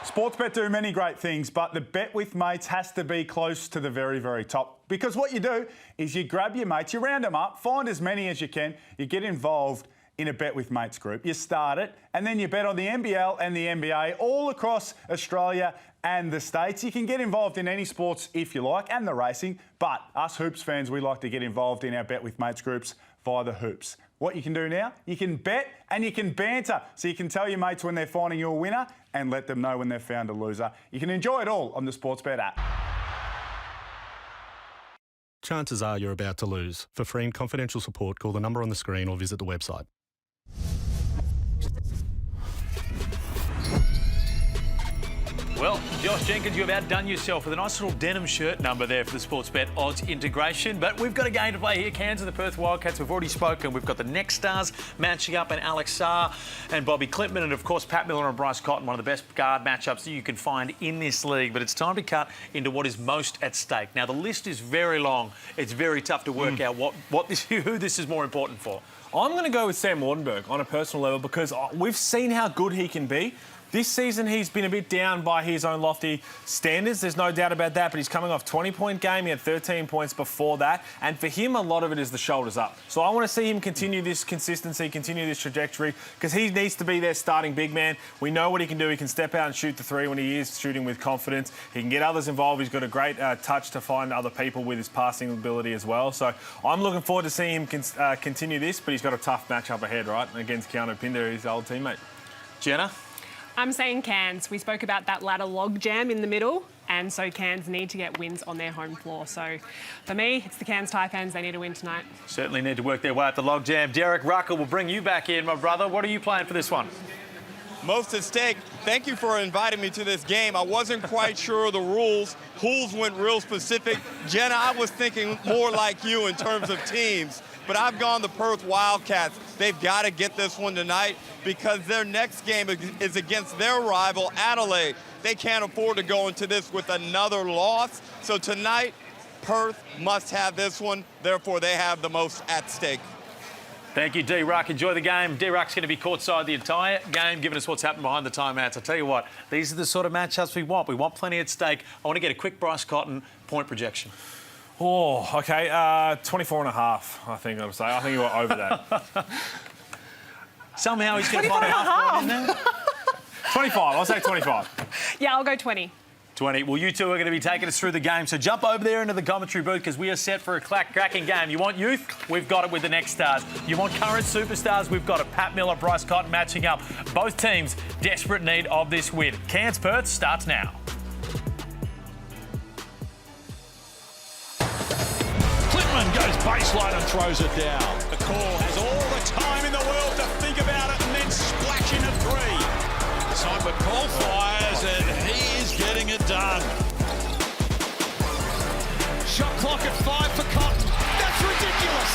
Sportsbet do many great things, but the Bet with Mates has to be close to the very, very top. Because what you do is you grab your mates, you round them up, find as many as you can, you get involved in a Bet with Mates group. You start it, and then you bet on the NBL and the NBA all across Australia and the States. You can get involved in any sports if you like, and the racing, but us Hoops fans, we like to get involved in our Bet with Mates groups via the Hoops. What you can do now, you can bet and you can banter. So you can tell your mates when they're finding you a winner and let them know when they've found a loser. You can enjoy it all on the Sportsbet app. Chances are you're about to lose. For free and confidential support, call the number on the screen or visit the website. Well, Josh Jenkins, you've outdone yourself with a nice little denim shirt number there for the Sportsbet odds integration. But we've got a game to play here. Cairns and the Perth Wildcats, we've already spoken. We've got the Next Stars matching up, and Alex Sarr and Bobby Clipman, and of course Pat Miller and Bryce Cotton, one of the best guard matchups that you can find in this league. But it's time to cut into what is most at stake. Now, the list is very long. It's very tough to work out who this is more important for. I'm going to go with Sam Wardenberg on a personal level because we've seen how good he can be. This season, he's been a bit down by his own lofty standards. There's no doubt about that, but he's coming off a 20-point game. He had 13 points before that. And for him, a lot of it is the shoulders up. So I want to see him continue this consistency, continue this trajectory, because he needs to be their starting big man. We know what he can do. He can step out and shoot the three when he is shooting with confidence. He can get others involved. He's got a great touch to find other people with his passing ability as well. So I'm looking forward to seeing him continue this, but he's got a tough matchup ahead, right, against Keanu Pinder, his old teammate. Jenna? I'm saying Cairns. We spoke about that ladder log jam in the middle, and so Cairns need to get wins on their home floor. So for me, it's the Cairns Taipans. They need to win tonight. Certainly need to work their way up the log jam. Derek Rucker will bring you back in, my brother. What are you playing for this one? Most at stake. Thank you for inviting me to this game. I wasn't quite sure of the rules. Pools went real specific. Jenna, I was thinking more like you in terms of teams. But I've gone the Perth Wildcats. They've got to get this one tonight because their next game is against their rival, Adelaide. They can't afford to go into this with another loss. So tonight, Perth must have this one. Therefore, they have the most at stake. Thank you, D-Ruck. Enjoy the game. D-Ruck's going to be courtside the entire game, giving us what's happened behind the timeouts. I tell you what, these are the sort of matchups we want. We want plenty at stake. I want to get a quick Bryce Cotton point projection. Oh, OK. 24 and a half, I think I would say. I think you're over that. Somehow he's going to find a half point in there. 25. I'll say 25. Yeah, I'll go 20. 20. Well, you two are going to be taking us through the game. So jump over there into the commentary booth because we are set for a cracking game. You want youth? We've got it with the Next Stars. You want current superstars? We've got it. Pat Miller, Bryce Cotton matching up. Both teams desperate need of this win. Cairns Perth starts now. Goes baseline and throws it down. The call has all the time in the world to think about it and then splash in a three. Simon Cole fires and he is getting it done. Shot clock at 5 for Cotton. That's ridiculous.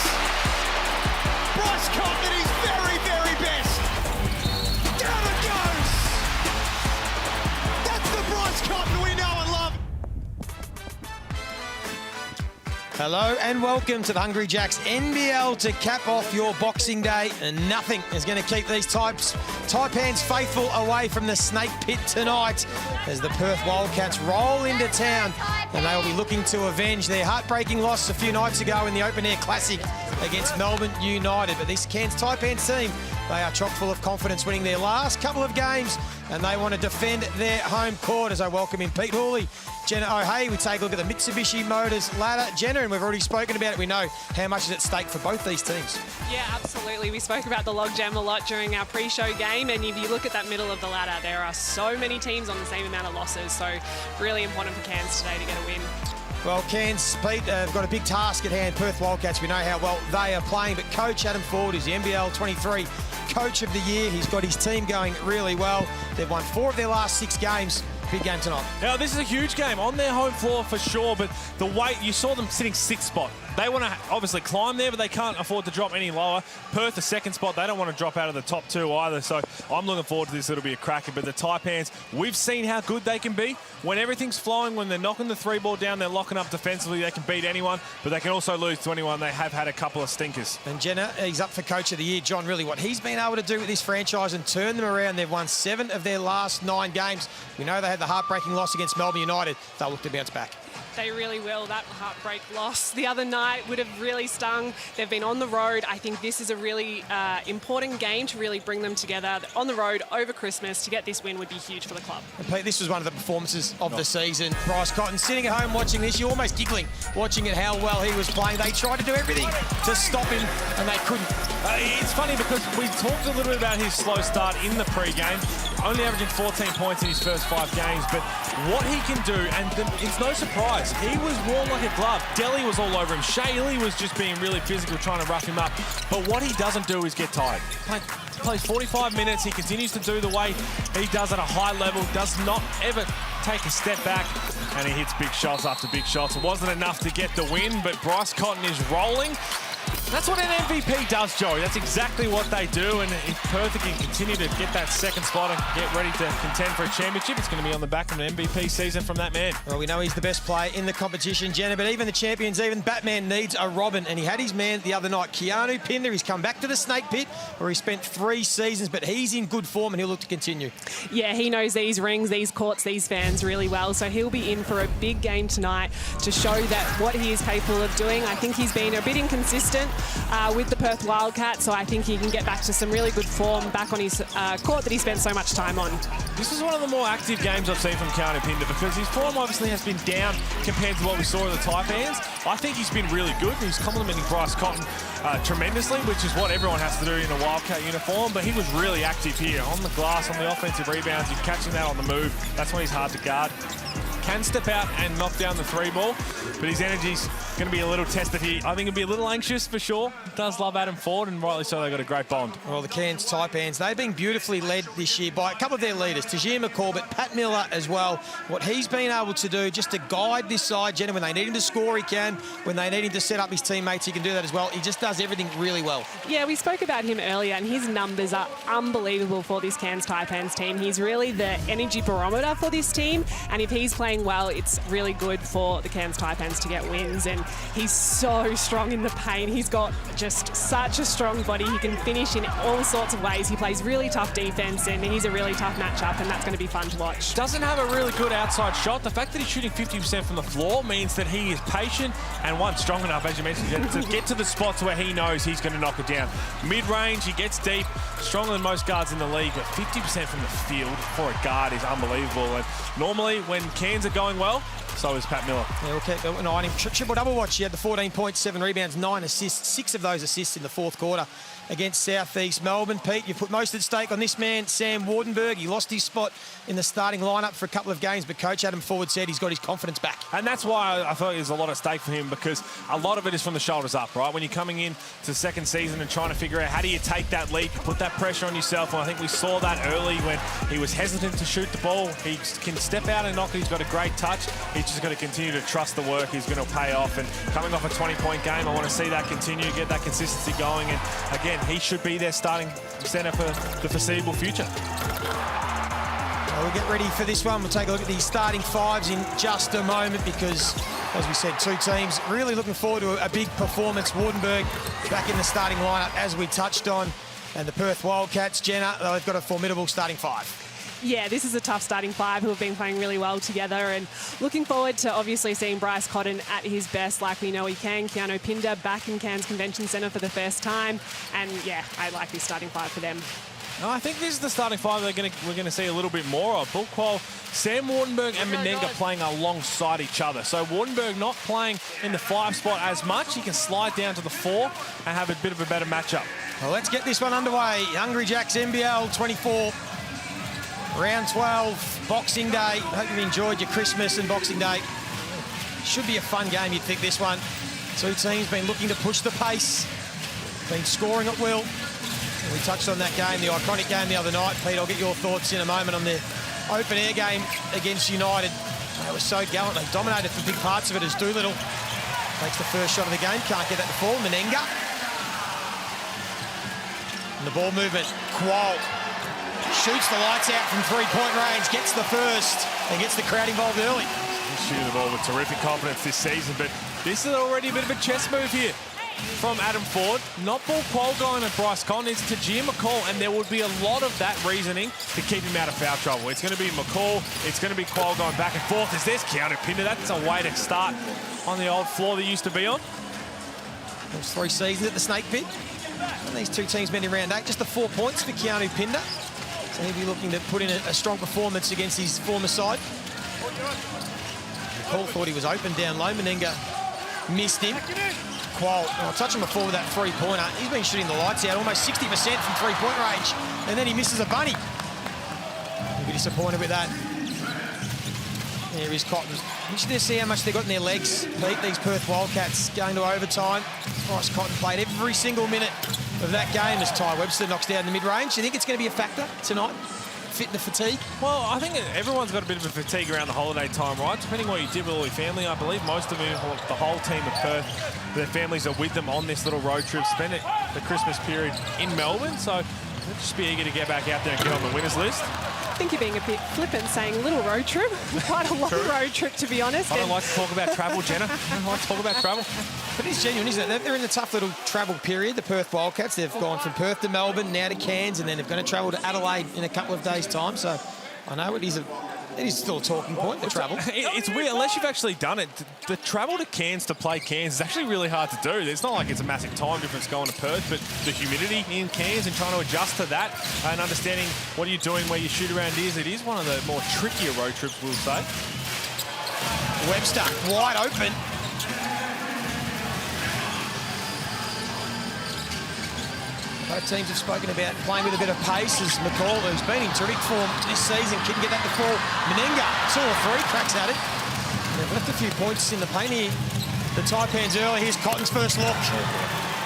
Bryce Cotton at his very, very best. Down it goes. That's the Bryce Cotton we know and love. Hello and welcome to the Hungry Jacks NBL to cap off your Boxing Day, and nothing is going to keep these Taipans faithful away from the snake pit tonight as the Perth Wildcats roll into town, and they will be looking to avenge their heartbreaking loss a few nights ago in the Open Air Classic against Melbourne United. But this Cairns Taipans team, they are chock full of confidence, winning their last couple of games, and they want to defend their home court. As I welcome in Pete Hawley, Jenna O'Hay, we take a look at the Mitsubishi Motors ladder. Jenna, and we've already spoken about it, we know how much is at stake for both these teams. Yeah, absolutely. We spoke about the logjam a lot during our pre-show game, and if you look at that middle of the ladder, there are so many teams on the same amount of losses, so really important for Cairns today to get a win. Well, Cairns, Pete, have got a big task at hand. Perth Wildcats, we know how well they are playing, but Coach Adam Ford is the NBL24 Coach of the Year. He's got his team going really well. They've won 4 of their last 6 games. Big game tonight. Now, this is a huge game on their home floor for sure, but the way you saw them sitting 6th spot They want to obviously climb there, but they can't afford to drop any lower. Perth, the second spot, they don't want to drop out of the top 2 either. So I'm looking forward to this. It'll be a cracker. But the Taipans, we've seen how good they can be. When everything's flowing, when they're knocking the 3-ball down, they're locking up defensively, they can beat anyone, but they can also lose to anyone. They have had a couple of stinkers. And Jenna, he's up for Coach of the Year. John, really what he's been able to do with this franchise and turn them around. They've won 7 of their last 9 games. We know they had the heartbreaking loss against Melbourne United. They'll look to bounce back. They really will. That heartbreak loss the other night would have really stung. They've been on the road. I think this is a really important game to really bring them together. On the road over Christmas to get this win would be huge for the club. And Pete, this was one of the performances of the season. Bryce Cotton sitting at home watching this, you're almost giggling watching it how well he was playing. They tried to do everything to stop him and they couldn't. It's funny because we talked a little bit about his slow start in the pre-game, only averaging 14 points in his first 5 games, but what he can do, and it's no surprise, he was warm like a glove. Delhi was all over him. Shayley was just being really physical, trying to rough him up. But what he doesn't do is get tired. Plays 45 minutes. He continues to do the way he does at a high level, does not ever take a step back, and he hits big shots after big shots. It wasn't enough to get the win, but Bryce Cotton is rolling. That's what an MVP does, Joey. That's exactly what they do. And if Perth can continue to get that second spot and get ready to contend for a championship, it's going to be on the back of an MVP season from that man. Well, we know he's the best player in the competition, Jenna, but even the champions, even Batman needs a Robin. And he had his man the other night, Keanu Pinder. He's come back to the Snake Pit where he spent 3 seasons, but he's in good form and he'll look to continue. Yeah, he knows these rings, these courts, these fans really well. So he'll be in for a big game tonight to show that what he is capable of doing. I think he's been a bit inconsistent with the Perth Wildcats, so I think he can get back to some really good form back on his court that he spent so much time on. This is one of the more active games I've seen from Keanu Pinder because his form obviously has been down compared to what we saw of the Taipans. I think he's been really good. He's complimenting Bryce Cotton tremendously, which is what everyone has to do in a Wildcat uniform, but he was really active here on the glass, on the offensive rebounds. He's catching that on the move. That's when he's hard to guard. Can step out and knock down the 3-ball, but his energy's going to be a little tested here. I think he'll be a little anxious for sure. He does love Adam Ford, and rightly so, they've got a great bond. Well, the Cairns Taipans, they've been beautifully led this year by a couple of their leaders, Tajir McCall, but Pat Miller as well. What he's been able to do just to guide this side, Jenna, when they need him to score, he can. When they need him to set up his teammates, he can do that as well. He just does everything really well. Yeah, we spoke about him earlier, and his numbers are unbelievable for this Cairns Taipans team. He's really the energy barometer for this team, and if he's playing well, it's really good for the Cairns Taipans to get wins. And he's so strong in the paint. He's got just such a strong body. He can finish in all sorts of ways. He plays really tough defense, and he's a really tough matchup, and that's going to be fun to watch. Doesn't have a really good outside shot. The fact that he's shooting 50% from the floor means that he is patient and strong enough, as you mentioned, to get to the spots where he knows he's going to knock it down. Mid-range, he gets deep, stronger than most guards in the league, but 50% from the field for a guard is unbelievable. And normally, when Cairns are going well, so is Pat Miller. Yeah, we'll keep an eye on him. Triple-double watch. He had the 14 points, 7 rebounds, 9 assists. 6 of those assists in the 4th quarter against South East Melbourne. Pete, you've put most at stake on this man, Sam Wardenberg. He lost his spot in the starting lineup for a couple of games, but Coach Adam Ford said he's got his confidence back. And that's why I thought there's a lot at stake for him, because a lot of it is from the shoulders up, right? When you're coming in to second season and trying to figure out how do you take that leap, put that pressure on yourself, and I think we saw that early when he was hesitant to shoot the ball. He can step out and knock it. He's got a great touch. He's just got to continue to trust the work. He's going to pay off. And coming off a 20-point game, I want to see that continue, get that consistency going. And again, he should be their starting centre for the foreseeable future. Well, we'll get ready for this one. We'll take a look at the starting 5s in just a moment because, as we said, 2 teams really looking forward to a big performance. Wardenberg back in the starting lineup, as we touched on. And the Perth Wildcats, Jenna, they've got a formidable starting 5. Yeah, this is a tough starting 5 who have been playing really well together, and looking forward to obviously seeing Bryce Cotton at his best like we know he can. Keanu Pinder back in Cairns Convention Centre for the first time, and yeah, I like this starting 5 for them. No, I think this is the starting 5 we're going to see a little bit more of. Bullquall, Sam Wardenberg and Menenga playing alongside each other. So Wardenberg not playing in the 5 spot as much. He can slide down to the 4 and have a bit of a better matchup. Well, let's get this one underway. Hungry Jacks NBL 24. Round 12, Boxing Day. Hope you've enjoyed your Christmas and Boxing Day. Should be a fun game, you'd think, this one. 2 teams been looking to push the pace, been scoring at will. We touched on that game, the iconic game the other night. Pete, I'll get your thoughts in a moment on the open air game against United. They were so gallant. They dominated for big parts of it as Doolittle Takes the first shot of the game, can't get that to fall. Menenga. And the ball movement, Qual. Shoots the lights out from three-point range, gets the first, and gets the crowd involved early. He's shooting the ball with terrific confidence this season, but this is already a bit of a chess move here from Adam Ford. Not ball Qual going at Bryce Cotton, it's to Tajir McCall, and there would be a lot of that reasoning to keep him out of foul trouble. It's going to be McCall, it's going to be Qual going back and forth. As there's Keanu Pinder, that's a way to start on the old floor they used to be on. Those 3 seasons at the Snake Pit. And these two teams met in round 8. Just the 4 points for Keanu Pinder. So he'll be looking to put in a strong performance against his former side. McCall thought he was open down low. Menenga missed him. Qual, I'll touch him before with that three-pointer. He's been shooting the lights out, almost 60% from three-point range. And then he misses a bunny. He'll be disappointed with that. There is Cotton. Interested to see how much they've got in their legs. Beat these Perth Wildcats going to overtime. Bryce Cotton played every single minute of that game as Ty Webster knocks down the mid-range. Do you think it's going to be a factor tonight? Fit the fatigue? Well, I think everyone's got a bit of a fatigue around the holiday time, right? Depending what you did with all your family. I believe most of them, the whole team of Perth, their families are with them on this little road trip, spend the Christmas period in Melbourne. So they'll just be eager to get back out there and get on the winners list. I think you're being a bit flippant saying little road trip. Quite a long road trip, to be honest. I don't like to talk about travel, Jenna. I don't like to talk about travel. But it's genuine, isn't it? They're in a tough little travel period, the Perth Wildcats. They've gone from Perth to Melbourne, now to Cairns, and then they're going to travel to Adelaide in a couple of days' time. So I know it is still a talking point, the travel. It's weird, unless you've actually done it. The travel to Cairns to play Cairns is actually really hard to do. It's not like it's a massive time difference going to Perth, but the humidity in Cairns and trying to adjust to that and understanding what are you doing where your shoot-around is, it is one of the more trickier road trips, we'll say. Webster, wide open. Both teams have spoken about playing with a bit of pace as McCall, who's been in terrific form this season, couldn't get that to fall. Menenga, 2 or 3 cracks at it. They've left a few points in the paint here. The Taipans early. Here's Cotton's first look.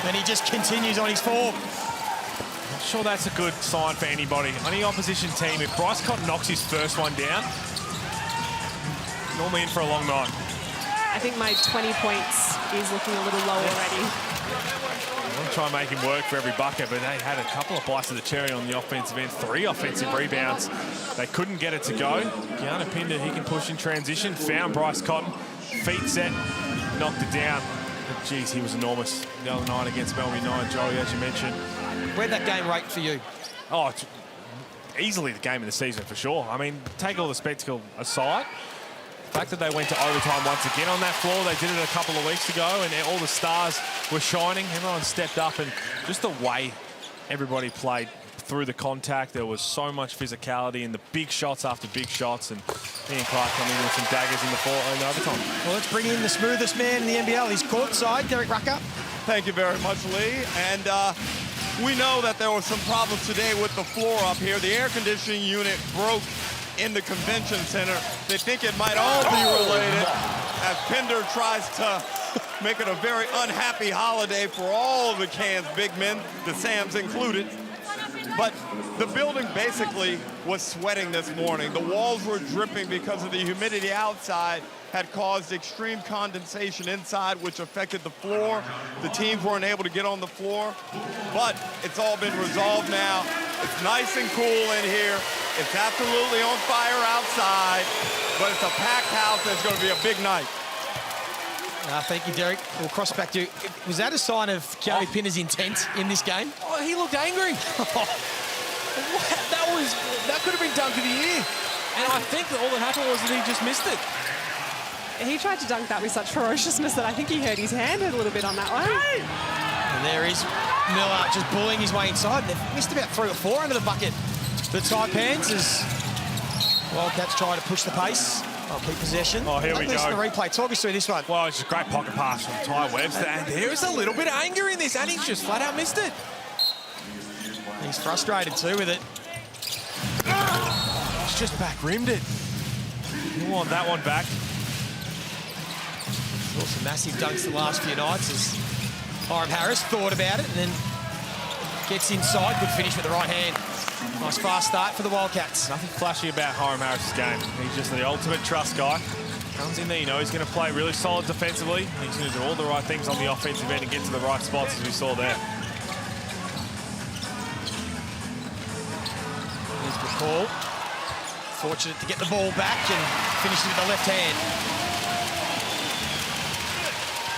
And he just continues on his form. I'm sure that's a good sign for anybody. Any opposition team, if Bryce Cotton knocks his first one down, normally in for a long night. I think my 20 points is looking a little low already. I'll try and make him work for every bucket, but they had a couple of bites of the cherry on the offensive end. 3 offensive rebounds. They couldn't get it to go. Keanu Pinder, he can push in transition. Found Bryce Cotton. Feet set. Knocked it down. But, geez, he was enormous the other night against Melbourne United, Joey, as you mentioned. Where'd that game rate for you? Oh, it's easily the game of the season for sure. I mean, take all the spectacle aside. The fact that they went to overtime once again on that floor, they did it a couple of weeks ago, and all the stars were shining. Everyone stepped up, and just the way everybody played through the contact, there was so much physicality and the big shots after big shots, and Ian Clark coming in with some daggers in the overtime. Well, let's bring in the smoothest man in the NBL. He's courtside, Derek Rucker. Thank you very much, Lee. And we know that there were some problems today with the floor up here. The air conditioning unit broke in the convention center. They think it might all be related as Pinder tries to make it a very unhappy holiday for all of the Cairns big men, the Sams included. But the building basically was sweating this morning. The walls were dripping because of the humidity outside had caused extreme condensation inside, which affected the floor. The teams weren't able to get on the floor, but it's all been resolved now. It's nice and cool in here. It's absolutely on fire outside, but it's a packed house. It's going to be a big night. Thank you, Derek. We'll cross back to you. Was that a sign of Keanu Pinder's intent in this game? Oh, he looked angry. That could have been dunk of the year. And I think that all that happened was that he just missed it. He tried to dunk that with such ferociousness that I think he hurt his hand a little bit on that one. And there is Miller just bullying his way inside. They've missed about 3 or 4 under the bucket. The Taipans as Wildcats try to push the pace. I'll keep possession. Oh, here we go. Listen to the replay. Talk us through this one. Well, it's a great pocket pass from Ty Webster. And there is a little bit of anger in this, and he's just flat out missed it. He's frustrated too with it. He's just back rimmed it. You want that one back. Saw some massive dunks the last few nights as Hiram Harris thought about it and then gets inside. Good finish with the right hand. Nice fast start for the Wildcats. Nothing flashy about Hiram Harris's game. He's just the ultimate trust guy. Comes in there, you know, he's going to play really solid defensively. He's going to do all the right things on the offensive end and get to the right spots, as we saw there. Here's McCall. Fortunate to get the ball back and finish it with the left hand.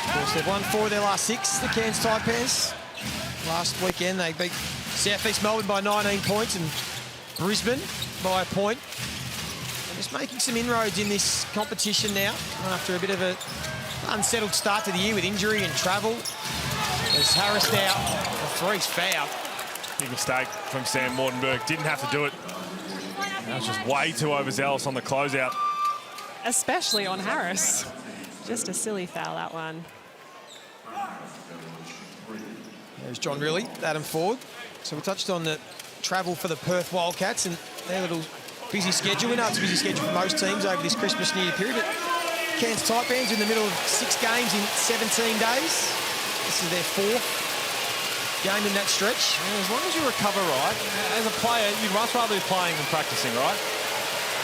Of course, they've won 4 of their last 6, the Cairns Taipans. Last weekend, they beat South East Melbourne by 19 points and Brisbane by a point. They're just making some inroads in this competition now after a bit of an unsettled start to the year with injury and travel. As Harris now, the three's fouled. Big mistake from Sam Mortenberg. Didn't have to do it. That was just way too overzealous on the closeout. Especially on Harris. Just a silly foul, that one. There's John Riley, Adam Ford. So we touched on the travel for the Perth Wildcats and their little busy schedule. We know it's a busy schedule for most teams over this Christmas New Year period, but Cairns Taipans in the middle of 6 games in 17 days. This is their 4th game in that stretch. And as long as you recover right, as a player, you'd much rather be playing than practicing, right?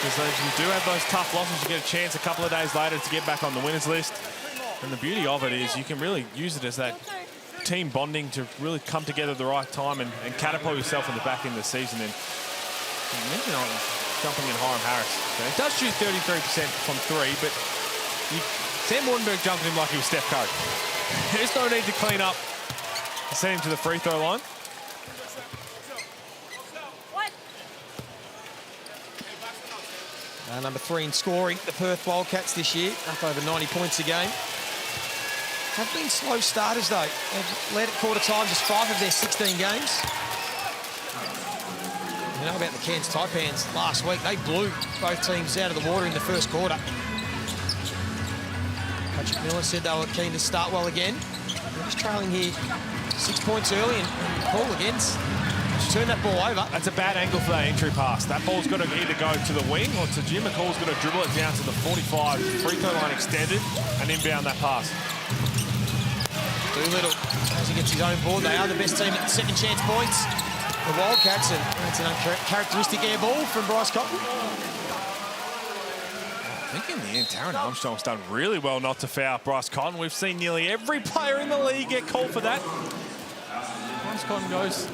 Because you do have those tough losses, you get a chance a couple of days later to get back on the winners list. And the beauty of it is you can really use it as that team bonding to really come together at the right time and catapult yourself in the back end of the season. And you mentioned on jumping in Hiram Harris. Okay? He does shoot 33% from 3, but Sam Mortenberg jumped him like he was Steph Curry. There's no need to clean up and send him to the free throw line. Number 3 in scoring, the Perth Wildcats this year, up over 90 points a game. Have been slow starters, though. They've led at quarter time just 5 of their 16 games. You know about the Cairns Taipans last week. They blew both teams out of the water in the first quarter. Patrick Miller said they were keen to start well again. They're just trailing here 6 points early, and Paul again just turned that ball over. That's a bad angle for that entry pass. That ball's got to either go to the wing or to Jim McCall's going to dribble it down to the 45, free throw line extended, and inbound that pass. Doolittle, as he gets his own board, they are the best team at second chance points. The Wildcats, and it's an uncharacteristic air ball from Bryce Cotton. I think in the end, Taron Armstrong's done really well not to foul Bryce Cotton. We've seen nearly every player in the league get called for that. Bryce Cotton goes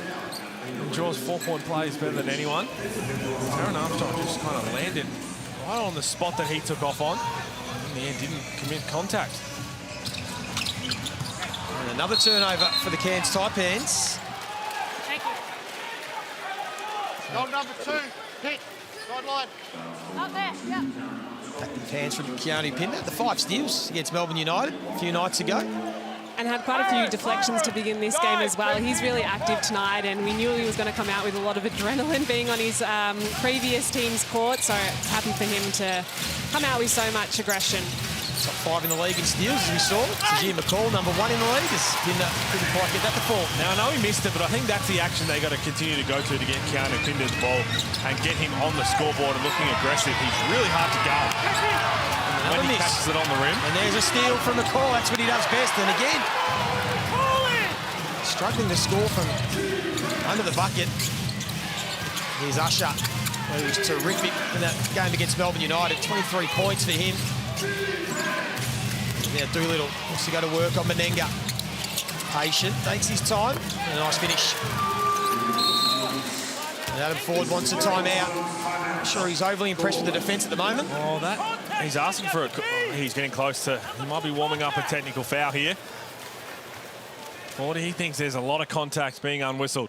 and draws 4-point plays better than anyone. Taron Armstrong just kind of landed right on the spot that he took off on. In the end, didn't commit contact. And another turnover for the Cairns Taipans. Thank you. Goal number 2, hit, sideline. Up there, yeah. Active hands from Keanu Pinder, the 5 steals against Melbourne United a few nights ago. And had quite a few deflections to begin this game as well. He's really active tonight, and we knew he was going to come out with a lot of adrenaline being on his previous team's court, so happy for him to come out with so much aggression. Top 5 in the league in steals, as we saw. Tajir McCall, number 1 in the league, as Pinder couldn't quite get that to fall. Now, I know he missed it, but I think that's the action they got to continue to go to get Keanu Pinder's ball and get him on the scoreboard and looking aggressive. He's really hard to guard when he catches it on the rim. And there's a steal from McCall. That's what he does best. And again, struggling to score from under the bucket. Here's Usher, who was terrific in that game against Melbourne United. 23 points for him. Now Doolittle wants to go to work on Menenga. Patient, takes his time. And a nice finish. And Adam Ford wants a timeout. I'm sure he's overly impressed with the defence at the moment. Oh, that he's asking for it. He's getting close to. He might be warming up a technical foul here. Ford, he thinks there's a lot of contact being unwhistled.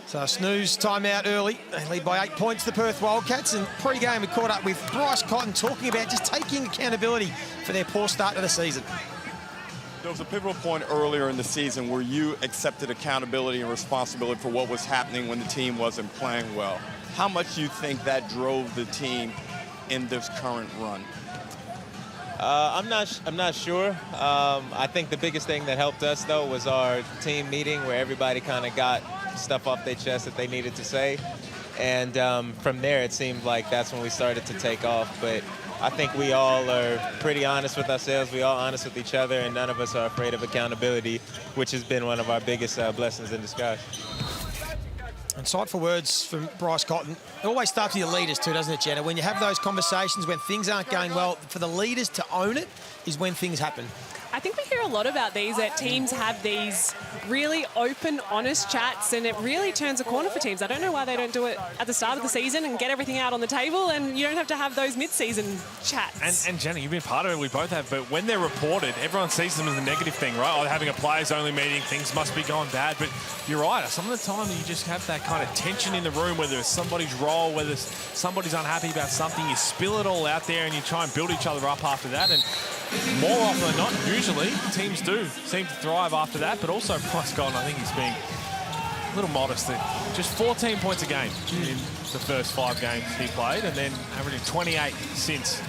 So snooze timeout early. They lead by 8 points, the Perth Wildcats. And pre-game, we caught up with Bryce Cotton talking about just taking accountability for their poor start to the season. There was a pivotal point earlier in the season where you accepted accountability and responsibility for what was happening when the team wasn't playing well. How much do you think that drove the team in this current run? I'm not sure. I think the biggest thing that helped us, though, was our team meeting where everybody kind of got stuff off their chest that they needed to say. And from there, it seemed like that's when we started to take off. But I think we all are pretty honest with ourselves. We all honest with each other, and none of us are afraid of accountability, which has been one of our biggest blessings in disguise. Insightful words from Bryce Cotton. It always starts with your leaders too, doesn't it, Jenna? When you have those conversations when things aren't going well, for the leaders to own it is when things happen. I think we hear a lot about these, that teams have these really open, honest chats, and it really turns a corner for teams. I don't know why they don't do it at the start of the season and get everything out on the table, and you don't have to have those mid-season chats. And Jenna, you've been part of it, we both have, but when they're reported, everyone sees them as a negative thing, right? Oh, they're having a players-only meeting, things must be going bad, but you're right. Some of the time you just have that kind of tension in the room, whether it's somebody's role, whether somebody's unhappy about something, you spill it all out there and you try and build each other up after that. And more often than not, usually, teams do seem to thrive after that, but also Bryce Cotton, I think he's being a little modest. Just 14 points a game in the first 5 games he played, and then averaging 28 since,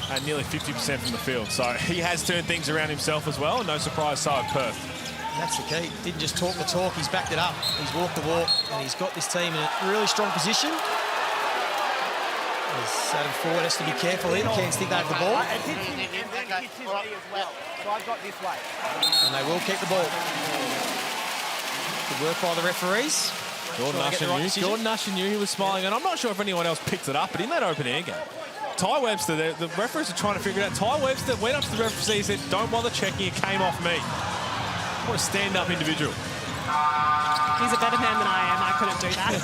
at nearly 50% from the field. So he has turned things around himself as well, and no surprise so at Perth. That's the key. Didn't just talk the talk, he's backed it up. He's walked the walk, and he's got this team in a really strong position. Adam Ford has to be careful here. Can't stick that at the ball. And then he hits his knee as well. So I've got this way. And they will keep the ball. Good work by the referees. Jordan Usher knew he was smiling, and I'm not sure if anyone else picked it up, but in that open air game, Ty Webster, the referees are trying to figure it out. Ty Webster went up to the referee and said, don't bother checking, it came off me. What a stand-up individual. He's a better man than I am. I couldn't do that.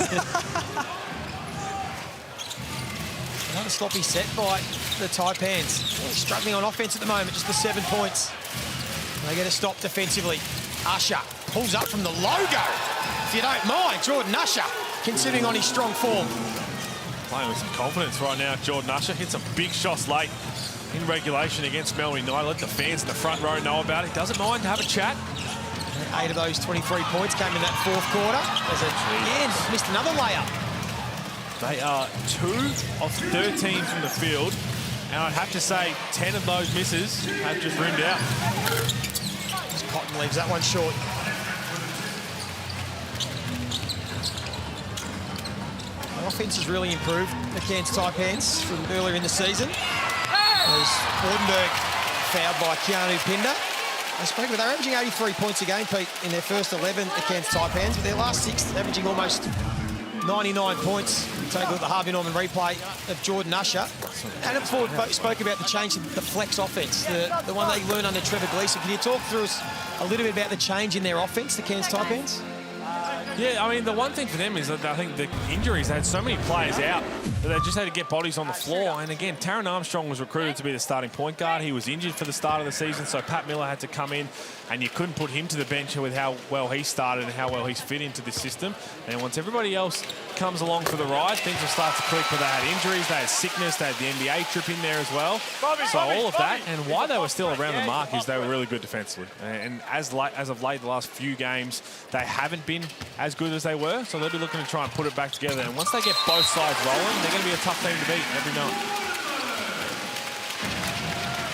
Another sloppy set by the Taipans. Struggling on offense at the moment, just the 7 points. They get a stop defensively. Usher pulls up from the logo. If you don't mind, Jordan Usher, considering on his strong form. Playing with some confidence right now. Jordan Usher hit some big shots late in regulation against Melbourne United. Let the fans in the front row know about it. Doesn't mind to have a chat. 8 of those 23 points came in that 4th quarter. Again, missed another layup. They are 2 of 13 from the field, and I'd have to say 10 of those misses have just rimmed out. Cotton leaves that one short. The offense has really improved, the Cairns Taipans, from earlier in the season. As Wardenberg fouled by Keanu Pinder. I spoke about, they're averaging 83 points a game, Pete, in their first 11, the Cairns Taipans, but their last 6 averaging almost 99 points. You take a look at the Harvey Norman replay of Jordan Usher. Adam Ford spoke about the change in the flex offense, the one they learned under Trevor Gleeson. Can you talk through us a little bit about the change in their offense, the Cairns Taipans? Yeah, I mean, the one thing for them is that I think the injuries, they had so many players out that they just had to get bodies on the floor. And again, Taron Armstrong was recruited to be the starting point guard. He was injured for the start of the season, so Pat Miller had to come in, and you couldn't put him to the bench with how well he started and how well he's fit into this system. And once everybody else comes along for the ride, things will start to click. But they had injuries, they had sickness, they had the NBA trip in there as well. So all of that, and why they were still around the mark is they were really good defensively. And as of late, the last few games, they haven't been as good as they were, so they'll be looking to try and put it back together. And once they get both sides rolling, they're going to be a tough team to beat every night.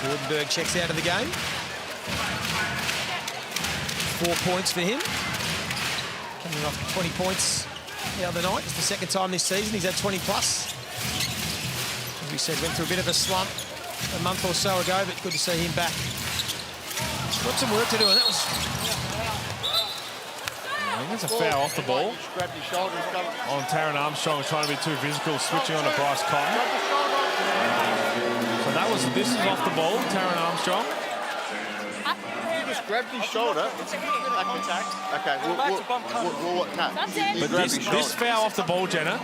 Wardenberg checks out of the game. 4 points for him. Coming off 20 points the other night. It's the second time this season he's had 20 plus. As we said, went through a bit of a slump a month or so ago, but good to see him back. Got some work to do, and that was... I think it's a foul off the ball on Taron Armstrong, trying to be too physical, switching on to Bryce Cotton. So this is off the ball, Taron Armstrong. He just grabbed his shoulder. Okay, what tap? But this foul off the ball, Jenna,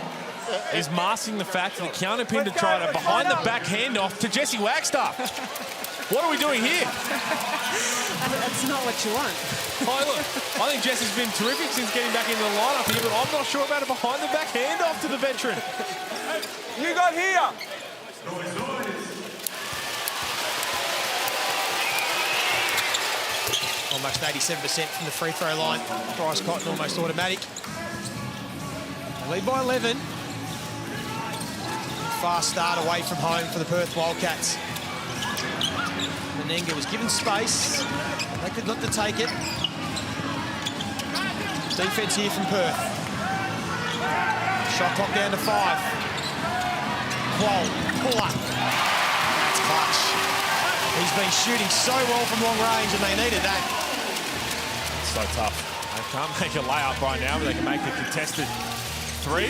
is masking the fact that Keanu Pinder tried a behind the back handoff to Jesse Wagstaff. What are we doing here? That's not what you want. Oh, look, I think Jesse's been terrific since getting back into the lineup here, but I'm not sure about a behind the back handoff to the veteran. You got here. Almost 87% from the free throw line. Bryce Cotton almost automatic. Lead by 11. Fast start away from home for the Perth Wildcats. Menenga was given space. They could look to take it. Defense here from Perth. Shot clock down to 5. Quoll, pull up. That's clutch. He's been shooting so well from long range, and they needed that. So tough. They can't make a layup right now, but they can make a contested three.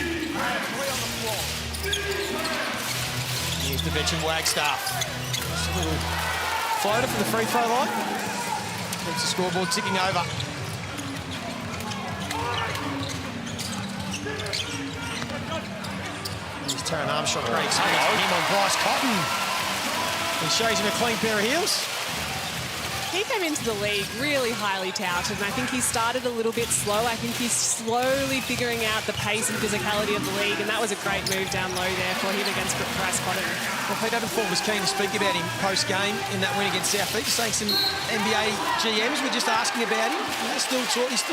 Here's the veteran Wagstaff. Just a little floater from the free throw line. Keeps the scoreboard ticking over. Here's Taran Armstrong. Great experience for him on Bryce Cotton. He shows him a clean pair of heels. He came into the league really highly touted, and I think he started a little bit slow. I think he's slowly figuring out the pace and physicality of the league, and that was a great move down low there for him against Bryce Cotton. Well, Pete Davenport was keen to speak about him post-game in that win against South Beach, saying some NBA GMs were just asking about him. He's still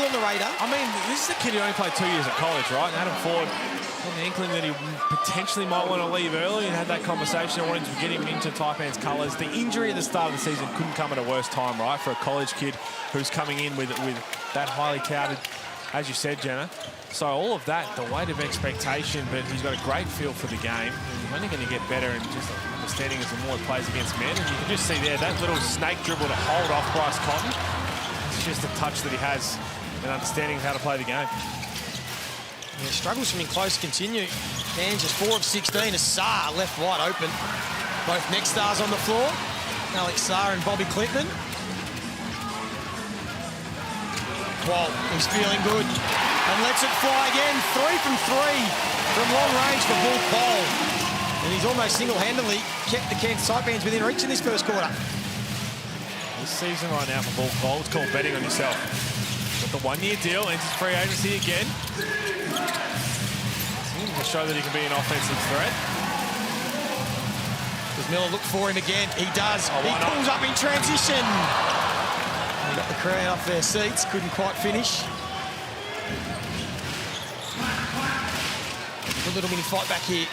on the radar. I mean, this is a kid who only played 2 years at college, right? And Adam Ford had the inkling that he potentially might want to leave early and had that conversation. I wanted to get him into Taipans colours. The injury at the start of the season couldn't come at a worse time, right, for a college kid who's coming in with that highly touted, as you said, Jenna. So all of that, the weight of expectation, but he's got a great feel for the game. And he's only going to get better and just understanding as the more he plays against men. And you can just see there, that little snake dribble to hold off Bryce Cotton. It's just a touch that he has and understanding of how to play the game. Yeah, struggles from in close continue. Cairns is 4 of 16. Assar left wide open. Both next stars on the floor. Alex Sarr and Bobby Clinton. Walt, he's feeling good. And lets it fly again. 3 from 3 from long range for Bull Cole. And he's almost single-handedly kept the Cairns Taipans within reach in this first quarter. This season right now for Bull Cole, it's called betting on yourself. Got the 1-year deal, enters free agency again. To show that he can be an offensive threat. Does Miller look for him again? He does. He pulls up in transition. He got the crowd off their seats. Couldn't quite finish. A little mini fight back here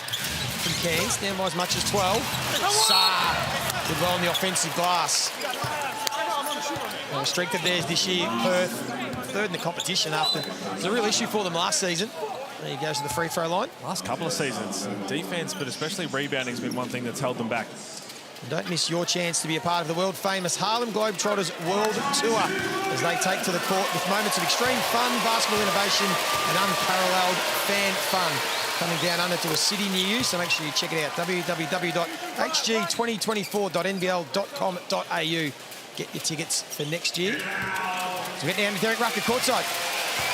from Cairns. Down by as much as 12. Sarr did well on the offensive glass. A strength of theirs this year. Perth, third in the competition after. It was a real issue for them last season. There he goes to the free throw line. Last couple of seasons, defense, but especially rebounding has been one thing that's held them back. And don't miss your chance to be a part of the world-famous Harlem Globetrotters World Tour as they take to the court with moments of extreme fun, basketball innovation and unparalleled fan fun. Coming down under to a city near you, so make sure you check it out. www.hg2024.nbl.com.au. Get your tickets for next year. So we get down to Derek Rucker courtside.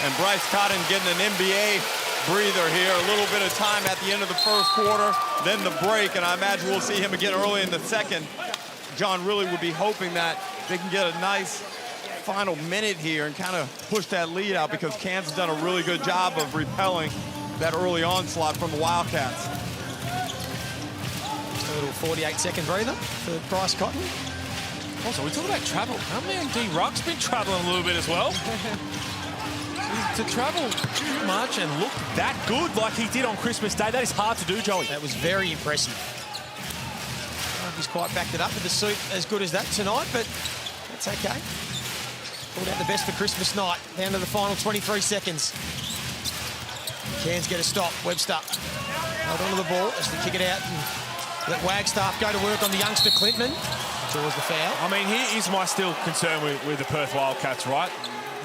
And Bryce Cotton getting an NBA breather here. A little bit of time at the end of the first quarter, then the break, and I imagine we'll see him again early in the second. John really would be hoping that they can get a nice final minute here and kind of push that lead out, because Cairns has done a really good job of repelling that early onslaught from the Wildcats. Just a little 48-second breather for Bryce Cotton. Also, we talk about travel. How many D-Ruck's been traveling a little bit as well? To travel too much and look that good like he did on Christmas Day, that is hard to do, Joey. That was very impressive. He's quite backed it up with the suit as good as that tonight, but that's okay. Pulled out the best for Christmas night. Down to the final 23 seconds. Cairns get a stop. Webster hold on to the ball as they kick it out and let Wagstaff go to work on the youngster Clintman. Draws the foul. I mean, here is my still concern with the Perth Wildcats, right?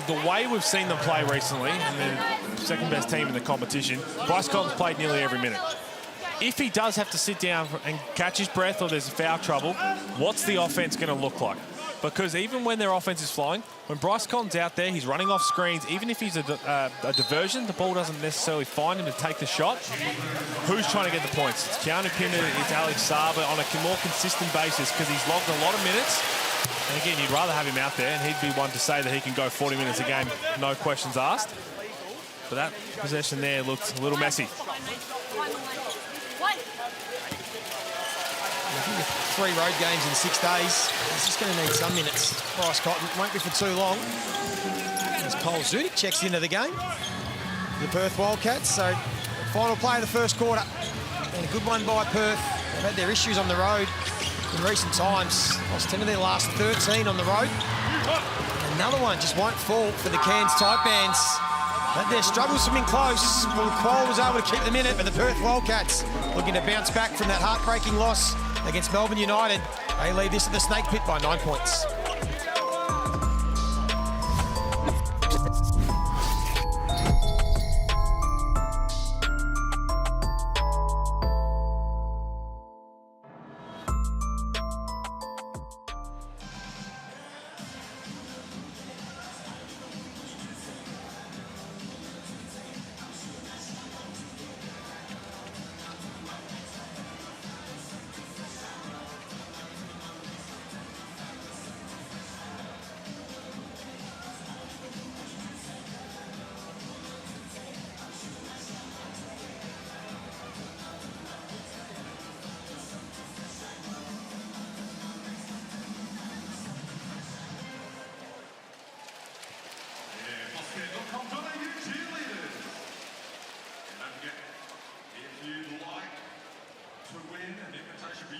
The way we've seen them play recently, and they're the second best team in the competition, Bryce Cotton's played nearly every minute. If he does have to sit down and catch his breath or there's foul trouble, what's the offense going to look like? Because even when their offense is flowing, when Bryce Cotton's out there, he's running off screens. Even if he's a diversion, the ball doesn't necessarily find him to take the shot. Who's trying to get the points? It's Keanu Kinder, it's Alex Sarr, but on a more consistent basis, because he's logged a lot of minutes. And again, you'd rather have him out there, and he'd be one to say that he can go 40 minutes a game, no questions asked. But that possession there looked a little messy. I think with 3 road games in 6 days, he's just going to need some minutes. Bryce Cotton won't be for too long. As Cole Zudik checks into the game. The Perth Wildcats, so final play of the first quarter. And a good one by Perth. They've had their issues on the road in recent times. Lost 10 of their last 13 on the road. Another one just won't fall for the Cairns Taipans. Had their struggles from in close. Well, Quoll was able to keep them in it, but the Perth Wildcats looking to bounce back from that heartbreaking loss against Melbourne United. They lead this at the Snake Pit by 9 points.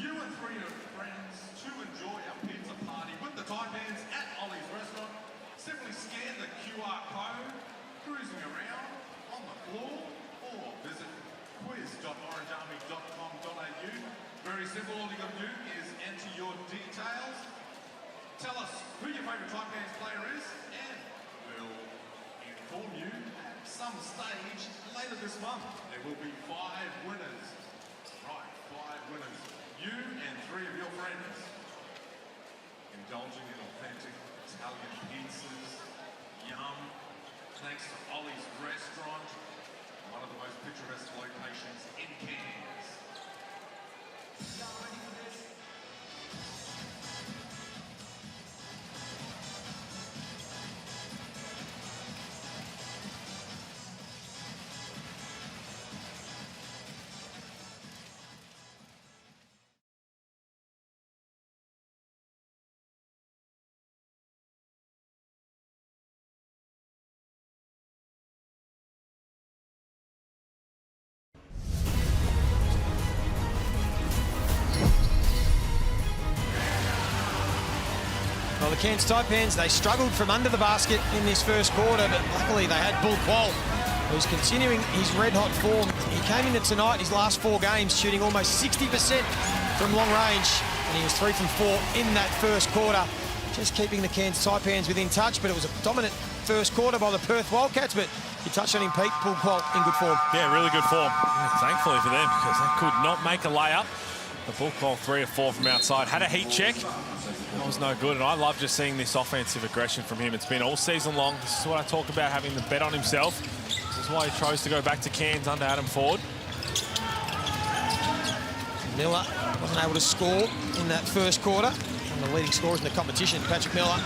you and 3 of your friends to enjoy a pizza party with the Taipans at Ollie's Restaurant, simply scan the QR code, cruising around on the floor, or visit quiz.orangearmy.com.au. Very simple, all you got to do is enter your details, tell us who your favourite Taipans player is, and we'll inform you at some stage later this month. There will be 5 winners. Right, 5 winners. You and 3 of your friends. Indulging in authentic Italian pizzas. Yum. Thanks to Ollie's Restaurant. One of the most picturesque locations in Cairns. Y'all ready for this? Well, the Cairns Taipans, they struggled from under the basket in this first quarter, but luckily they had Bull Qual, who's continuing his red-hot form. He came into tonight, his last 4 games, shooting almost 60% from long range, and he was 3 from 4 in that first quarter, just keeping the Cairns Taipans within touch, but it was a dominant first quarter by the Perth Wildcats, but you touched on him, Pete, Bull Qual in good form. Yeah, really good form. Yeah, thankfully for them, because they could not make a layup. The Bull Qual 3 of 4 from outside. Had a heat check. That was no good, and I love just seeing this offensive aggression from him. It's been all season long. This is what I talk about, having the bet on himself. This is why he chose to go back to Cairns under Adam Ford. Miller wasn't able to score in that first quarter. One of the leading scorers in the competition, Patrick Miller.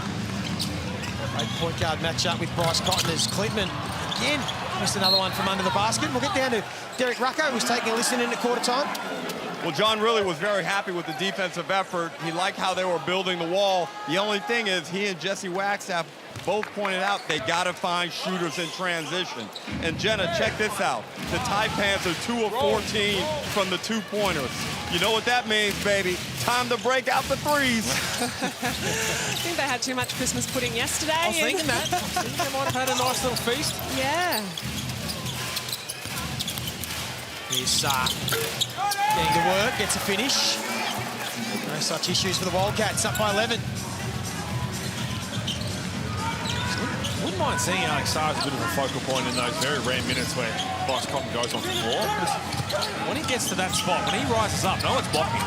Great point guard matchup with Bryce Cotton as Clintman again missed another one from under the basket. We'll get down to Derek Rucko, who's taking a listen in at quarter time. Well, John really was very happy with the defensive effort. He liked how they were building the wall. The only thing is he and Jesse Wagstaff both pointed out they got to find shooters in transition. And Jenna, check this out. The Taipans are 2 of 14 from the 2-pointers. You know what that means, baby. Time to break out the threes. I think they had too much Christmas pudding yesterday. I was thinking that. I think they might have had a nice little feast. Yeah. Here's getting to work, gets a finish. No such issues for the Wildcats, up by 11. Wouldn't mind seeing Alex Sarr as a bit of a focal point in those very rare minutes where Bryce Cotton goes off the floor. When he gets to that spot, when he rises up, no one's blocking.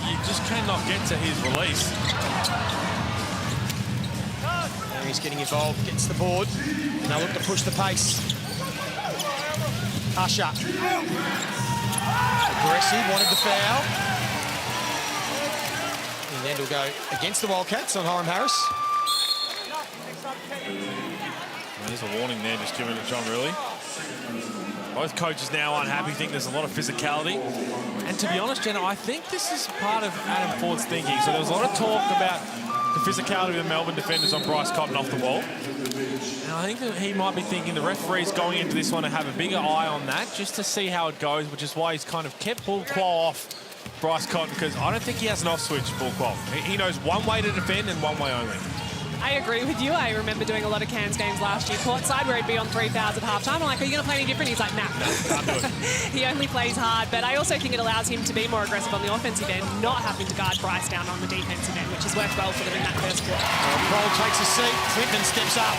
You just cannot get to his release. There he's getting involved, gets the board. And they'll look to push the pace. Usher. Aggressive, wanted the foul. And then it'll go against the Wildcats on Hiram Harris. There's a warning there, just giving it to John Riley. Both coaches now unhappy, think there's a lot of physicality. And to be honest, Jenna, I think this is part of Adam Ford's thinking. So there was a lot of talk about the physicality of the Melbourne defenders on Bryce Cotton off the wall. And I think that he might be thinking the referee's going into this one to have a bigger eye on that, just to see how it goes, which is why he's kind of kept Bull Qual off Bryce Cotton, because I don't think he has an off switch, Bull Qual. He knows one way to defend and one way only. I agree with you. I remember doing a lot of Cairns games last year, courtside, where he'd be on 3 fouls at halftime. I'm like, are you going to play any different? He's like, nah. No, can't do it. He only plays hard, but I also think it allows him to be more aggressive on the offensive end, not having to guard Bryce down on the defensive end, which has worked well for them in that first quarter. Kroll takes a seat, Clinton steps up.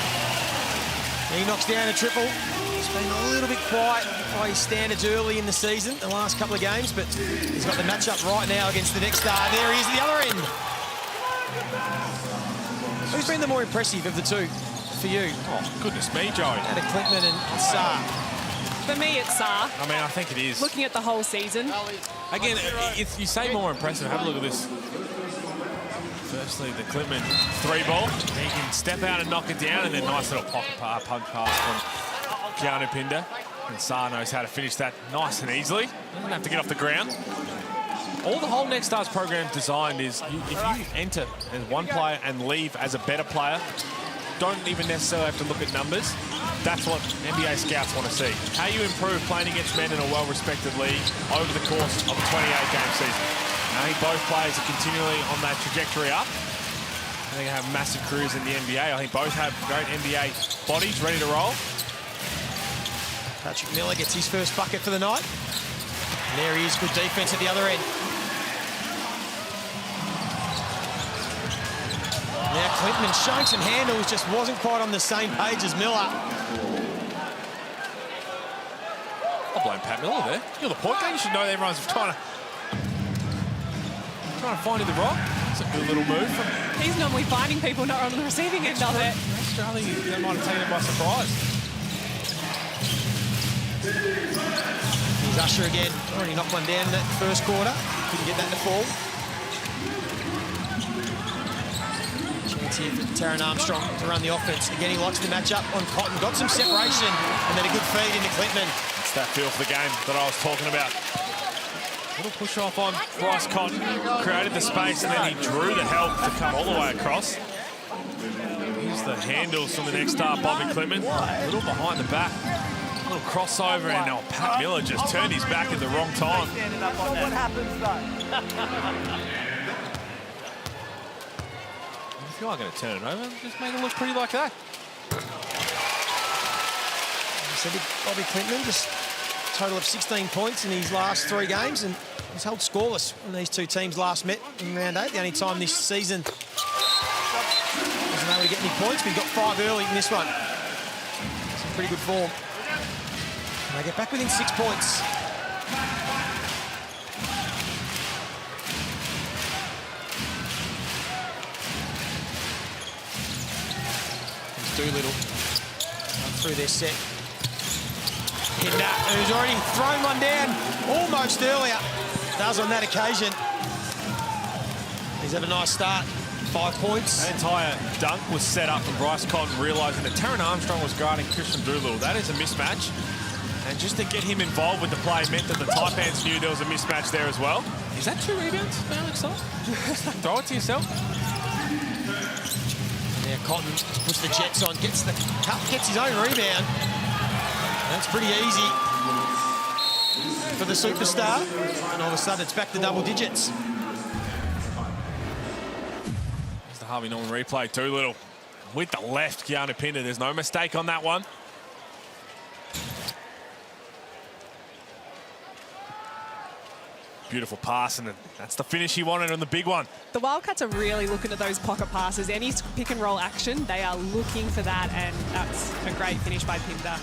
He knocks down a triple. He's been a little bit quiet by his standards early in the season, the last couple of games, but he's got the matchup right now against the next star. There he is at the other end. Who's been the more impressive of the two for you? Oh, goodness me, Joey. Out of Clintman and Sarr. For me, it's Sarr. I mean, I think it is. Looking at the whole season. Again, you say more impressive. Have a look at this. Firstly, the Clintman 3-ball. He can step out and knock it down, and then nice little punch pass from Keanu Pinder. And Sarr knows how to finish that nice and easily. Doesn't have to get off the ground. All the whole Next Stars program designed is if you enter as one player and leave as a better player, don't even necessarily have to look at numbers. That's what NBA scouts want to see. How you improve playing against men in a well-respected league over the course of a 28-game season. I think both players are continually on that trajectory up. I think they have massive careers in the NBA. I think both have great NBA bodies ready to roll. Patrick Miller gets his first bucket for the night. And there he is, good defence at the other end. Now Clintman showing some handles, just wasn't quite on the same page as Miller. I'll blame Pat Miller there. You're the point guard. You should know that everyone's trying to find the rock. It's a good little move from... He's normally finding people not on the receiving end of it. Australia, they might have taken it by surprise. Here's Usher again. Already knocked one down in that first quarter. Couldn't get that to fall. Chance here for Taron Armstrong to run the offense. Again, he likes to match up on Cotton. Got some separation and then a good feed into Clintman. It's that feel for the game that I was talking about. Little push off on Bryce Cotton. Created the space and then he drew the help to come all the way across. Here's the handles from the next star, Bobby Clintman. A little behind the back. A little crossover and now Pat Miller just turned his back at the wrong time. What happens though? If you are going to turn it over, just make it look pretty like that. So Bobby Clintman, just a total of 16 points in his last 3 games, and he's held scoreless when these two teams last met in round 8. The only time this season wasn't able to get any points, but he got 5 early in this one. Some pretty good form. And they get back within 6 points. Here's Doolittle through their set. Hinder, who's already thrown one down almost earlier. Does on that occasion. He's had a nice start. 5 points. That entire dunk was set up from Bryce Cotton realising that Taron Armstrong was guarding Christian Doolittle. That is a mismatch. And just to get him involved with the play meant that the Taipans knew there was a mismatch there as well. Is that 2 rebounds for Alex Salt? Throw it to yourself. Now Cotton puts the Jets on, gets the cup, gets his own rebound. That's pretty easy for the superstar. And all of a sudden it's back to double digits. There's the Harvey Norman replay. Doolittle with the left, Keanu Pinder. There's no mistake on that one. Beautiful pass, and that's the finish he wanted on the big one. The Wildcats are really looking at those pocket passes. Any pick and roll action, they are looking for that, and that's a great finish by Pinder.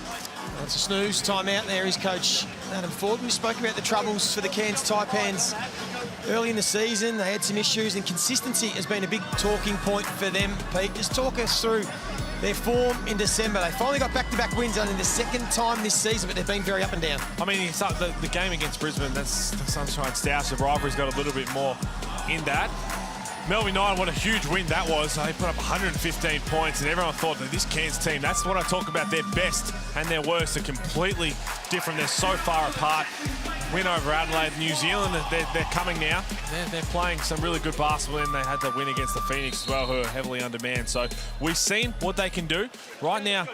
That's a snooze. Timeout. There is Coach Adam Ford. We spoke about the troubles for the Cairns Taipans early in the season. They had some issues, and consistency has been a big talking point for them. Pete, just talk us through their form in December. They finally got back-to-back wins only the 2nd time this season, but they've been very up and down. I mean, the game against Brisbane, that's the Sunshine Stars. The rivalry's got a little bit more in that. Melbourne United, what a huge win that was. They put up 115 points, and everyone thought that this Cairns team, that's what I talk about, their best and their worst are completely different. They're so far apart. Win over Adelaide, New Zealand, they're coming now. They're playing some really good basketball, and they had the win against the Phoenix as well, who are heavily undermanned. So we've seen what they can do. Right now,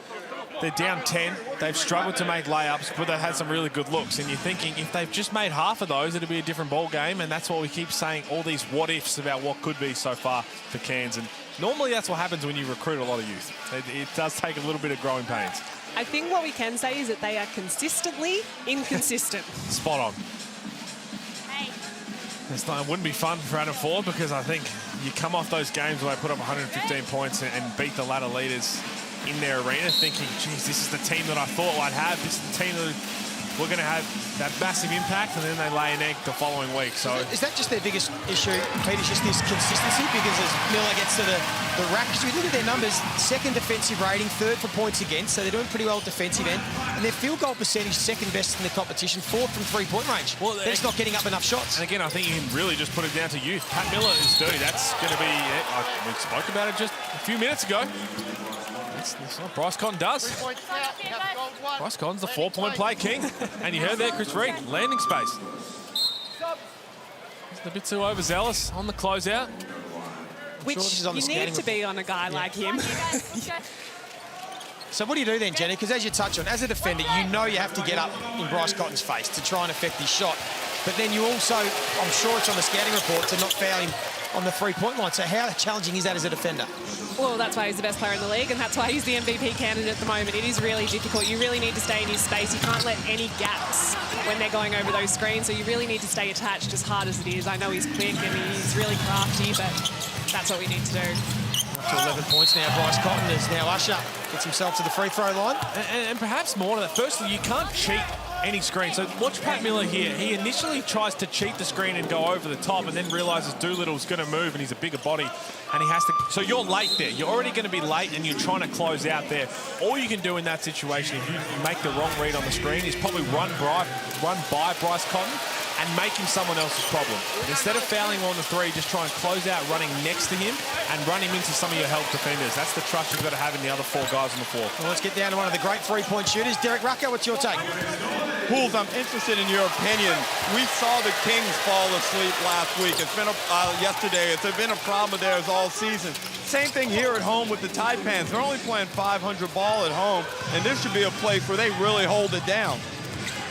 they're down 10. They've struggled to make layups, but they've had some really good looks. And you're thinking, if they've just made half of those, it'll be a different ball game. And that's what we keep saying, all these what-ifs about what could be so far for Cairns. And normally that's what happens when you recruit a lot of youth. It does take a little bit of growing pains. I think what we can say is that they are consistently inconsistent. Spot on. It wouldn't be fun for Adam Ford, because I think you come off those games where they put up 115 points and beat the ladder leaders in their arena, thinking, geez, this is the team that I thought I'd have. This is the team that we're going to have that massive impact, and then they lay an egg the following week. So is that just their biggest issue, Pete? Is just this consistency? Because as Miller gets to the rack, because we look at their numbers, 2nd defensive rating, 3rd for points against, so they're doing pretty well at defensive end. And their field goal percentage, 2nd best in the competition, 4th from 3-point range. Well, they're just not getting up enough shots. And again, I think you can really just put it down to youth. Pat Miller is due. That's going to be, we spoke about it just a few minutes ago. That's what Bryce Cotton does. Bryce Cotton's the 4-point play king. And you heard there, Chris Reed, landing space. He's a bit too overzealous on the closeout. Which you need to be on a guy like him. So what do you do then, Jenny? Because as you touch on, as a defender, you know you have to get up in Bryce Cotton's face to try and affect his shot. but then you also, I'm sure it's on the scouting report, to not foul him on the three-point line. So how challenging is that as a defender? Well, that's why he's the best player in the league, and that's why he's the MVP candidate at the moment. It is really difficult. You really need to stay in his space. You can't let any gaps when they're going over those screens, so you really need to stay attached as hard as it is. I know he's quick and he's really crafty, but that's what we need to do. Up to 11 points now. Bryce Cotton is now Usher. Gets himself to the free throw line. And perhaps more to that. Firstly, you can't cheat any screen. So watch Pat Miller here. He initially tries to cheat the screen and go over the top, and then realises Doolittle's going to move and he's a bigger body, and he has to. So you're late there. You're already going to be late and you're trying to close out there. All you can do in that situation, if you make the wrong read on the screen, is probably run by Bryce Cotton and make him someone else's problem. Instead of fouling on the three, just try and close out running next to him and run him into some of your help defenders. That's the trust you've got to have in the other four guys on the floor. Well, let's get down to one of the great three-point shooters. Derek Rucker, what's your take? Pools, I'm interested in your opinion. We saw the Kings fall asleep last week. It's been yesterday. It's been a problem of theirs all season. Same thing here at home with the Taipans. They're only playing 500 ball at home, and this should be a place where they really hold it down.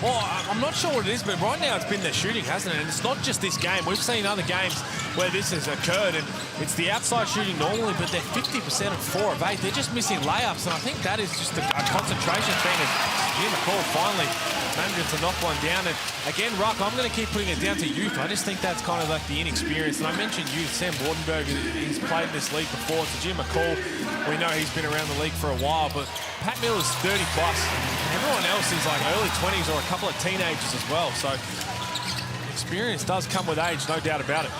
Well, I'm not sure what it is, but right now it's been their shooting, hasn't it? And it's not just this game. We've seen other games where this has occurred, and it's the outside shooting normally, but they're 50% of 4 of 8. They're just missing layups, and I think that is just a concentration thing. And Jim McCall finally managed to knock one down. And again, Ruck, I'm going to keep putting it down to youth. I just think that's kind of like the inexperience. And I mentioned youth. Sam Bordenberg, he's played in this league before. So Jim McCall, we know he's been around the league for a while, but Pat Miller's 30 plus. Everyone else is like early 20s or a couple of teenagers as well. So experience does come with age, no doubt about it.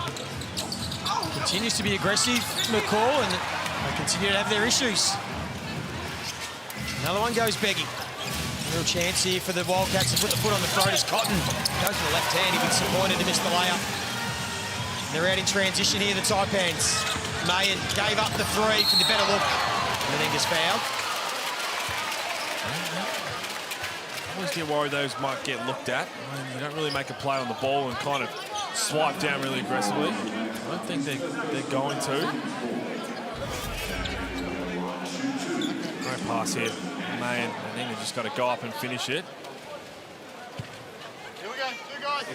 Continues to be aggressive, McCall, and they continue to have their issues. Another one goes begging. Real chance here for the Wildcats to put the foot on the throat as Cotton goes to the left hand. He's disappointed to miss the layup. They're out in transition here, the Taipans. Mayan gave up the three for the better look, and then gets fouled. I always get worried those might get looked at. I mean, you don't really make a play on the ball and kind of swipe down really aggressively. I don't think they're going to. Great pass here. Man, I think they've just got to go up and finish it. Here we go, 2 guys.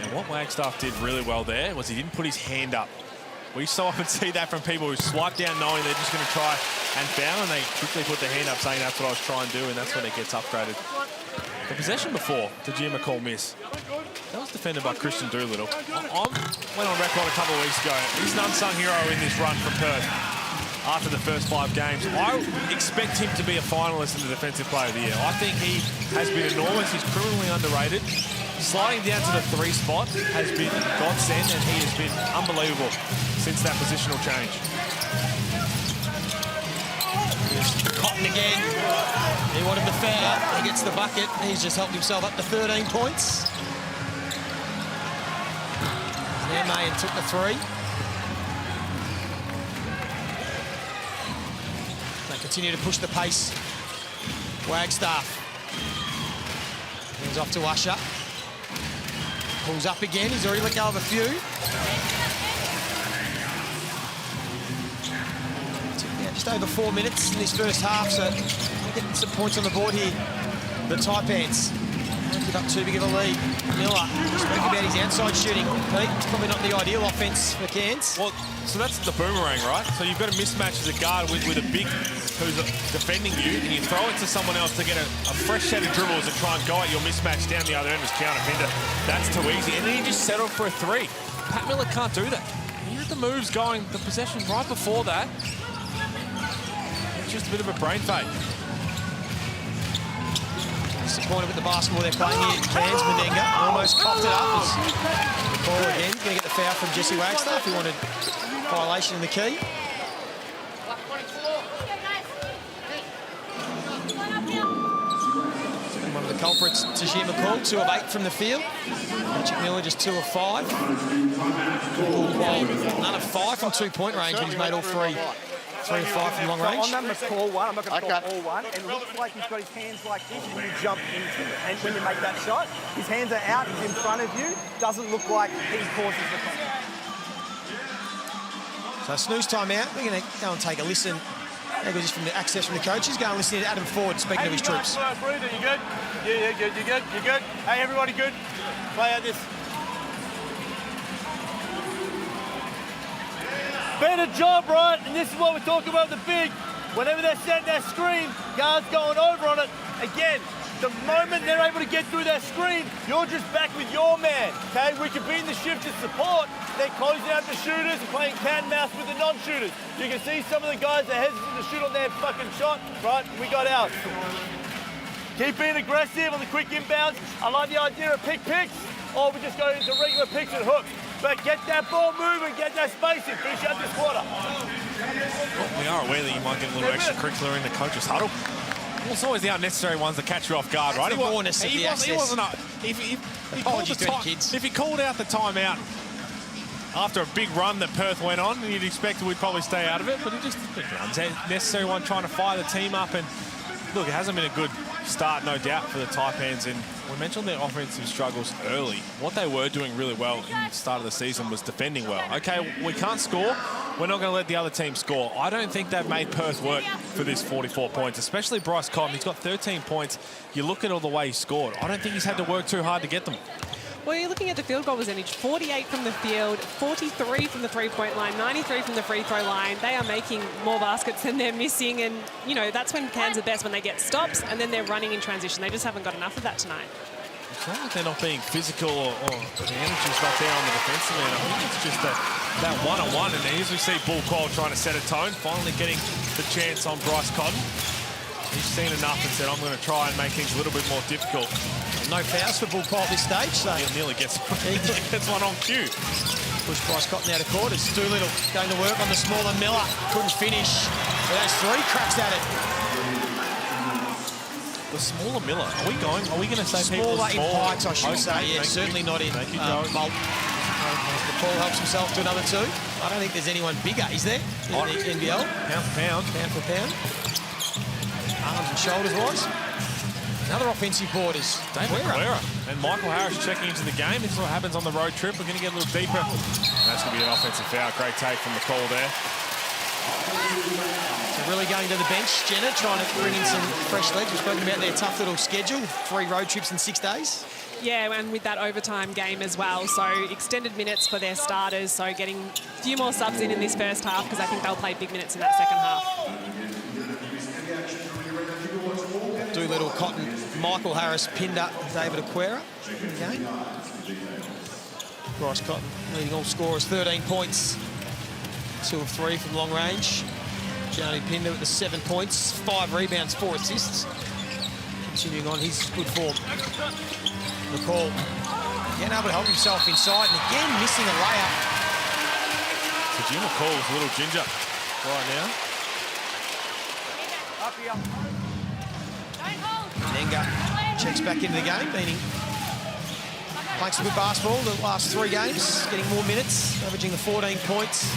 And what Wagstaff did really well there was he didn't put his hand up. We so often see that from people who swipe down knowing they're just going to try and foul, and they quickly put their hand up saying that's what I was trying to do, and that's when it gets upgraded. The possession before, the Jim McCall miss. That was defended by Christian Doolittle. I went on record a couple of weeks ago. He's an unsung hero in this run from Perth. After the first 5 games, I expect him to be a finalist in the Defensive Player of the Year. I think he has been enormous. He's criminally underrated. Sliding down to the 3 spot has been godsend, and he has been unbelievable since that positional change. Cotton again. He wanted the foul. He gets the bucket. He's just helped himself up to 13 points. Now Mayan took the 3. They continue to push the pace. Wagstaff. Hands off to Usher. Pulls up again. He's already let go of a few. Yeah, just over 4 minutes in this first half, so getting some points on the board here. The Taipans give up too big of a lead. Miller spoke about his outside shooting. Pete, it's probably not the ideal offense for Cairns. Well, so that's the boomerang, right? So you've got a mismatch as a guard with a big who's defending you, and you throw it to someone else to get a fresh set of dribbles and try and go at your mismatch down the other end as counter defender. That's too easy. And then you just settle for a 3. Pat Miller can't do that. Here are the moves going, the possession right before that. It's just a bit of a brain fake. Disappointed with the basketball they're playing here. Cairns, Menenga almost coughed it up. The ball again. He's going to get the foul from Jesse Wagstaff. He wanted violation in the key. One of the culprits, Tajir McCall, 2 of 8 from the field. Patrick Miller just 2 of 5. None of 5 from 2-point range, but he's made all 3 of 5 from long range. On that McCall one, I'm not going to call all one, and it looks like he's got his hands like this when you jump into it. And when you make that shot, his hands are out, he's in front of you. Doesn't look like he causes the contact. So snooze time out. We're going to go and take a listen. Just from the access from the coaches. Go and listen to Adam Ford speaking to his troops. You good? Yeah, good. You good? You good? Hey, everybody good? Play out this. Better job, right? And this is what we're talking about the big. Whenever they're setting that screen, guards going over on it. Again, the moment they're able to get through that screen, you're just back with your man, okay? We can be in the shifted support. They're closing out the shooters and playing cat and mouse with the non-shooters. You can see some of the guys are hesitant to shoot on their fucking shot, right? We got ours. Keep being aggressive on the quick inbounds. I like the idea of pick picks, or we just go into regular picks and hooks. But get that ball moving, get that spacing, finish out this quarter. Well, we are aware that you might get a little extracurricular in the coach's huddle. Well, it's always the unnecessary ones that catch you off guard, right? He wasn't up. If he called out the timeout after a big run that Perth went on, you'd expect we'd probably stay out of it, but he just runs out. Necessary one trying to fire the team up, and look, it hasn't been a good start, no doubt, for the Taipans, and we mentioned their offensive struggles early. What they were doing really well in the start of the season was defending well. Okay, we can't score. We're not going to let the other team score. I don't think they've made Perth work for this 44 points, especially Bryce Cotton. He's got 13 points. You look at all the way he scored. I don't think he's had to work too hard to get them. Well, you're looking at the field goal percentage, 48 from the field, 43 from the three-point line, 93 from the free throw line. They are making more baskets than they're missing, and, you know, that's when Cairns are best, when they get stops and then they're running in transition. They just haven't got enough of that tonight. It's not like they're not being physical or the energy's not there on the defensive end. I think it's just that one-on-one, and as we see Bull Cole trying to set a tone, finally getting the chance on Bryce Cotton. He's seen enough and said, I'm going to try and make things a little bit more difficult. No fouls for Bull Cole at this stage, so... He nearly gets one on cue. Push Bryce Cotton out of quarters. Doolittle going to work on the smaller Miller. Couldn't finish. But there's 3 cracks at it. The smaller Miller. Are we going to say smaller in height, I should say. Yeah, Thank certainly you. not in bulk. Paul helps himself to another 2. I don't think there's anyone bigger, is there? In the NBL. Pound for pound. Pound for pound. Arms and shoulders wise. Another offensive boarders. David Guerra. And Michael Harris checking into the game. This is what happens on the road trip. We're going to get a little deeper. That's going to be an offensive foul. Great take from the call there. So really going to the bench, Jenna, trying to bring in some fresh legs. We've spoken about their tough little schedule. 3 road trips in 6 days. Yeah, and with that overtime game as well. So extended minutes for their starters. So getting a few more subs in this first half, because I think they'll play big minutes in that second half. Doolittle, Cotton, Michael Harris, Pinder, David Aquera in the game. Bryce Cotton leading all scorers, 13 points. 2 of 3 from long range. Johnny Pinder with the 7 points, 5 rebounds, 4 assists. Continuing on his good form. McCall again able to help himself inside, and again missing a layup. So Jim McCall's a little ginger right now. Up here. Nenga checks back into the game, meaning playing some good basketball the last 3 games, getting more minutes, averaging the 14 points.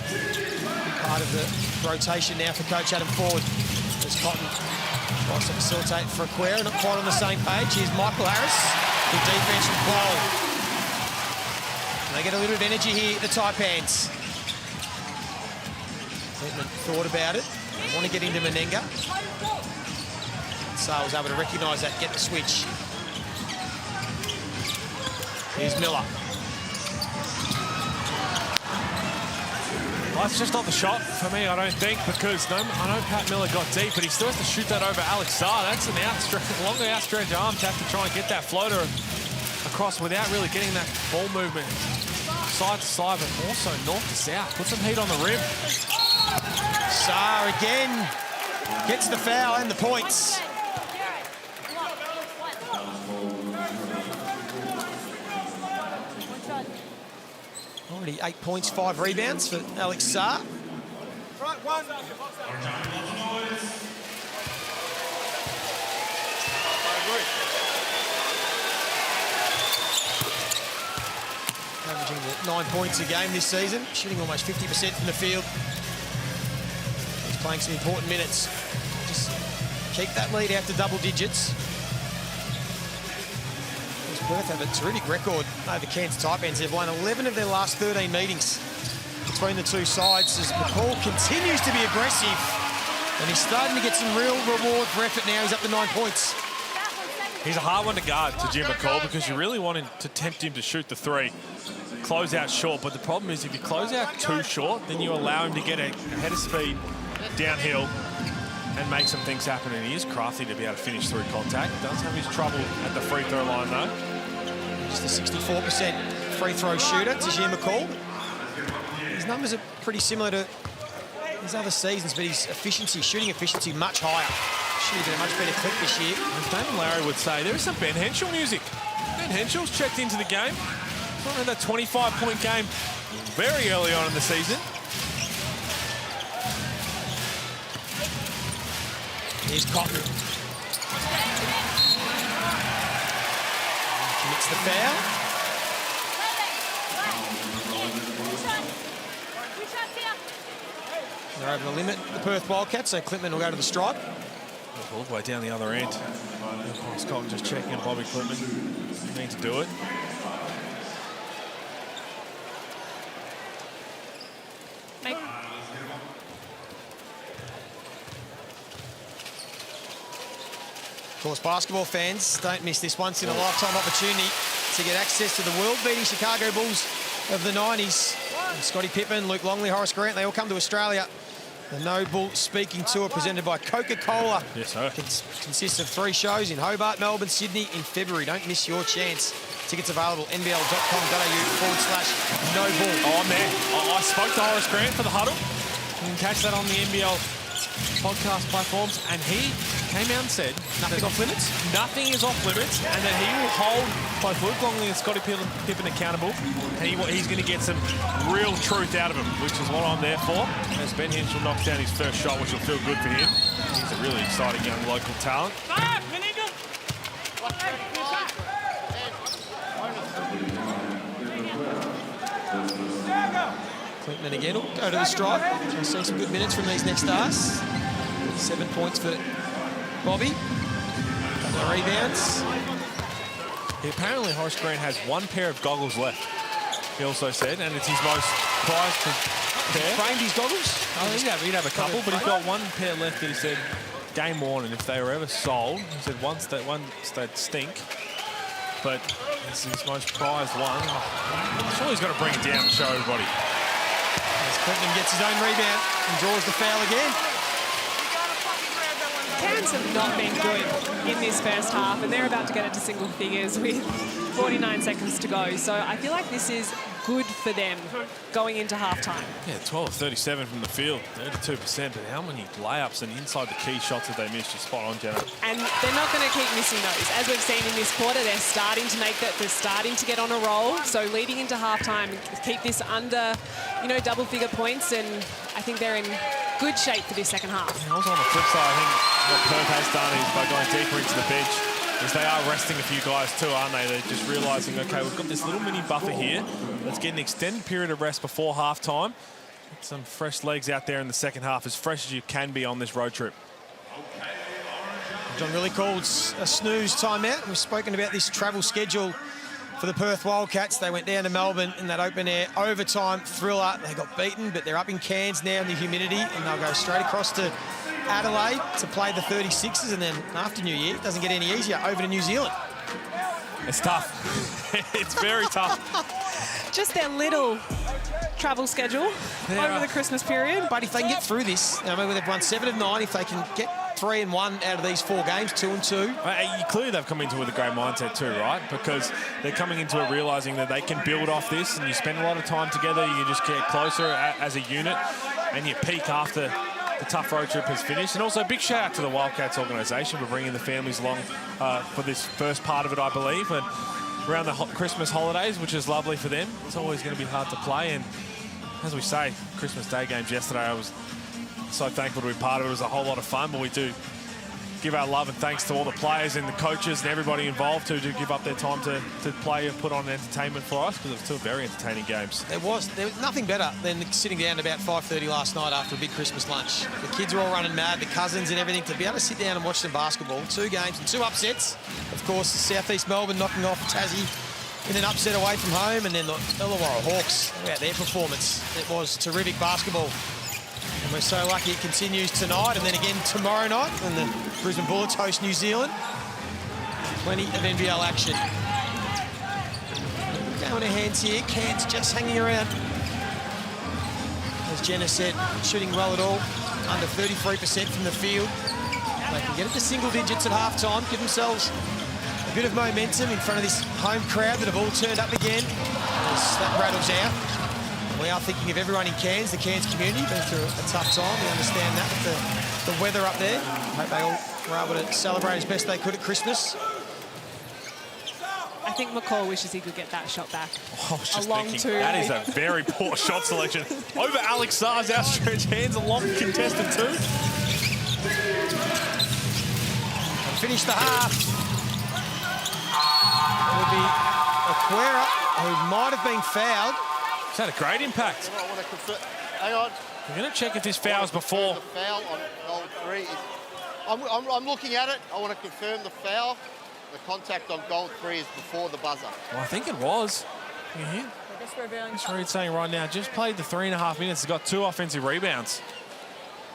Big part of the rotation now for Coach Adam Ford. As Cotton tries to facilitate for Aquera, not quite on the same page. Here's Michael Harris, good defense from Cole. They get a little bit of energy here, the Taipans. Whitman thought about it. They want to get into Menenga. So I was able to recognise that, get the switch. Here's Miller. Well, it's just not the shot for me, I don't think, because I know Pat Miller got deep, but he still has to shoot that over Alex Sarr. That's an longer outstretched arm to have to try and get that floater across without really getting that ball movement side to side, but also north to south. Put some heat on the rim. Sarr again gets the foul and the points. Already 8 points, 5 rebounds for Alex Sarr. Right, 1. Averaging 9 points a game this season, shooting almost 50% from the field. He's playing some important minutes. Just keep that lead out to double digits. Perth have a terrific record over Cairns Taipans. They've won 11 of their last 13 meetings between the 2 sides as McCall continues to be aggressive. And he's starting to get some real reward for effort now. He's up to 9 points. He's a hard one to guard to Jim McCall because you really want to tempt him to shoot the three. Close out short, but the problem is if you close out too short, then you allow him to get a head of speed downhill and make some things happen. And he is crafty to be able to finish through contact. Does have his trouble at the free throw line though. Just a 64% free throw shooter to Jim McCall. His numbers are pretty similar to his other seasons, but his efficiency, shooting efficiency, much higher. Should have been a much better clip this year. As Damon Larry would say, there is some Ben Henschel music. Ben Henschel's checked into the game. Got that 25-point game very early on in the season. Here's Cotton. Commits the foul. They're over the limit, the Perth Wildcats, so Clintman will go to the stripe. All the way down the other end. Scott just checking on Bobby Clintman. Need to do it. Of course, basketball fans, don't miss this once-in-a-lifetime opportunity to get access to the world-beating Chicago Bulls of the 90s. And Scottie Pippen, Luke Longley, Horace Grant, they all come to Australia. The No Bull Speaking Tour presented by Coca-Cola. Yes, sir. It consists of 3 shows in Hobart, Melbourne, Sydney in February. Don't miss your chance. Tickets available, nbl.com.au/NoBull. Oh, man. I spoke to Horace Grant for the huddle. You can catch that on the NBL podcast platforms, and he came out and said nothing's off limits. Nothing is off limits, and that he will hold both Luke Longley and Scottie Pippen accountable. And he's going to get some real truth out of him, which is what I'm there for. As Ben Henschel knocks down his first shot, which will feel good for him. He's a really exciting young local talent. Clintman again will go to the stripe. We'll see some good minutes from these next stars. 7 points for Bobby. No rebounds. Apparently, Horace Grant has 1 pair of goggles left, he also said, and it's his most prized pair. Framed his goggles? Oh, he'd have a couple, but he's got 1 pair left that he said game worn, and if they were ever sold, he said once they'd stink. But it's his most prized one. I'm sure he's got to bring it down and show everybody. As Clintman gets his own rebound and draws the foul again. Cairns have not been good in this first half, and they're about to get it to single figures with 49 seconds to go. So I feel like this is good for them going into halftime. Yeah, 12-37 from the field, 32%, but how many layups and inside the key shots that they missed? You're spot on, Jenna. And they're not going to keep missing those. As we've seen in this quarter, they're starting to make that, they're starting to get on a roll. So leading into halftime, keep this under, double-figure points, and I think they're in good shape for this second half. And also on the flip side, I think what Perth has done is by going deeper into the bench, is they are resting a few guys too, aren't they? They're just realising, okay, we've got this little mini buffer here. Let's get an extended period of rest before halftime. Get some fresh legs out there in the second half, as fresh as you can be on this road trip. John really called a snooze timeout. We've spoken about this travel schedule for the Perth Wildcats. They went down to Melbourne in that open air overtime thriller. They got beaten, but they're up in Cairns now in the humidity, and they'll go straight across to Adelaide to play the 36ers, and then after New Year, it doesn't get any easier, over to New Zealand. It's tough. It's very tough. Just their little travel schedule over the Christmas period. But if they can get through this, they've won 7 of 9, if they can get 3-1 out of these 4 games, 2-2. Clearly they've come into it with a great mindset too, right? Because they're coming into it realising that they can build off this, and you spend a lot of time together, you just get closer as a unit, and you peak after the tough road trip has finished. And also a big shout out to the Wildcats organisation for bringing the families along for this first part of it, I believe, and around the Christmas holidays, which is lovely for them. It's always going to be hard to play, and as we say, Christmas Day games yesterday, I was so thankful to be part of it. It was a whole lot of fun, but we do give our love and thanks to all the players and the coaches and everybody involved who do give up their time to play and put on entertainment for us, because it was 2 very entertaining games. There was nothing better than sitting down about 5:30 last night after a big Christmas lunch. The kids were all running mad, the cousins and everything, to be able to sit down and watch some basketball. 2 games and 2 upsets. Of course, South East Melbourne knocking off Tassie in an upset away from home, and then the Illawarra Hawks about their performance. It was terrific basketball. And we're so lucky it continues tonight, and then again tomorrow night when the Brisbane Bullets host New Zealand. Plenty of NBL action. Going to hands here. Cairns just hanging around. As Jenna said, shooting well at all. Under 33% from the field. They can get it to single digits at halftime, give themselves a bit of momentum in front of this home crowd that have all turned up again. As that rattles out. We are thinking of everyone in Cairns, the Cairns community, been through a tough time. We understand that with the weather up there. Hope they all were able to celebrate as best they could at Christmas. I think McCall wishes he could get that shot back. I was just long thinking, two. that is a very poor shot selection. Over Alex Saar's outstretched hands, a long contested two. Finish the half. It would be Aquera, who might have been fouled. It's had a great impact. I want to confirm. Hang on. We're going to check if this foul's before. The foul on goal 3 is... I'm looking at it. I want to confirm the foul. The contact on goal 3 is before the buzzer. Well, I think it was. Yeah. This Reed's saying right now, just played the 3.5 minutes, has got 2 offensive rebounds.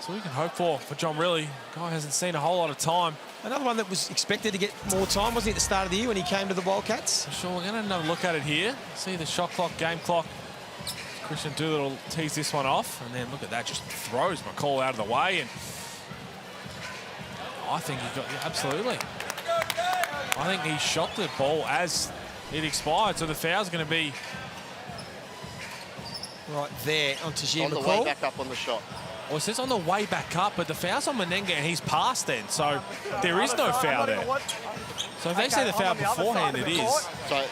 So we can hope for John Riley. Guy hasn't seen a whole lot of time. Another one that was expected to get more time, wasn't he, at the start of the year when he came to the Wildcats? Sure, we're going to have another look at it here. See the shot clock, game clock. Christian Doolittle tees this one off, and then look at that, just throws McCall out of the way. And I think he got, yeah, absolutely. I think he shot the ball as it expired, so the foul's going to be right there on Tajir McCall. On the way back up on the shot. Well, it says on the way back up, but the foul's on Menenga and he's passed then, so there is no foul there. So if they say the foul beforehand, it is. So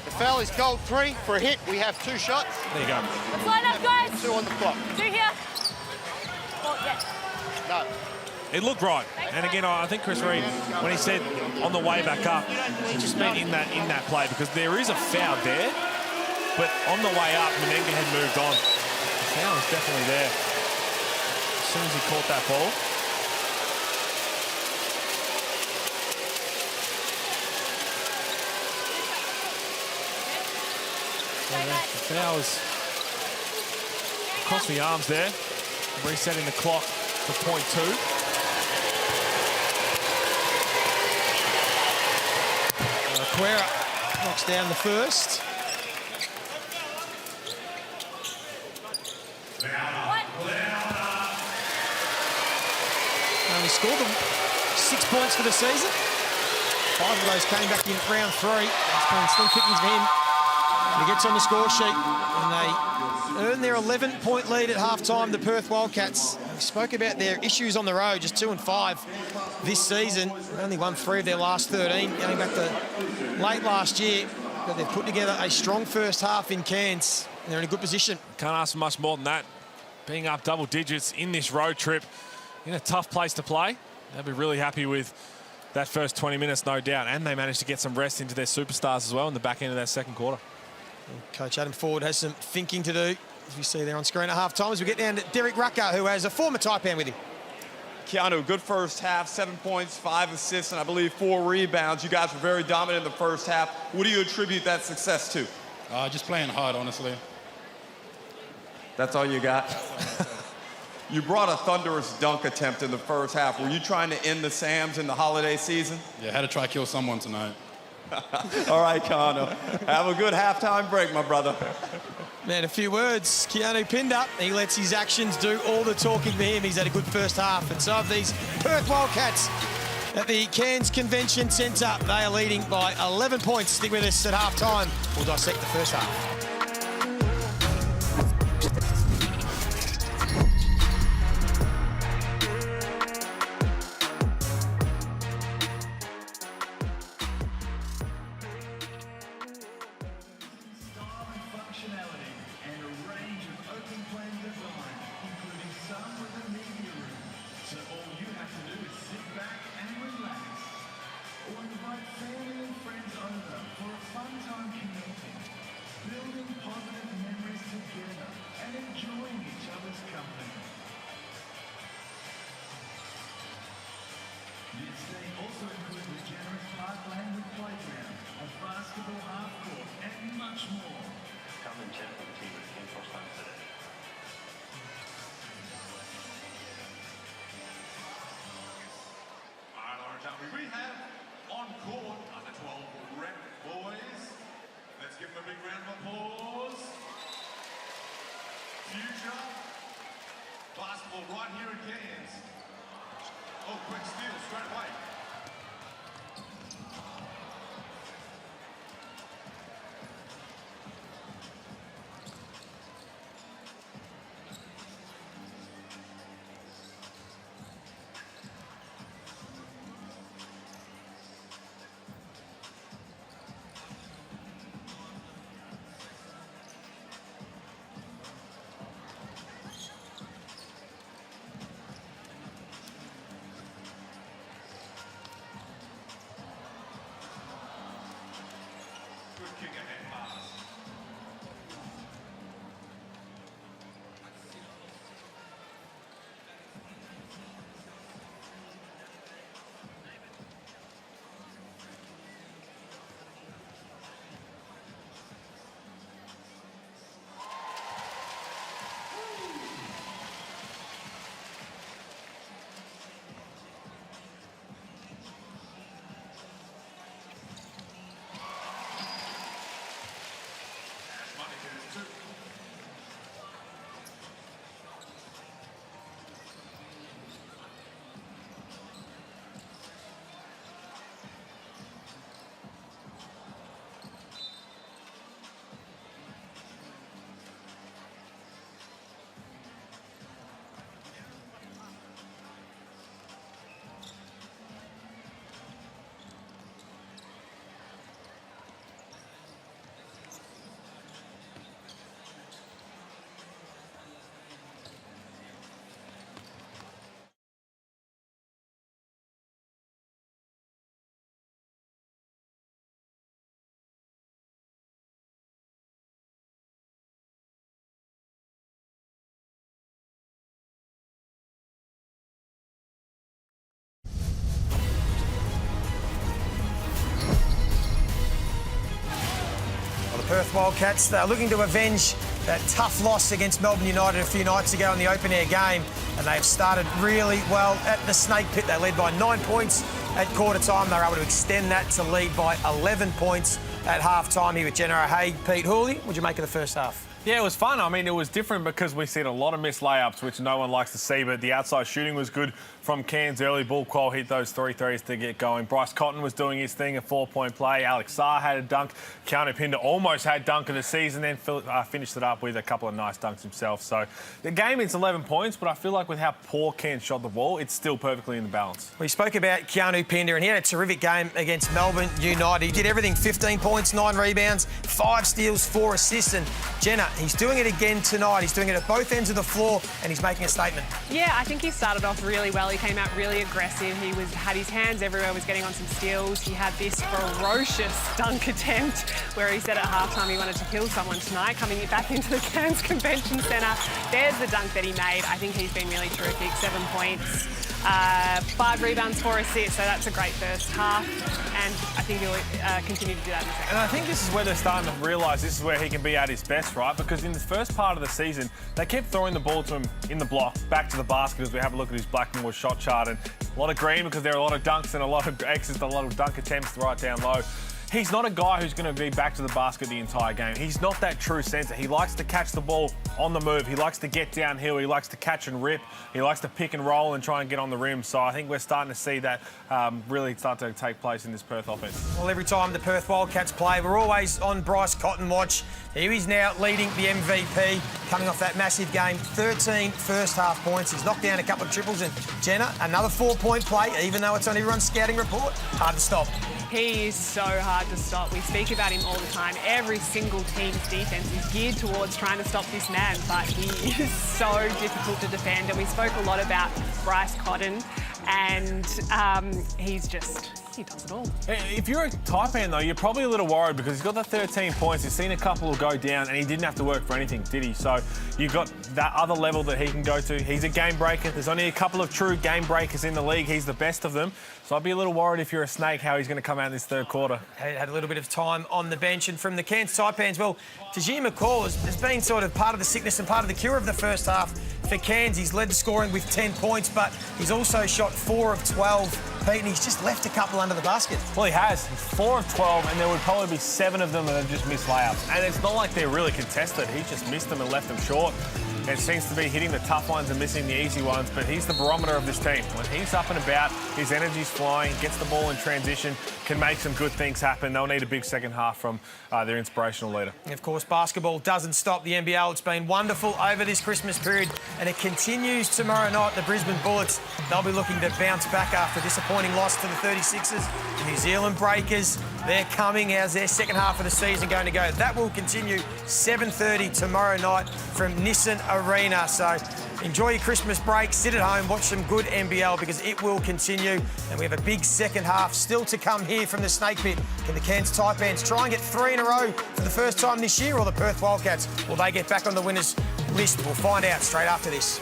the foul is goal 3 for a hit. We have 2 shots. There you go. Let's line up, guys. 2 on the clock. 2 here. Oh, yeah. No. It looked right. And again, I think Chris Reed, when he said on the way back up, he just meant in that play, because there is a foul there, but on the way up, Menenga had moved on. The foul is definitely there. As soon as he caught that ball. The foul is across the arms there. Resetting the clock for .2. Aquera knocks down the first. Only scored them 6 points for the season. 5 of those came back in round 3. It's been slim pickings for him. He gets on the score sheet, and they earn their 11-point lead at halftime. The Perth Wildcats. We spoke about their issues on the road, just 2-5 this season. They've only won 3 of their last 13, going back to late last year. But they've put together a strong first half in Cairns. And they're in a good position. Can't ask for much more than that. Being up double digits in this road trip, in a tough place to play. They'll be really happy with that first 20 minutes, no doubt. And they managed to get some rest into their superstars as well in the back end of that second quarter. Coach Adam Ford has some thinking to do, as we see there on screen at half-time, as we get down to Derek Rucker, who has a former Taipan with him. Keanu, good first half, 7 points, 5 assists, and I believe 4 rebounds. You guys were very dominant in the first half. What do you attribute that success to? Just playing hard, honestly. That's all you got? You brought a thunderous dunk attempt in the first half. Were you trying to end the Sams in the holiday season? Yeah, I had to try to kill someone tonight. All right, Keanu. Have a good halftime break, my brother. Man, a few words. Keanu pinned up. He lets his actions do all the talking for him. He's had a good first half. And so have these Perth Wildcats at the Cairns Convention Centre. They are leading by 11 points. Stick with us at half-time. We'll dissect the first half. We have on court big round of applause. Future basketball right here at Cairns. Oh, quick steal straight away. Good kick ahead pass. Perth Wildcats, they're looking to avenge that tough loss against Melbourne United a few nights ago in the open-air game, and they've started really well at the Snake Pit. They led by 9 points at quarter time. They were able to extend that to lead by 11 points at half-time here with Jenna O'Hay. Pete Hooley, what did you make of the first half? Yeah, it was fun. I mean, it was different because we seen a lot of missed layups, which no one likes to see, but the outside shooting was good from Cairns early. Bull Qual hit those 3 threes to get going. Bryce Cotton was doing his thing, a 4-point play. Alex Saar had a dunk. Keanu Pinder almost had dunk of the season, then finished it up with a couple of nice dunks himself. So the game is 11 points, but I feel like with how poor Cairns shot the ball, it's still perfectly in the balance. We spoke about Keanu Pinder, and he had a terrific game against Melbourne United. He did everything: 15 points, 9 rebounds, 5 steals, 4 assists. And Jenna, he's doing it again tonight. He's doing it at both ends of the floor, and he's making a statement. Yeah, I think he started off really well. He came out really aggressive. He had his hands everywhere, was getting on some steals. He had this ferocious dunk attempt where he said at halftime he wanted to kill someone tonight, coming back into the Cairns Convention Centre. There's the dunk that he made. I think he's been really terrific. 7 points, 5 rebounds, 4 assists, so that's a great first half, and I think he'll continue to do that in the second. And I think this is where they're starting to realise this is where he can be at his best, right? Because in the first part of the season, they kept throwing the ball to him in the block, back to the basket as we have a look at his Blackmore shot chart, and a lot of green because there are a lot of dunks and a lot of X's, a lot of dunk attempts right down low. He's not a guy who's going to be back to the basket the entire game. He's not that true centre. He likes to catch the ball on the move. He likes to get downhill. He likes to catch and rip. He likes to pick and roll and try and get on the rim. So I think we're starting to see that really start to take place in this Perth offense. Well, every time the Perth Wildcats play, we're always on Bryce Cotton watch. Here he's now leading the MVP, coming off that massive game. 13 first half points. He's knocked down a couple of triples, and Jenna, another 4-point play, even though it's on everyone's scouting report. Hard to stop. He is so hard to stop. We speak about him all the time. Every single team's defence is geared towards trying to stop this man, but he is so difficult to defend. And we spoke a lot about Bryce Cotton, and he does it all. If you're a Taipan, though, you're probably a little worried because he's got the 13 points. He's seen a couple go down, and he didn't have to work for anything, did he? So you've got that other level that he can go to. He's a game breaker. There's only a couple of true game breakers in the league. He's the best of them. So I'd be a little worried if you're a Snake how he's going to come out in this third quarter. Had a little bit of time on the bench. And from the Cairns Taipans, well, Tajir McCall has been sort of part of the sickness and part of the cure of the first half for Cairns. He's led the scoring with 10 points, but he's also shot 4 of 12, Pete, and he's just left a couple under the basket. Well, he has. 4 of 12, and there would probably be 7 of them that have just missed layups. And it's not like they're really contested. He just missed them and left them short. It seems to be hitting the tough ones and missing the easy ones, but he's the barometer of this team. When he's up and about, his energy's flying, gets the ball in transition, can make some good things happen. They'll need a big second half from their inspirational leader. And of course, basketball doesn't stop the NBL. It's been wonderful over this Christmas period, and it continues tomorrow night. The Brisbane Bullets, they'll be looking to bounce back after a disappointing loss to the 36ers. The New Zealand Breakers, they're coming. How's their second half of the season going to go? That will continue 7:30 tomorrow night from Nissan Arena. So enjoy your Christmas break, sit at home, watch some good NBL because it will continue. And we have a big second half still to come here from the Snake Pit. Can the Cairns Taipans try and get 3 in a row for the first time this year, or the Perth Wildcats, will they get back on the winners list? We'll find out straight after this.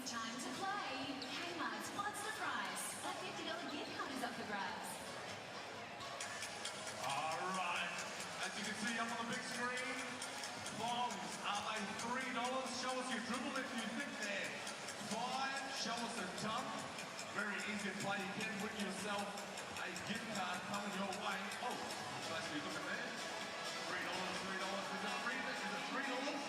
Time to play. Kmart, what's the price? A $50 gift card is up for grabs. All right. As you can see up on the big screen, bongs, are they $3? Show us your dribble if you think they're 5. Show us a dump. Very easy to play. You can win yourself a gift card coming your way. Oh, nice to look at that. $3, $3. Is it $3? Is it $3?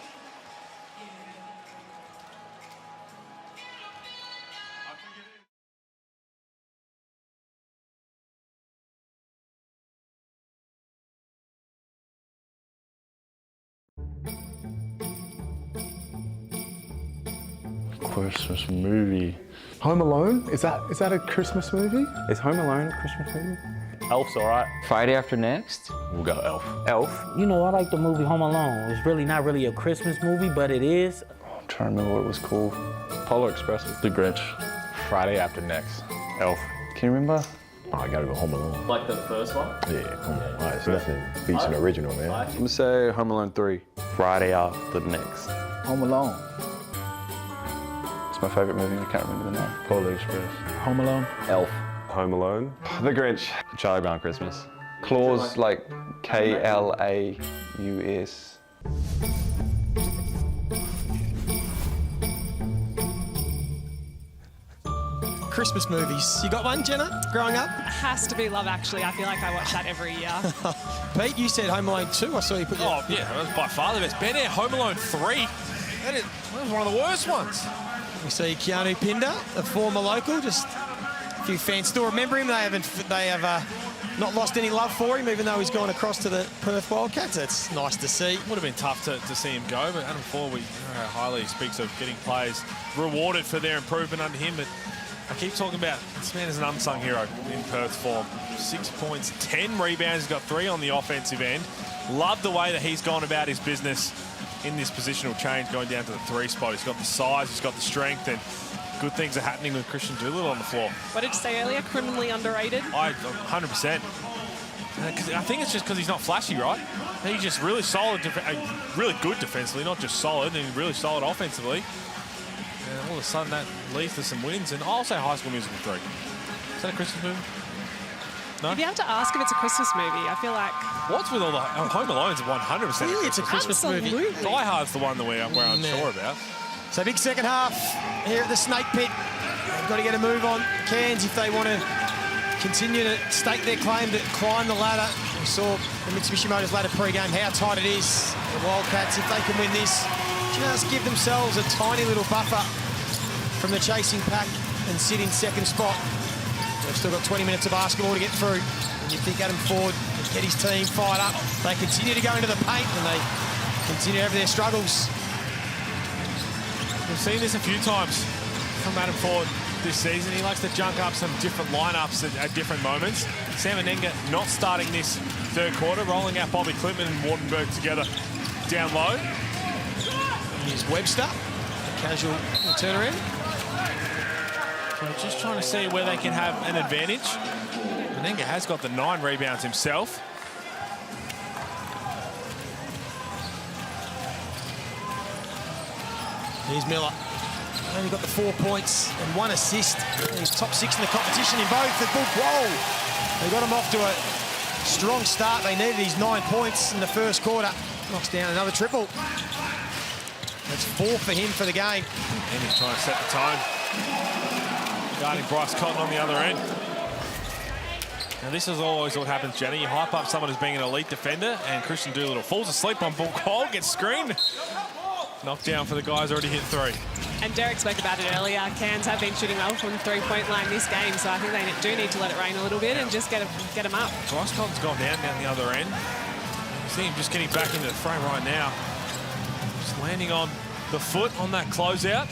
Christmas movie. Home Alone? Is that a Christmas movie? Is Home Alone a Christmas movie? Elf's alright. Friday After Next? We'll go Elf. Elf? You know, I like the movie Home Alone. It's really not really a Christmas movie, but it is. I'm trying to remember what it was called. Polar Express. The Grinch. Friday After Next. Elf. Can you remember? Oh, I gotta go Home Alone. Like the first one? Yeah, Home Alone. It's nothing beats an original, man. I'm gonna say Home Alone 3. Friday After Next. Home Alone. It's my favourite movie, I can't remember the name. Polar Express. Home Alone. Elf. Home Alone. The Grinch. Charlie Brown Christmas. Claus, like Klaus. Christmas movies? You got one, Jenna, growing up? Has to be Love Actually. I feel like I watch that every year. Pete, you said Home Alone 2. I saw you put Oh, yeah, that was by far the best. Better Home Alone 3. That was one of the worst ones. We see Keanu Pinder, a former local, just a few fans still remember him. They have not lost any love for him, even though he's gone across to the Perth Wildcats. That's nice to see. Would have been tough to see him go, but Adam Ford, we know how highly he speaks of getting players rewarded for their improvement under him. But I keep talking about this man is an unsung hero in Perth form. 6 points, 10 rebounds. He's got 3 on the offensive end. Love the way that he's gone about his business in this positional change, going down to the 3 spot. He's got the size, he's got the strength, and good things are happening with Christian Doolittle on the floor. What did you say earlier? Criminally underrated? 100%. I think it's just because he's not flashy, right? He's just really solid, really good defensively, not just solid, and really solid offensively. And all of a sudden that leads to some wins. And I'll say High School Musical 3. Is that a Christmas movie? No? You'd have to ask if it's a Christmas movie. I feel like... What's with all the... Home Alone's 100% Really, it's a Christmas movie. Die Hard's the one that we're unsure about. So big second half here at the Snake Pit. They've got to get a move on Cairns if they want to continue to stake their claim to climb the ladder. We saw the Mitsubishi Motors ladder pre-game, how tight it is. The Wildcats, if they can win this, just give themselves a tiny little buffer from the chasing pack and sit in second spot. They've still got 20 minutes of basketball to get through. And you think Adam Ford can get his team fired up. They continue to go into the paint and they continue to have their struggles. We've seen this a few times from Adam Ford this season. He likes to junk up some different lineups at different moments. Sam Anenga not starting this third quarter, rolling out Bobby Klitman and Wardenberg together down low. Here's Webster, a casual turnaround. So just trying to see where they can have an advantage. Anenga has got the 9 rebounds himself. Here's Miller. Only got the 4 points and 1 assist. He's top 6 in the competition in both. The Bull Whoa! They got him off to a strong start. They needed his 9 points in the first quarter. Knocks down another triple. That's 4 for him for the game. And he's trying to set the tone. Guarding Bryce Cotton on the other end. Now this is always what happens, Jenna. You hype up someone as being an elite defender, and Christian Doolittle falls asleep on Bull Cole, gets screened. Knocked down for the guys already hit 3. And Derek spoke about it earlier. Cairns have been shooting well from the 3-point line this game, so I think they do need to let it rain a little bit and just get them up. Bryce Cotton's gone down the other end. You see him just getting back into the frame right now. Just landing on the foot on that closeout.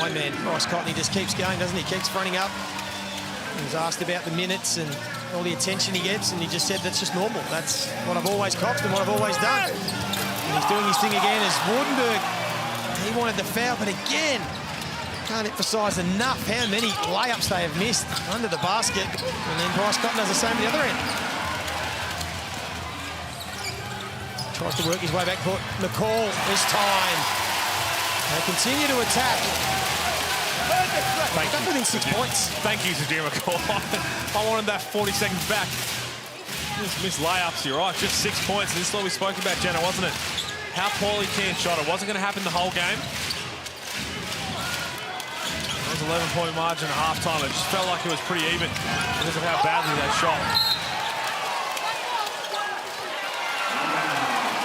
Oh man, Bryce Cotton, he just keeps going, doesn't he? Keeps fronting up. He was asked about the minutes and all the attention he gets, and he just said that's just normal. That's what I've always copped and what I've always done. And he's doing his thing again as Wardenberg. He wanted the foul, but again, can't emphasise enough how many layups they have missed under the basket. And then Bryce Cotton does the same at the other end. Tries to work his way back court. McCall this time. They continue to attack. Back within 6 points. Thank you, Zadir McCall. I wanted that 40 seconds back. Just missed layups, you're right. Just 6 points. This is what we spoke about, Jenna, wasn't it? How poorly Cairns shot. It wasn't going to happen the whole game. It was an 11-point margin at halftime. It just felt like it was pretty even because of how badly they shot.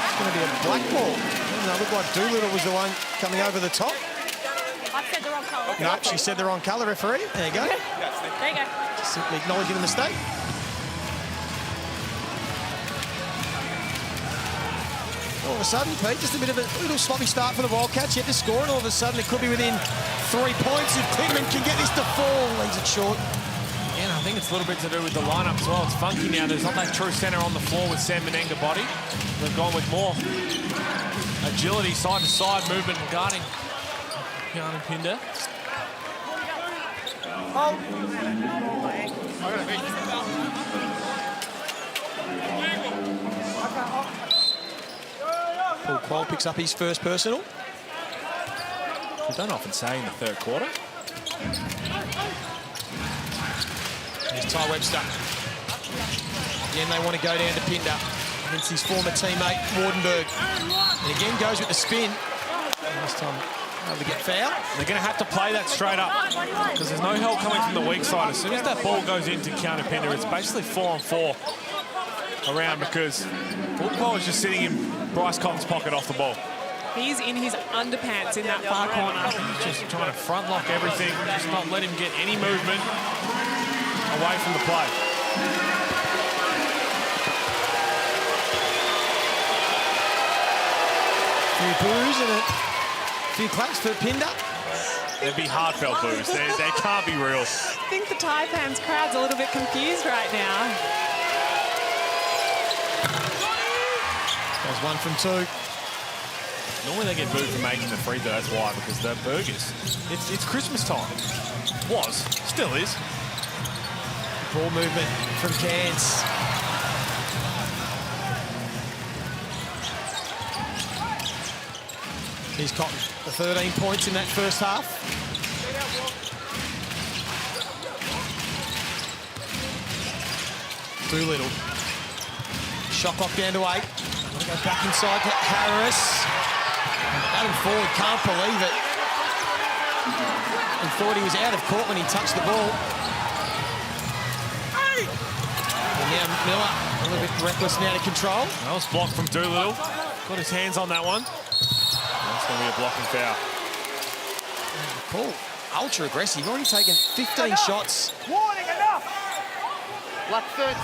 It's going to be a black ball. It looked like Doolittle was the one coming over the top. I said the wrong colour. No, she said the wrong colour, referee. There you go. There you go. Just simply acknowledging the mistake. All of a sudden, Pete, just a bit of a little sloppy start for the Wildcats. Yet to score, and all of a sudden it could be within 3 points if Klitman can get this to fall. Leaves it short. And I think it's a little bit to do with the lineup as well. It's funky now. There's not that true centre on the floor with Sam Menenga body. They've gone with more agility, side-to-side movement and guarding Keanu Pinder. Paul Quoll picks up his first personal. We don't often say in the third quarter. Here's Ty Webster. Again, they want to go down to Pinder against his former teammate, Wardenberg. And again, goes with the spin. Last time Able to get foul. They're going to have to play that straight up because there's no help coming from the weak side. As soon as that ball goes into Counterpinder, it's basically 4-on-4 around because Woodpole is just sitting in Bryce Cotton's pocket off the ball. He's in his underpants in that far corner. Just trying to front lock everything, just not let him get any movement away from the play. A few boos and a few claps for Pinder. They'd be heartfelt boos. They can't be real. I think the Taipans crowd's a little bit confused right now. There's one from two. Normally they get booed for making the free throw. That's why, because they're burgers. It's Christmas time. Was. Still is. Ball movement from Cairns. He's Cotton, the 13 points in that first half. Doolittle. Shot clock down to 8. Go back inside to Harris. Adam Ford can't believe it. He thought he was out of court when he touched the ball. And now Miller, a little bit reckless and out of control. That was blocked from Doolittle. Got his hands on that one. That's going to be a blocking foul. Cool. Ultra aggressive. Already taken 15 shots. Warning, enough! Black 13,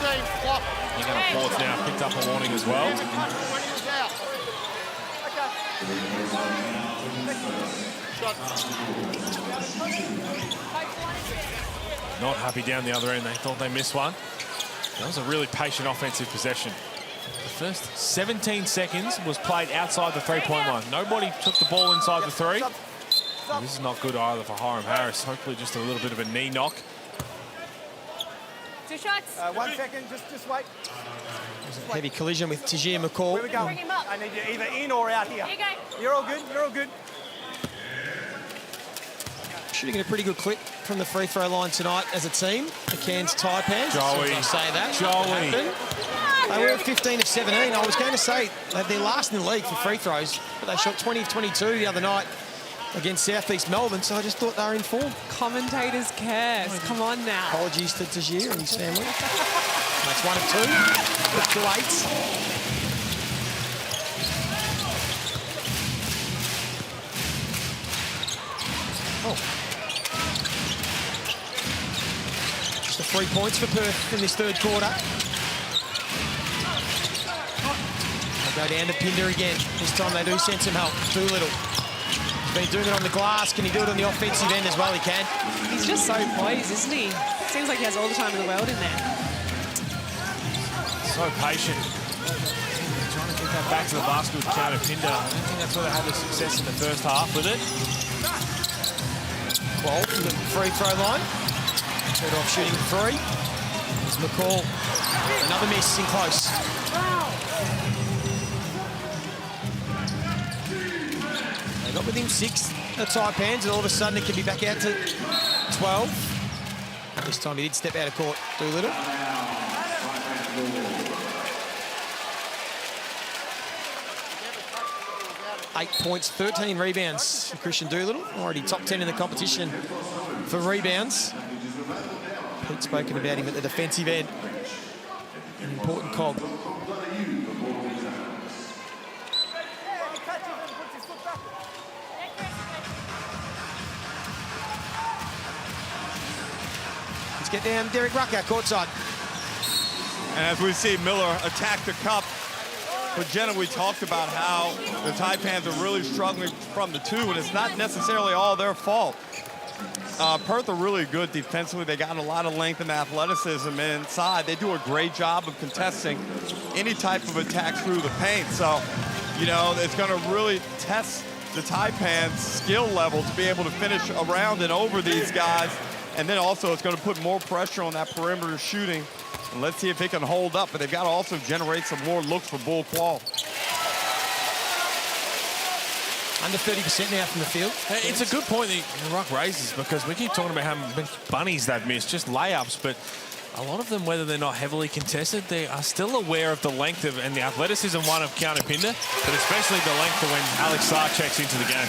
flop. You're going to fourth now. Picked up a warning as well. Not happy down the other end. They thought they missed one. That was a really patient offensive possession. The first 17 seconds was played outside the three-point line. Nobody took the ball inside the three. And this is not good either for Hiram Harris. Hopefully just a little bit of a knee knock. 2 shots. 1 second, just wait. Heavy collision with Tajir McCall. Where we go? Bring him up. I need you either in or out here. Here you go. You're all good, you're all good. Shooting at a pretty good clip from the free throw line tonight as a team. The Cairns Taipans. Joey. I say that. Joey. They were at 15 of 17. I was going to say they're last in the league for free throws, but they shot 20 of 22 the other night against South East Melbourne, so I just thought they were in form. Commentators curse. Come on now. Apologies to Tajir and his family. That's 1 of 2. 2 eights. Oh. Just the 3 points for Perth in this third quarter. They go down to Pinder again. This time they do send some help. Doolittle. He's been doing it on the glass. Can he do it on the offensive end as well? He can. He's just so poised, isn't he? Seems like he has all the time in the world in there. So patient. Trying to get that back to the basket with Counter Pinder. I don't think that's where they had the success in the first half with it. 12 from the free throw line. Third off shooting 3. There's McCall. Another miss in close. They got within 6, the Taipans, and all of a sudden it can be back out to 12. This time he did step out of court, Doolittle. Eight points, 13 rebounds for Christian Doolittle. Already top 10 in the competition for rebounds. Pete's spoken about him at the defensive end. An important cog. Let's get down Derek Rucker, courtside. And as we see Miller attack the cup, but Jenna, we talked about how the Taipans are really struggling from the 2, and it's not necessarily all their fault. Perth are really good defensively. They got a lot of length and athleticism inside. They do a great job of contesting any type of attack through the paint. So, you know, it's going to really test the Taipans' skill level to be able to finish around and over these guys. And then also it's going to put more pressure on that perimeter shooting. And let's see if it can hold up. But they've got to also generate some more looks for Bull Qual. Under 30% now from the field. Hey, it's a good point that Ruck raises because we keep talking about how many bunnies they've missed, just layups, but a lot of them, whether they're not heavily contested, they are still aware of the length of and the athleticism of Counter Pinder, but especially the length of when Alex Sarr checks into the game.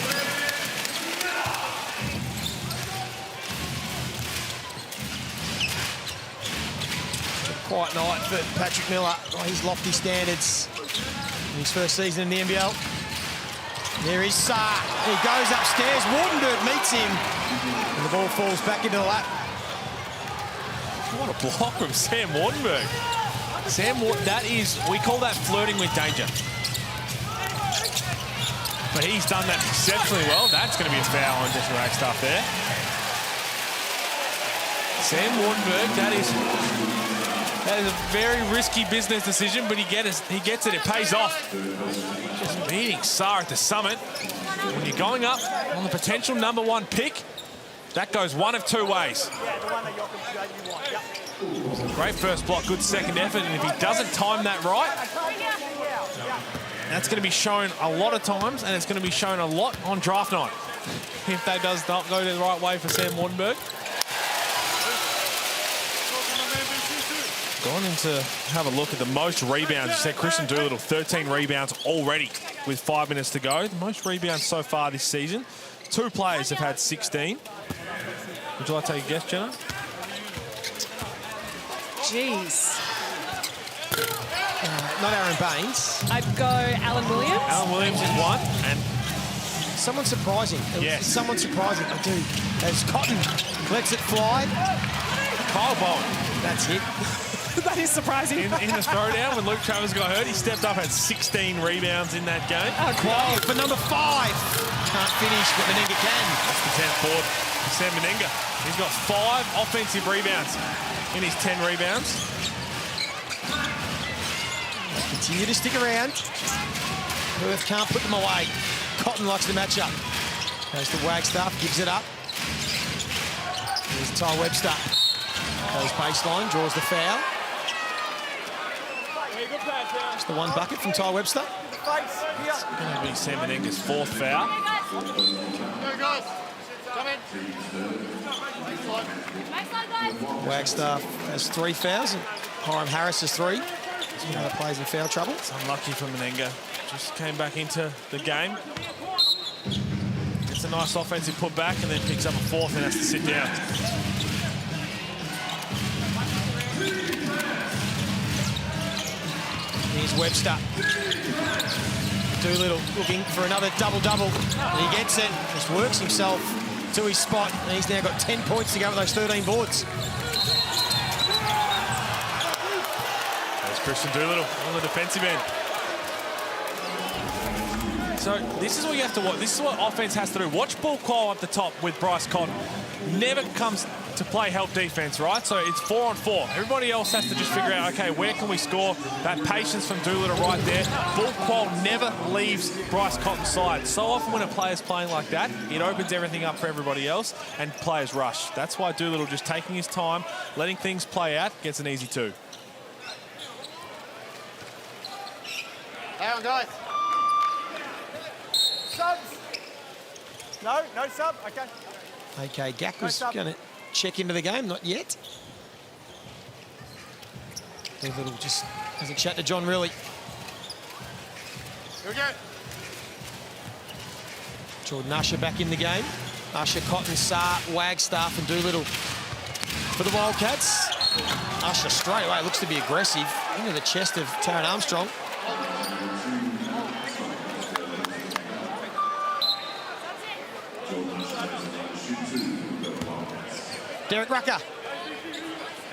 quiet night for Patrick Miller by his lofty standards in his first season in the NBL. There is Saar. He goes upstairs. Wardenberg meets him. And the ball falls back into the lap. What a block from Sam Wardenberg. That is, we call that flirting with danger. But he's done that exceptionally well. That's going to be a foul on Jesse Wagstaff there. Sam Wardenberg, that is a very risky business decision, but he gets it. It pays off. Just beating Saar at the summit. When you're going up on the potential #1 pick, that goes one of two ways. Great first block, good second effort, and if he doesn't time that right, that's going to be shown a lot of times, and it's going to be shown a lot on draft night if that does not go the right way for Sam Wardenberg. Gone in to have a look at the most rebounds. You said Christian Doolittle, 13 rebounds already with 5 minutes to go. The most rebounds so far this season. 2 players have had 16. Would you like to take a guess, Jenna? Jeez. Not Aaron Baines. I'd go Alan Williams. Alan Williams is one, and someone surprising. Yes. Someone surprising, I do. As Cotton lets it fly. Kyle Bowen. That's it. That is surprising. In the throwdown, when Luke Travers got hurt, he stepped up, had 16 rebounds in that game. Oh, quiet for #5. Can't finish, but Menenga can. That's the 10th forward, Sam Menenga. He's got 5 offensive rebounds in his 10 rebounds. Continue to stick around. Perth can't put them away. Cotton likes the matchup. Goes to Wagstaff, gives it up. Here's Ty Webster. Goes baseline, draws the foul. Just the 1 bucket from Ty Webster. It's going to be Sam Menenga's 4th foul. Go, guys. Come in. Wagstaff has 3 fouls, and Hiram Harris has 3. Another players in foul trouble. It's unlucky for Menenga. Just came back into the game. Gets a nice offensive putback and then picks up a 4th and has to sit down. Here's Webster. Doolittle looking for another double-double. And he gets it. Just works himself to his spot. And he's now got 10 points to go with those 13 boards. There's Christian Doolittle on the defensive end. So this is what you have to watch. This is what offense has to do. Watch ball qual up the top with Bryce Cotton. Never comes to play help defense, right? So it's 4-on-4. Everybody else has to just figure out, okay, where can we score? That patience from Doolittle right there. Ball qual never leaves Bryce Cotton's side. So often when a player's playing like that, it opens everything up for everybody else and players rush. That's why Doolittle just taking his time, letting things play out, gets an easy 2. Hang on, guys. Subs. No sub. Okay. Okay, Gak was going to check into the game. Not yet. Doolittle just has a chat to John Riley. Here we go. Jordan Usher back in the game. Usher, Cotton, Saar, Wagstaff and Doolittle for the Wildcats. Usher straight away looks to be aggressive into the chest of Taron Armstrong. Derek Rucker.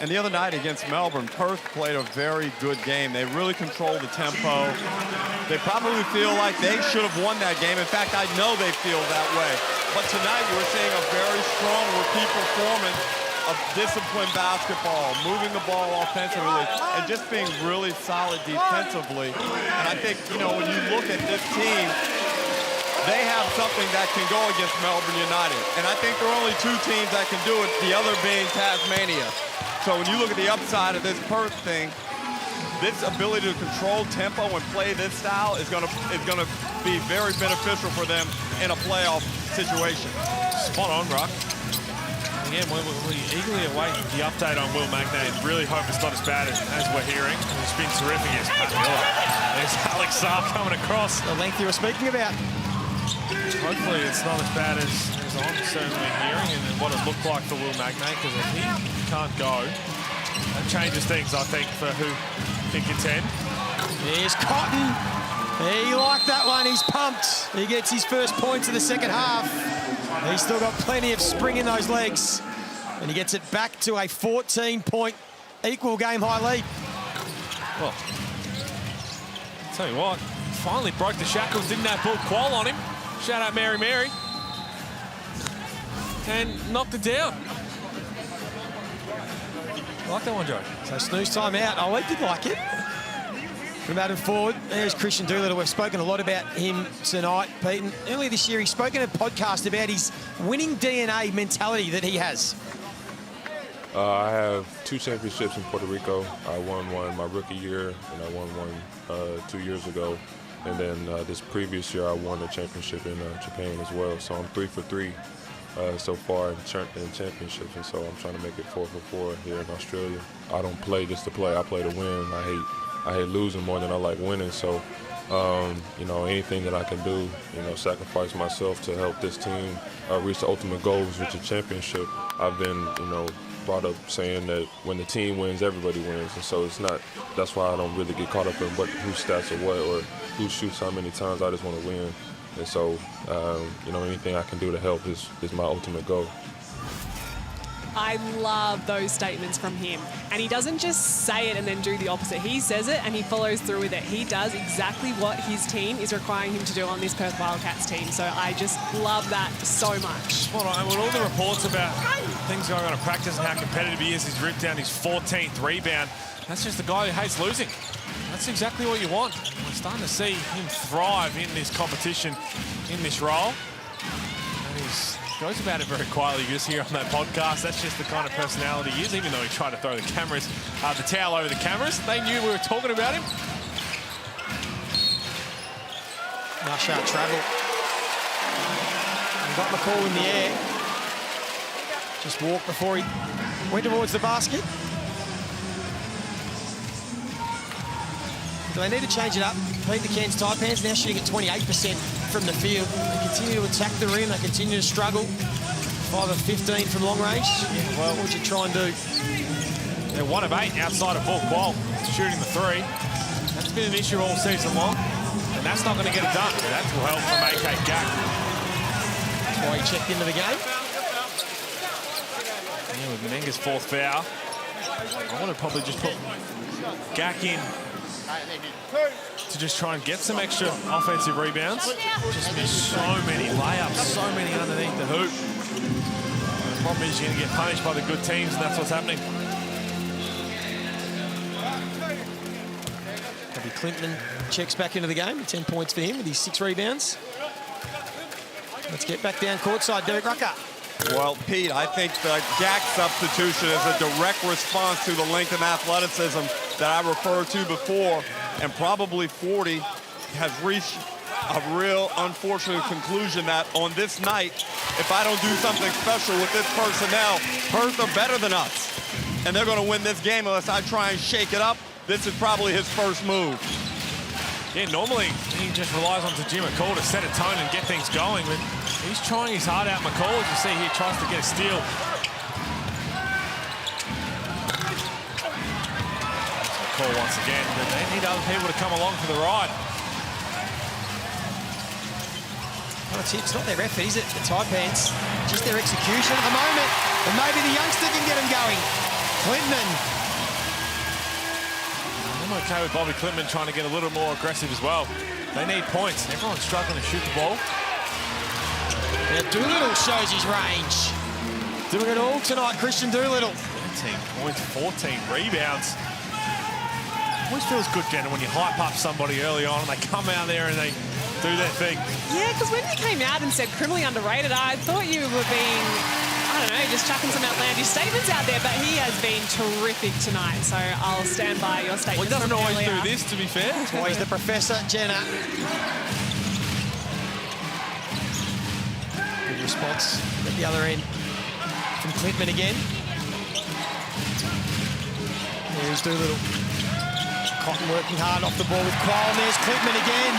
And the other night against Melbourne, Perth played a very good game. They really controlled the tempo. They probably feel like they should have won that game. In fact, I know they feel that way. But tonight we're seeing a very strong repeat performance of disciplined basketball, moving the ball offensively, and just being really solid defensively. And I think, you know, when you look at this team, they have something that can go against Melbourne United. And I think there are only 2 teams that can do it, the other being Tasmania. So when you look at the upside of this Perth thing, this ability to control tempo and play this style is gonna be very beneficial for them in a playoff situation. Spot on, Ruck. Again, we eagerly await the update on Will Magnay. Really hope it's not as bad as we're hearing. It's been terrific against Pat Miller. There's Alex Saar coming across. The length you were speaking about. Hopefully it's not as bad as I'm certainly hearing and what it looked like for Will Magnay, because if he can't go That changes things, I think, for who can contend. Here's Cotton. He liked that one. He's pumped. He gets his first points of the second half. He's still got plenty of spring in those legs. And he gets it back to a 14-point equal game high lead. Well, I'll tell you what, finally broke the shackles, didn't have Bull Qual on him. Shout out Mary Mary. And knocked it down. Like that one, Joe. So snooze time out. Oh, I did like it. From Adam Ford, there's Christian Doolittle. We've spoken a lot about him tonight, Pete. And earlier this year, he's spoken in a podcast about his winning DNA mentality that he has. I have 2 championships in Puerto Rico. I won one my rookie year, and I won one 2 years ago. And then this previous year, I won a championship in Japan as well. So I'm 3 for 3 so far in championships, and so I'm trying to make it 4 for 4 here in Australia. I don't play just to play. I play to win. I hate losing more than I like winning. So, you know, anything that I can do, you know, sacrifice myself to help this team reach the ultimate goals, which is a championship. I've been, you know, brought up saying that when the team wins, everybody wins, and so it's not. That's why I don't really get caught up in who stats or what or who shoots how many times. I just want to win, and so you know, anything I can do to help is my ultimate goal. I love those statements from him. And he doesn't just say it and then do the opposite. He says it and he follows through with it. He does exactly what his team is requiring him to do on this Perth Wildcats team. So I just love that so much. Spot on. And with all the reports about things going on in practice and how competitive he is, he's ripped down his 14th rebound. That's just a guy who hates losing. That's exactly what you want. We're starting to see him thrive in this competition, in this role. And he's goes about it very quietly. You just hear on that podcast. That's just the kind of personality he is, even though he tried to throw the cameras, the towel over the cameras. They knew we were talking about him. Nice sharp travel. And got McCall in the air. Just walked before he went towards the basket. Do they need to change it up? Pete, the Cairns Taipans now shooting at 28% from the field. They continue to attack the rim. They continue to struggle. 5 of 15 from long range. Yeah, well, what would you try and do? They're 1 of 8 outside of Bull Qual, shooting the 3. That's been an issue all season long, and that's not going to get it done. That will help from AK Gak. That's why he checked into the game. Yeah, with Menenga's 4th foul, I want to probably just put Gak in to just try and get some extra offensive rebounds. Just missed so many layups, so many underneath the hoop. The problem is you're going to get punished by the good teams, and that's what's happening. Bobby Clinton checks back into the game. 10 points for him with his 6 rebounds. Let's get back down courtside. Derek Rucker. Well, Pete, I think the Gak substitution is a direct response to the length and athleticism that I referred to before, and probably 40 has reached a real unfortunate conclusion that on this night, if I don't do something special with this personnel, Perth are better than us, and they're going to win this game unless I try and shake it up. This is probably his first move. Yeah, normally he just relies on Jim McCall to set a tone and get things going, but he's trying his heart out. McCall, as you see here, tries to get a steal. McCall once again, but they need other people to come along for the ride. Well, it's not their effort, is it? The Taipans, just their execution at the moment. And maybe the youngster can get them going. Clinton. I'm okay with Bobby Clinton trying to get a little more aggressive as well. They need points. Everyone's struggling to shoot the ball. Now Doolittle shows his range. Doing it all tonight, Christian Doolittle. 13 points, 14 rebounds. Always feels good, Jenna, when you hype up somebody early on and they come out there and they do their thing. Yeah, because when you came out and said criminally underrated, I thought you were being, I don't know, just chucking some outlandish statements out there, but he has been terrific tonight, so I'll stand by your statement. Well, he doesn't always earlier. do this, to be fair. That's why he's the professor, Jenna. Good response at the other end from Clinton again. There's Doolittle. Cotton working hard off the ball with Qual, and there's Clinton again.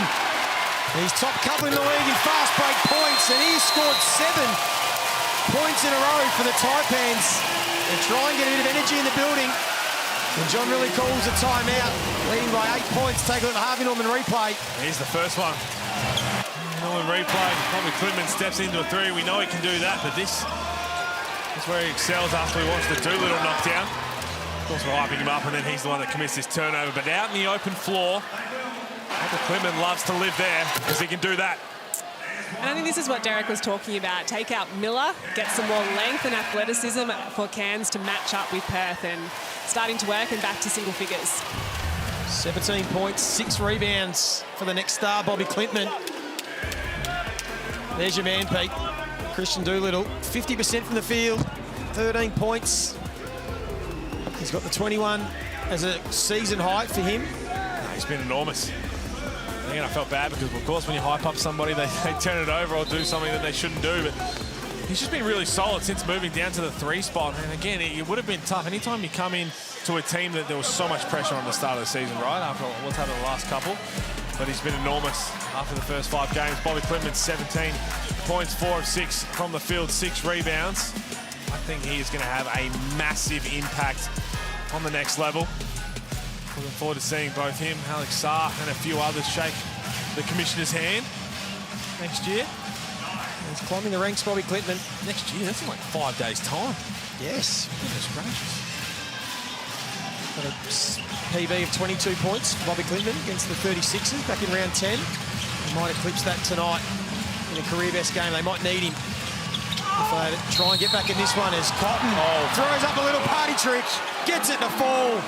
He's top couple in the league in fast break points, and he's scored 7 points in a row for the Taipans. They try and get a bit of energy in the building. And John really calls a timeout, leading by 8 points. Take a look at the Harvey Norman replay. Here's the first one. Norman replay. Bobby Clintman steps into a three. We know he can do that, but this is where he excels after he wants the Doolittle knockdown. Of course, we're hyping him up, and then he's the one that commits this turnover. But out in the open floor, Bobby Clintman loves to live there because he can do that. And I think this is what Derek was talking about. Take out Miller, get some more length and athleticism for Cairns to match up with Perth, and starting to work and back to single figures. 17 points, 6 rebounds for the next star, Bobby Clintman. There's your man, Pete. Christian Doolittle, 50% from the field, 13 points. He's got the 21 as a season high for him. He's been enormous. Again, I felt bad because, of course, when you hype up somebody, they turn it over or do something that they shouldn't do. But he's just been really solid since moving down to the 3 spot. And again, it would have been tough. Anytime you come in to a team that there was so much pressure on the start of the season, right, after what's happened the last couple. But he's been enormous after the first 5 games. Bobby Clintman, 17 points, 4 of 6 from the field, 6 rebounds. I think he is going to have a massive impact on the next level. Looking forward to seeing both him, Alex Sarr, and a few others shake the commissioner's hand next year. He's climbing the ranks, Bobby Clintman. Next year, that's in like 5 days' time. Yes. Goodness gracious. Got a PB of 22 points for Bobby Clintman against the 36ers back in round 10. He might eclipse that tonight in a career best game. They might need him if they try and get back in this one as Cotton throws up a little party trick, gets it to fall.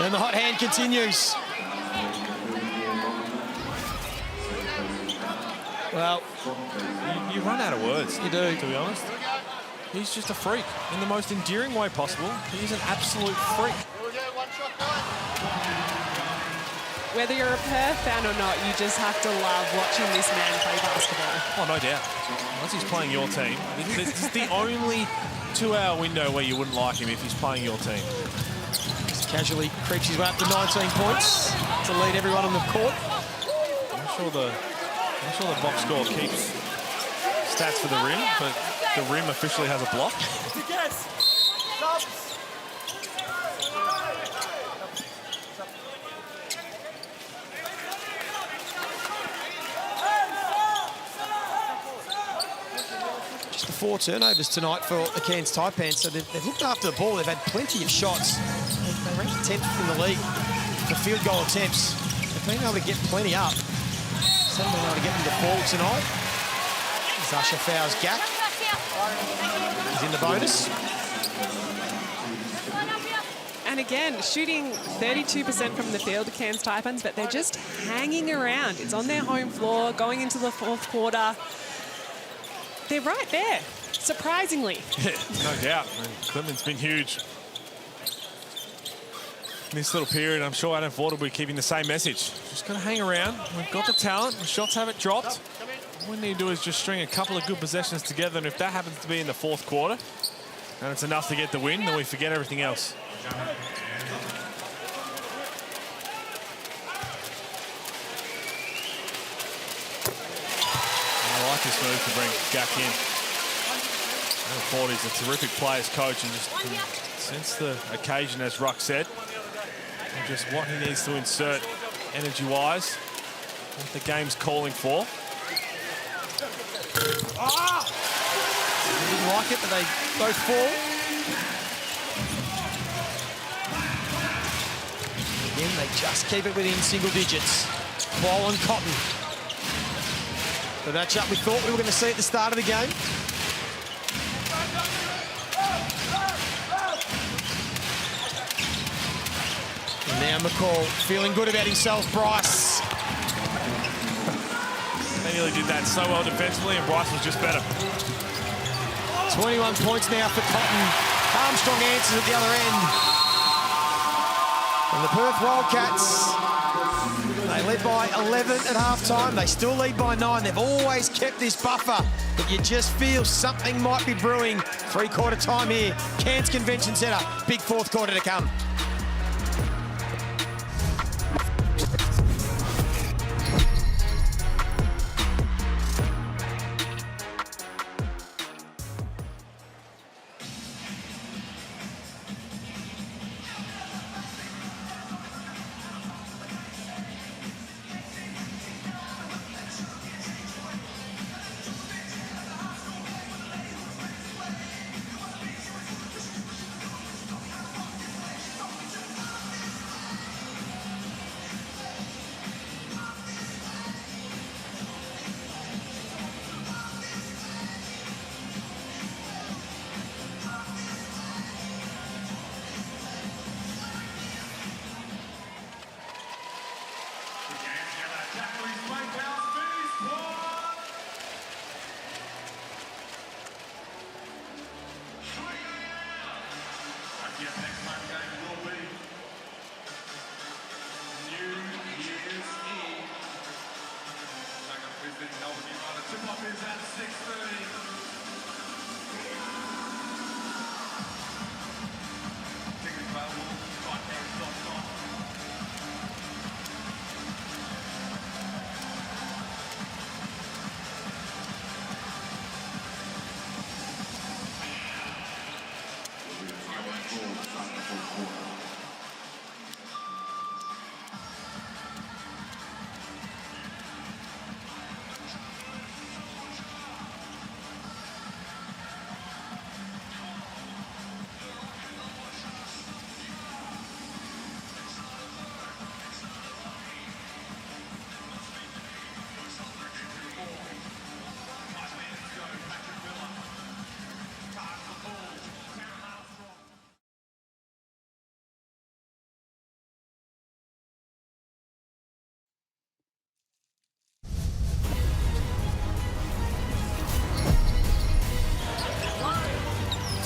And the hot hand continues. Well, you run out of words. You do. To be honest. He's just a freak in the most endearing way possible. He's an absolute freak. Whether you're a Perth fan or not, you just have to love watching this man play basketball. Oh, no doubt. Once he's playing your team, this is the only 2-hour window where you wouldn't like him if he's playing your team. Just casually creeps his way up to 19 points to lead everyone on the court. I'm sure the box score keeps stats for the rim, but the rim officially has a block. Just the 4 turnovers tonight for the Cairns Taipans, so they've looked after the ball. They've had plenty of shots. They ranked 10th in the league for field goal attempts. They've been able to get plenty up. Just haven't been able to get them to fall tonight. Zasha fouls Gak. He's in the bonus. And again, shooting 32% from the field, Cairns Taipans, but they're just hanging around. It's on their home floor, going into the 4th quarter. They're right there, surprisingly. Yeah, no doubt. Clintman's been huge. In this little period, I'm sure Adam Ford will be keeping the same message. Just got to hang around. We've got the talent. The shots haven't dropped. All we need to do is just string a couple of good possessions together, and if that happens to be in the 4th quarter, and it's enough to get the win, then we forget everything else. I like this move to bring Gak in. Adam Ford is a terrific player's coach, and just can sense the occasion, as Ruck said, and just what he needs to insert energy-wise, what the game's calling for. They didn't like it, but they both fall. Again, they just keep it within single digits. Qual and Cotton. The matchup we thought we were going to see at the start of the game. And now McCall feeling good about himself, Bryce. They nearly did that so well defensively, and Bryce was just better. 21 points now for Cotton. Armstrong answers at the other end. And the Perth Wildcats, they led by 11 at halftime. They still lead by 9. They've always kept this buffer, but you just feel something might be brewing. 3-quarter time here. Cairns Convention Centre. Big 4th quarter to come.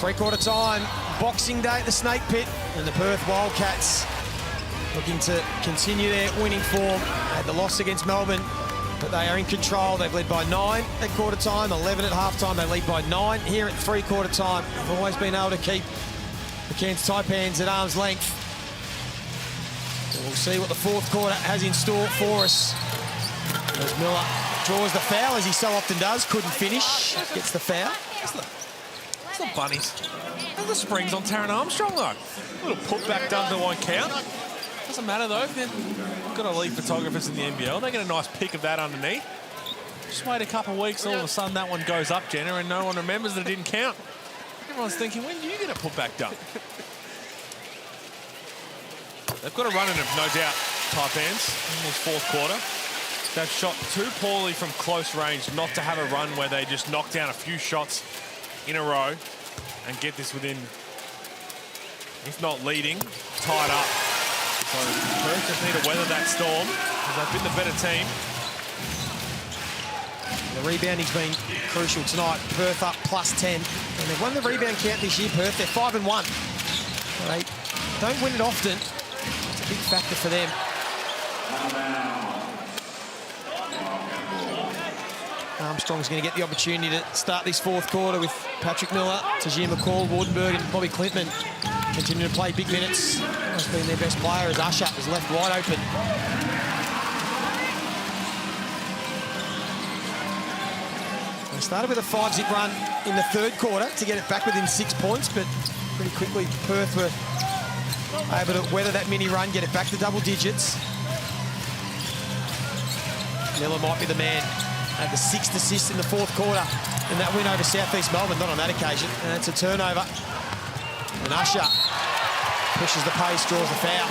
Three-quarter time, Boxing Day at the Snake Pit, and the Perth Wildcats looking to continue their winning form. They had the loss against Melbourne, but they are in control. They've led by 9 at quarter time, 11 at half time. They lead by 9 here at three-quarter time. They've always been able to keep the Cairns Taipans at arm's length. And we'll see what the fourth quarter has in store for us. As Miller draws the foul, as he so often does, couldn't finish, gets the foul. It's the bunnies. And the springs on Taron Armstrong, though. A little putback done that won't count. Doesn't matter, though. They've got elite photographers in the NBL. They get a nice pic of that underneath. Just wait a couple of weeks, all of a sudden that one goes up, Jenna, and no one remembers that it didn't count. Everyone's thinking, when do you get a putback done? They've got a run in them, no doubt, Taipans, in this fourth quarter. They've shot too poorly from close range not to have a run where they just knock down a few shots in a row and get this within, if not leading, tied up. So Perth just need to weather that storm because they've been the better team. The rebounding's been crucial tonight. Perth up +10. And they've won the rebound count this year, Perth. They're 5-1. They don't win it often. It's a big factor for them. Armstrong's going to get the opportunity to start this fourth quarter with Patrick Miller, Tajir McCall, Wardenberg and Bobby Klintman continuing to play big minutes. Has been their best player as Usher is left wide open. They started with a 5-zip run in the third quarter to get it back within 6 points, but pretty quickly Perth were able to weather that mini run, get it back to double digits. Miller might be the man. Had the 6th assist in the fourth quarter in that win over South East Melbourne, not on that occasion. And it's a turnover. And Usher pushes the pace, draws the foul.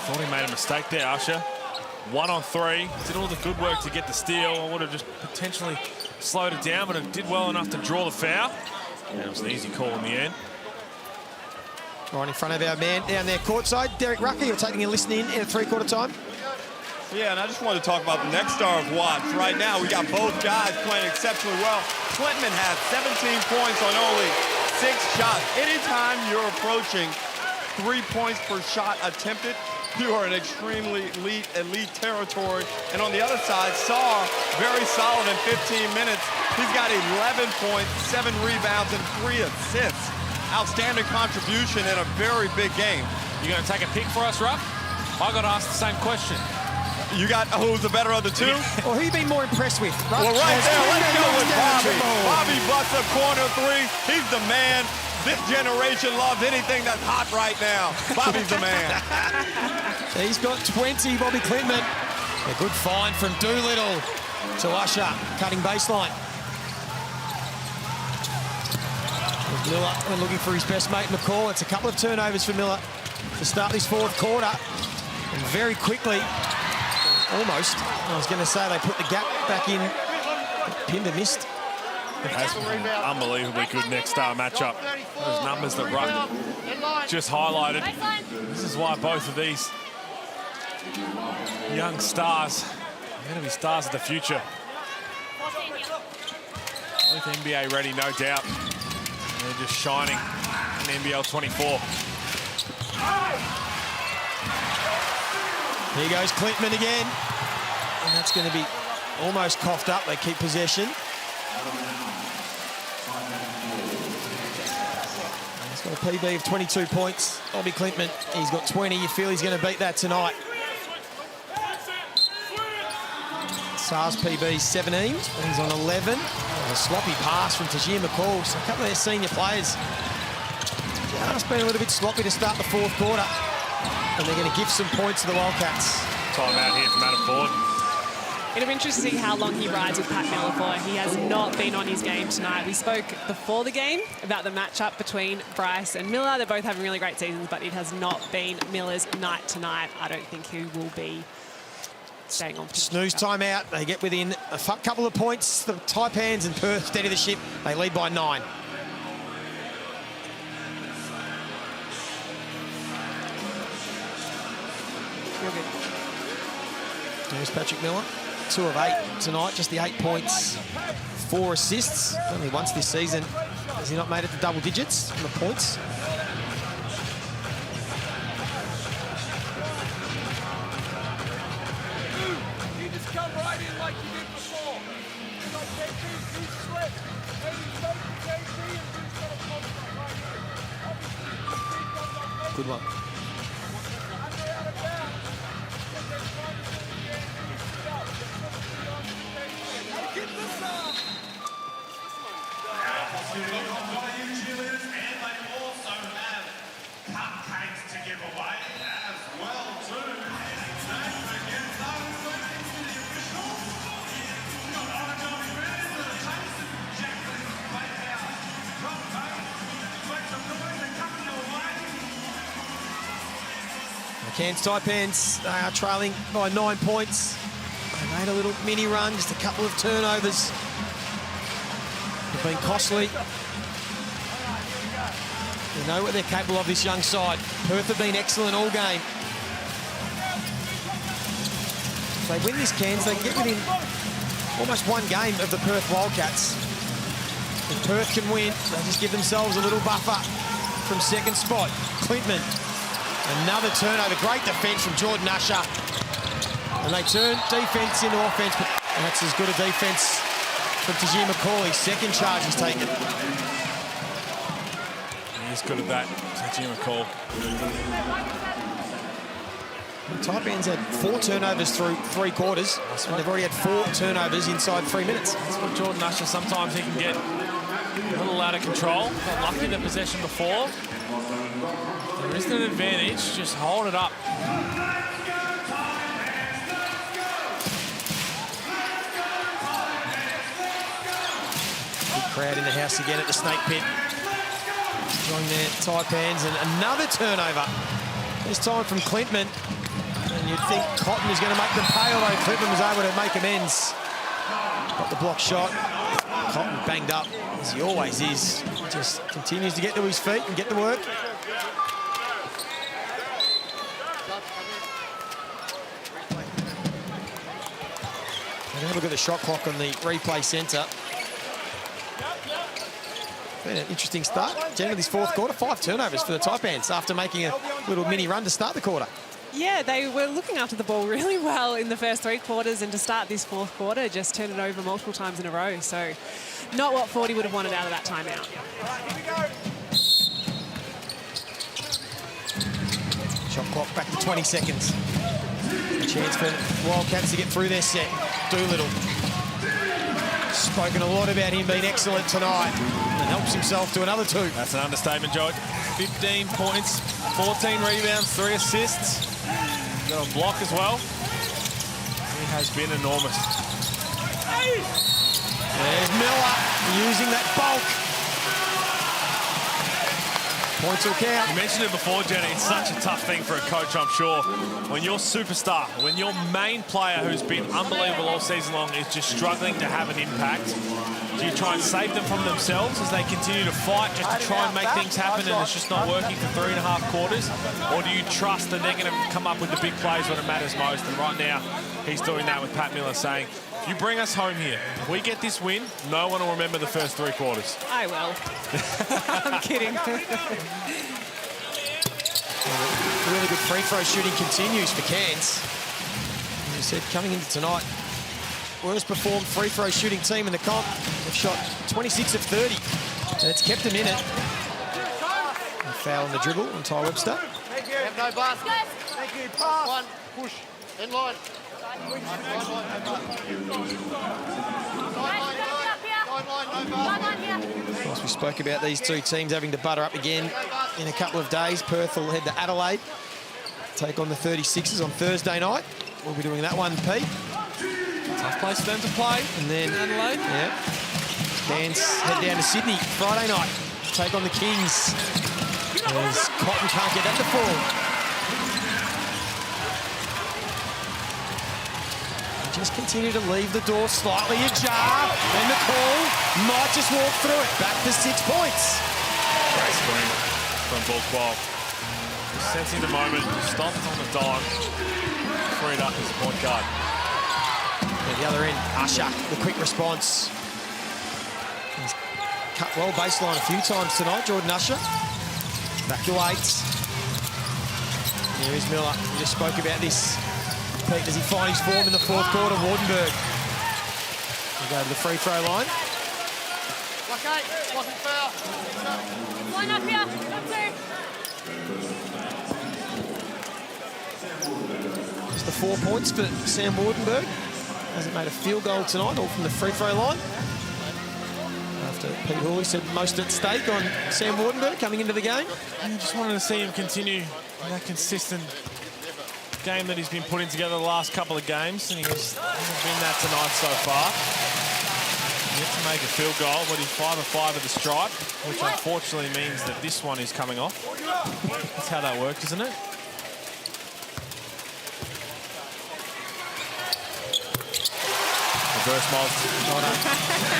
Thought he made a mistake there, Usher. 1 on 3. Did all the good work to get the steal. I would have just potentially slowed it down, but it did well enough to draw the foul. And it was an easy call in the end. Right in front of our man down there courtside, Derek Rucker. You're taking a listen in at three-quarter time. Yeah, and I just wanted to talk about the next star of Watts. Right now, we got both guys playing exceptionally well. Klintman has 17 points on only 6 shots. Anytime you're approaching 3 points per shot attempted, you are in extremely elite territory. And on the other side, Saar, very solid in 15 minutes. He's got 11 points, 7 rebounds, and 3 assists. Outstanding contribution in a very big game. You going to take a pick for us, Ruff? I got to ask the same question. You got who's the better of the two? Well, who you been more impressed with? Ruff? Well, right there, let's go with Bobby. Bobby busts a corner 3. He's the man. This generation loves anything that's hot right now. Bobby's the man. He's got 20, Bobby Klintman. A good find from Doolittle to Usher, cutting baseline. Miller looking for his best mate, McCall. It's a couple of turnovers for Miller to start this fourth quarter. And very quickly, almost, I was going to say they put the gap back in. Pinder missed. It has been unbelievably good next star matchup. Those numbers that Ruck just highlighted. This is why both of these young stars are going to be stars of the future. Both NBA ready, no doubt. They're just shining in NBL24. Here goes Klintman again. And that's going to be almost coughed up. They keep possession. He's got a PB of 22 points. Bobby Klintman, he's got 20. You feel he's going to beat that tonight. Saar's PB 17. He's on 11. A sloppy pass from Tajir McCall. So a couple of their senior players just been a little bit sloppy to start the fourth quarter. And they're going to give some points to the Wildcats. Time out here from Adam Ford. It'll be interesting to see how long he rides with Pat Miller for. He has not been on his game tonight. We spoke before the game about the matchup between Bryce and Miller. They're both having really great seasons, but it has not been Miller's night tonight. I don't think he will be staying on. Snooze timeout. They get within a couple of points. The Taipans and Perth steady the ship. They lead by 9. There's Patrick Miller. 2 of 8 tonight, just the 8 points, 4 assists. Only once this season has he not made it to double digits on the points. You just come right in like you did before. You got KP, you slip. Maybe take the KP and who's got a contract right here. Obviously, the speed comes up late. Good one. And they're out of bounds. But they're trying to do it again. Finish it up. They're putting it on the KP. Now get this up. Cheerleaders, and they also have cupcakes to give away as well too. And don't forget those waiting for the official. Got Orange Fans, the Taste of Jackson's Playhouse. Cupcakes, make some noise and coming your way. The Cairns Taipans, they are trailing by 9 points. They made a little mini run, just a couple of turnovers. They've been costly. They know what they're capable of, this young side. Perth have been excellent all game. If they win this Cairns, they can get within almost 1 game of the Perth Wildcats. If Perth can win, they just give themselves a little buffer from second spot. Clintman, another turnover. Great defence from Jordan Usher. And they turn defence into offence, but that's as good a defence from Tajir McCauley. Second charge he's taken. He's good at that, Tajir McCall. The Taipans had 4 turnovers through 3 quarters, and they've already had 4 turnovers inside 3 minutes. That's what Jordan Usher, sometimes he can get a little out of control. Got lucky in the possession before. There isn't an advantage, just hold it up. Good crowd in the house again at the Snake Pit. Enjoying their Taipans, and another turnover. This time from Clintman. And you'd think Cotton was going to make them pay, although Clintman was able to make amends. Got the block shot. Cotton banged up, as he always is. Just continues to get to his feet and get to work. And have a look at the shot clock on the replay centre. Been an interesting start. Generally this 4th quarter, 5 turnovers for the Taipans after making a little mini run to start the quarter. Yeah, they were looking after the ball really well in the first 3 quarters, and to start this 4th quarter, just turned it over multiple times in a row. So not what 40 would have wanted out of that timeout. Shot clock back to 20 seconds. A chance for Wildcats to get through their set. Doolittle. Spoken a lot about him being excellent tonight, and helps himself to another 2. That's an understatement, Joe. 15 points, 14 rebounds, 3 assists. Got a block as well. He has been enormous. There's Miller using that bulk. Points will count. You mentioned it before, Jenny. It's such a tough thing for a coach, I'm sure. When your superstar, when your main player who's been unbelievable all season long is just struggling to have an impact, do you try and save them from themselves as they continue to fight just to try and make things happen and it's just not working for 3.5 quarters? Or do you trust that they're going to come up with the big plays when it matters most? And right now, he's doing that with Pat Miller, saying, if you bring us home here, if we get this win, no one will remember the first 3 quarters. I will. I'm kidding. Really good free throw shooting continues for Cairns. As you said, coming into tonight, worst performed free throw shooting team in the comp. They've shot 26 of 30, and it's kept them in it. A foul on the dribble on Ty Webster. Thank you. Have no basket. Thank you. Pass. 1, push. In line. Of course, we spoke about these 2 teams having to butter up again in a couple of days. Perth will head to Adelaide, take on the 36ers on Thursday night. We'll be doing that one, Pete. Tough place for them to play. And then Adelaide. Yeah. Cairns head down to Sydney Friday night, take on the Kings. As Cotton can't get that to fall. Just continue to leave the door slightly ajar, and the call might just walk through it. Back to 6 points. Great screen from Bulkwell. Sensing the moment, stopped on the dime, freed up his point guard. At the other end, Usher, the quick response. He's cut well baseline a few times tonight, Jordan Usher. Back to 8. There is Miller. We just spoke about this. Pete, does he find his form in the fourth quarter? Wardenberg. We go to the free throw line. Okay, wasn't foul. Line up here. Up 2. Just the 4 points for Sam Wardenberg. Hasn't made a field goal tonight, all from the free throw line. After Pete Hawley said most at stake on Sam Wardenberg coming into the game. I just wanted to see him continue that consistent game that he's been putting together the last couple of games, and he hasn't been that tonight so far. Yet to make a field goal, but he's 5 of 5 at the stripe, which unfortunately means that this one is coming off. That's how that works, isn't it? Reverse Miles. Well done.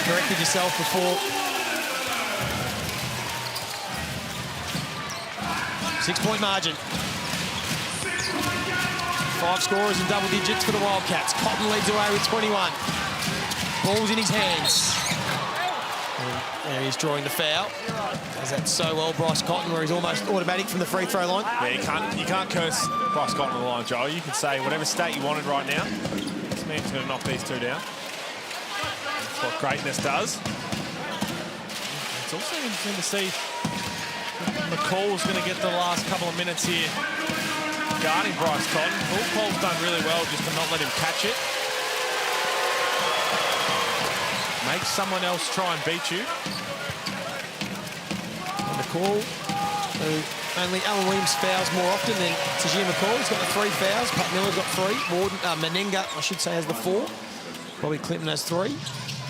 Corrected yourself before. 6-point margin. 5 scorers in double digits for the Wildcats. Cotton leads away with 21. Ball's in his hands. And there he's drawing the foul. Does that so well, Bryce Cotton, where he's almost automatic from the free throw line. Yeah, you can't curse Bryce Cotton on the line, Joe. You can say whatever state you wanted right now. This man's going to knock these two down. That's what greatness does. It's also interesting to see McCall's going to get the last couple of minutes here guarding Bryce Cotton. Paul's done really well just to not let him catch it. Make someone else try and beat you. And McCall, who only Alan Williams fouls more often than Tajir McCall. He's got the 3 fouls. Pat Miller's got 3. Menenga, I should say, has the 4. Bobby Clinton has 3.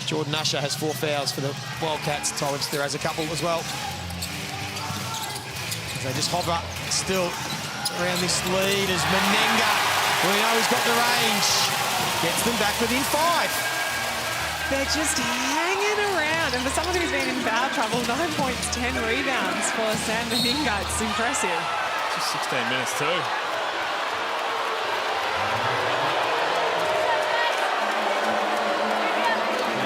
Jordan Usher has 4 fouls for the Wildcats. Ty Webster has a couple as well. As they just hover still around this lead as Menenga, we know he's got the range, gets them back within 5. They're just hanging around. And for someone who's been in foul trouble, 9 points, 10 rebounds for Sam Meninga. It's impressive. Just 16 minutes too.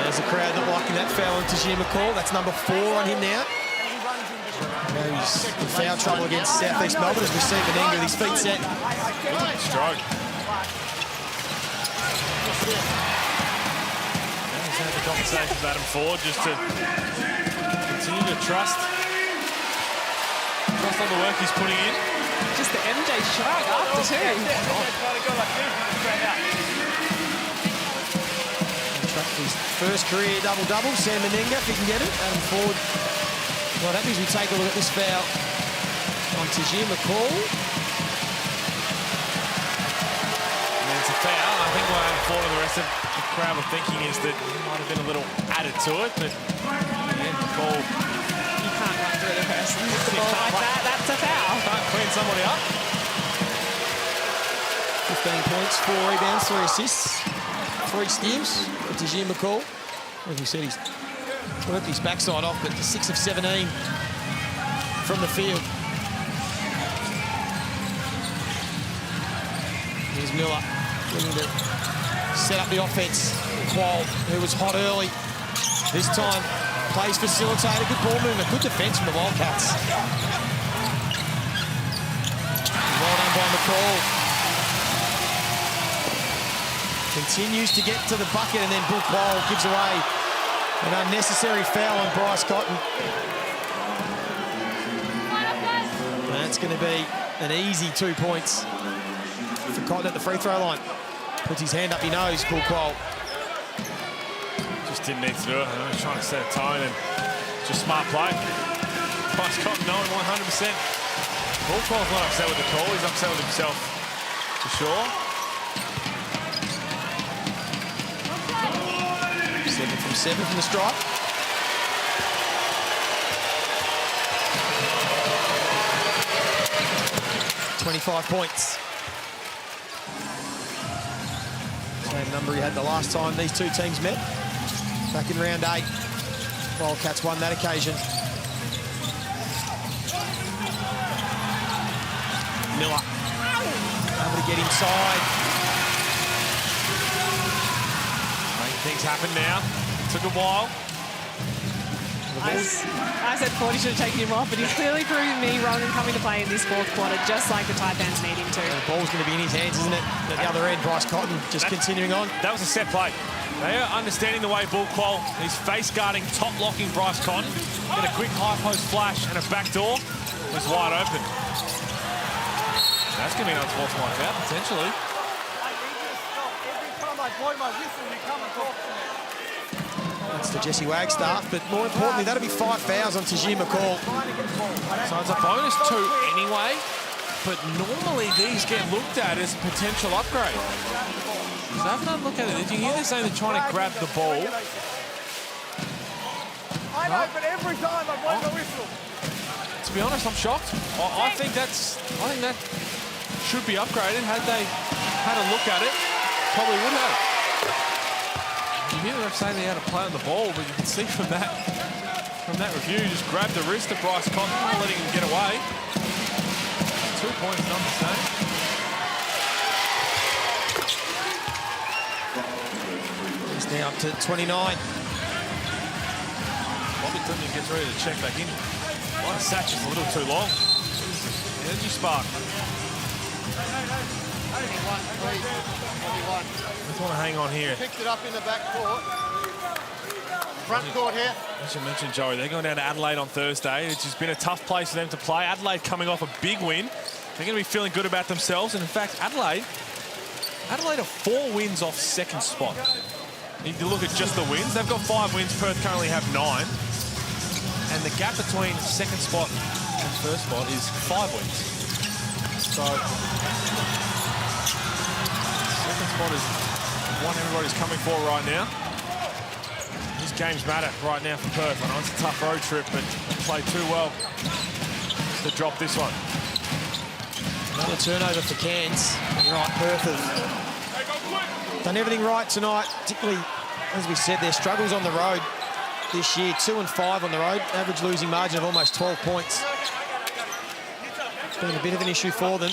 There's a crowd not liking that foul on Tajir McCall. That's number 4 on him now. Now he's in foul trouble against South East Melbourne as we see Menenga with his feet set. Good stroke. He's had the conversation with Adam Ford just to continue to trust all the work he's putting in. Just the MJ shrug after too. His first career double-double, Sam Menenga, if he can get it. Adam Ford not happy as we take a look at this foul on Tajir McCall. And it's a foul. I think what Adam Ford and the rest of the crowd were thinking is that he might have been a little added to it, but again, McCall. You can't run through the person with the ball like that. That's a foul. Can't clean somebody up. 15 points, 4 rebounds, 3 assists, 3 steals for Tajir McCall. As we said, he's worked his backside off, but 6 of 17 from the field. Here's Miller looking to set up the offense. Qual, who was hot early, this time plays facilitator, good ball movement, good defense from the Wildcats. Well done by McCall. Continues to get to the bucket, and then Bull Qual gives away an unnecessary foul on Bryce Cotton. And that's going to be an easy 2 points for Cotton at the free throw line. Puts his hand up, he knows, Bull Qual. Just didn't need to do it. I was trying to set a tone and just smart play. Bryce Cotton knowing 100%. Bull Qual's not upset with the call, he's upset with himself, for sure. 7 from 7 from the stripe. .25 points. Same number he had the last time these two teams met. Back in round 8. Wildcats won that occasion. Miller able to get inside. Things happen now. Took a while. I said 40 should have taken him off, but he's clearly proving me wrong and coming to play in this fourth quarter, just like the Taipans need him to. The ball's going to be in his hands, isn't it? At the other end, Bryce Cotton just continuing on. That was a set play. They are understanding the way Bull Qual is face guarding, top locking Bryce Cotton. Get a quick high post flash and a back door. Was wide open. That's going to be an unsportsmanlike foul, potentially. Every time I blow my whistle, you come and talk to me. That's to Jesse Wagstaff, but more importantly, that'll be 5 fouls on Tajir McCall. So it's a bonus 2 anyway, but normally these get looked at as potential upgrade. So have another look at it. Did you hear they're saying they're trying to grab the ball? I know, but every time I blow my whistle. To be honest, I'm shocked. I think that should be upgraded. Had they had a look at it, probably would have. You hear them saying they had a play on the ball, but you can see from that review, just grabbed the wrist of Bryce Cotton, not letting him get away. 2 points, not the same. He's now up to 29. Bobby Clinton gets ready to check back in. Line of Satch is a little too long. Energy spark. Just want to hang on here. Picked it up in the back court. Front court here. As you mentioned, Joey, they're going down to Adelaide on Thursday. It's just been a tough place for them to play. Adelaide coming off a big win. They're going to be feeling good about themselves. And in fact, Adelaide are 4 wins off second spot. If you look at just the wins, they've got 5 wins. Perth currently have 9. And the gap between second spot and first spot is 5 wins. So second spot is one everybody's coming for right now. These games matter right now for Perth. I know it's a tough road trip, but they played too well to drop this one. Another turnover for Cairns. You're right, Perth have done everything right tonight, particularly, as we said, their struggles on the road this year. 2 and 5 on the road, average losing margin of almost 12 points. It's been a bit of an issue for them.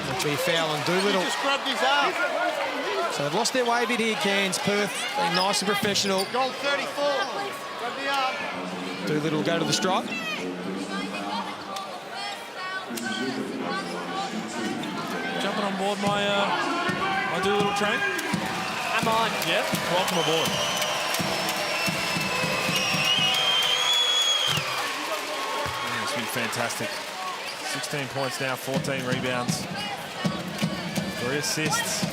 That'll be a foul on Doolittle. Just grabbed his arm. So they've lost their way a bit here, Cairns. Perth being nice and professional. Goal 34. Grab the arm. Doolittle will go to the strike. Jumping on board my Doolittle train. I'm on. Yeah, welcome aboard. Yeah, it's been fantastic. 16 points now, 14 rebounds, 3 assists.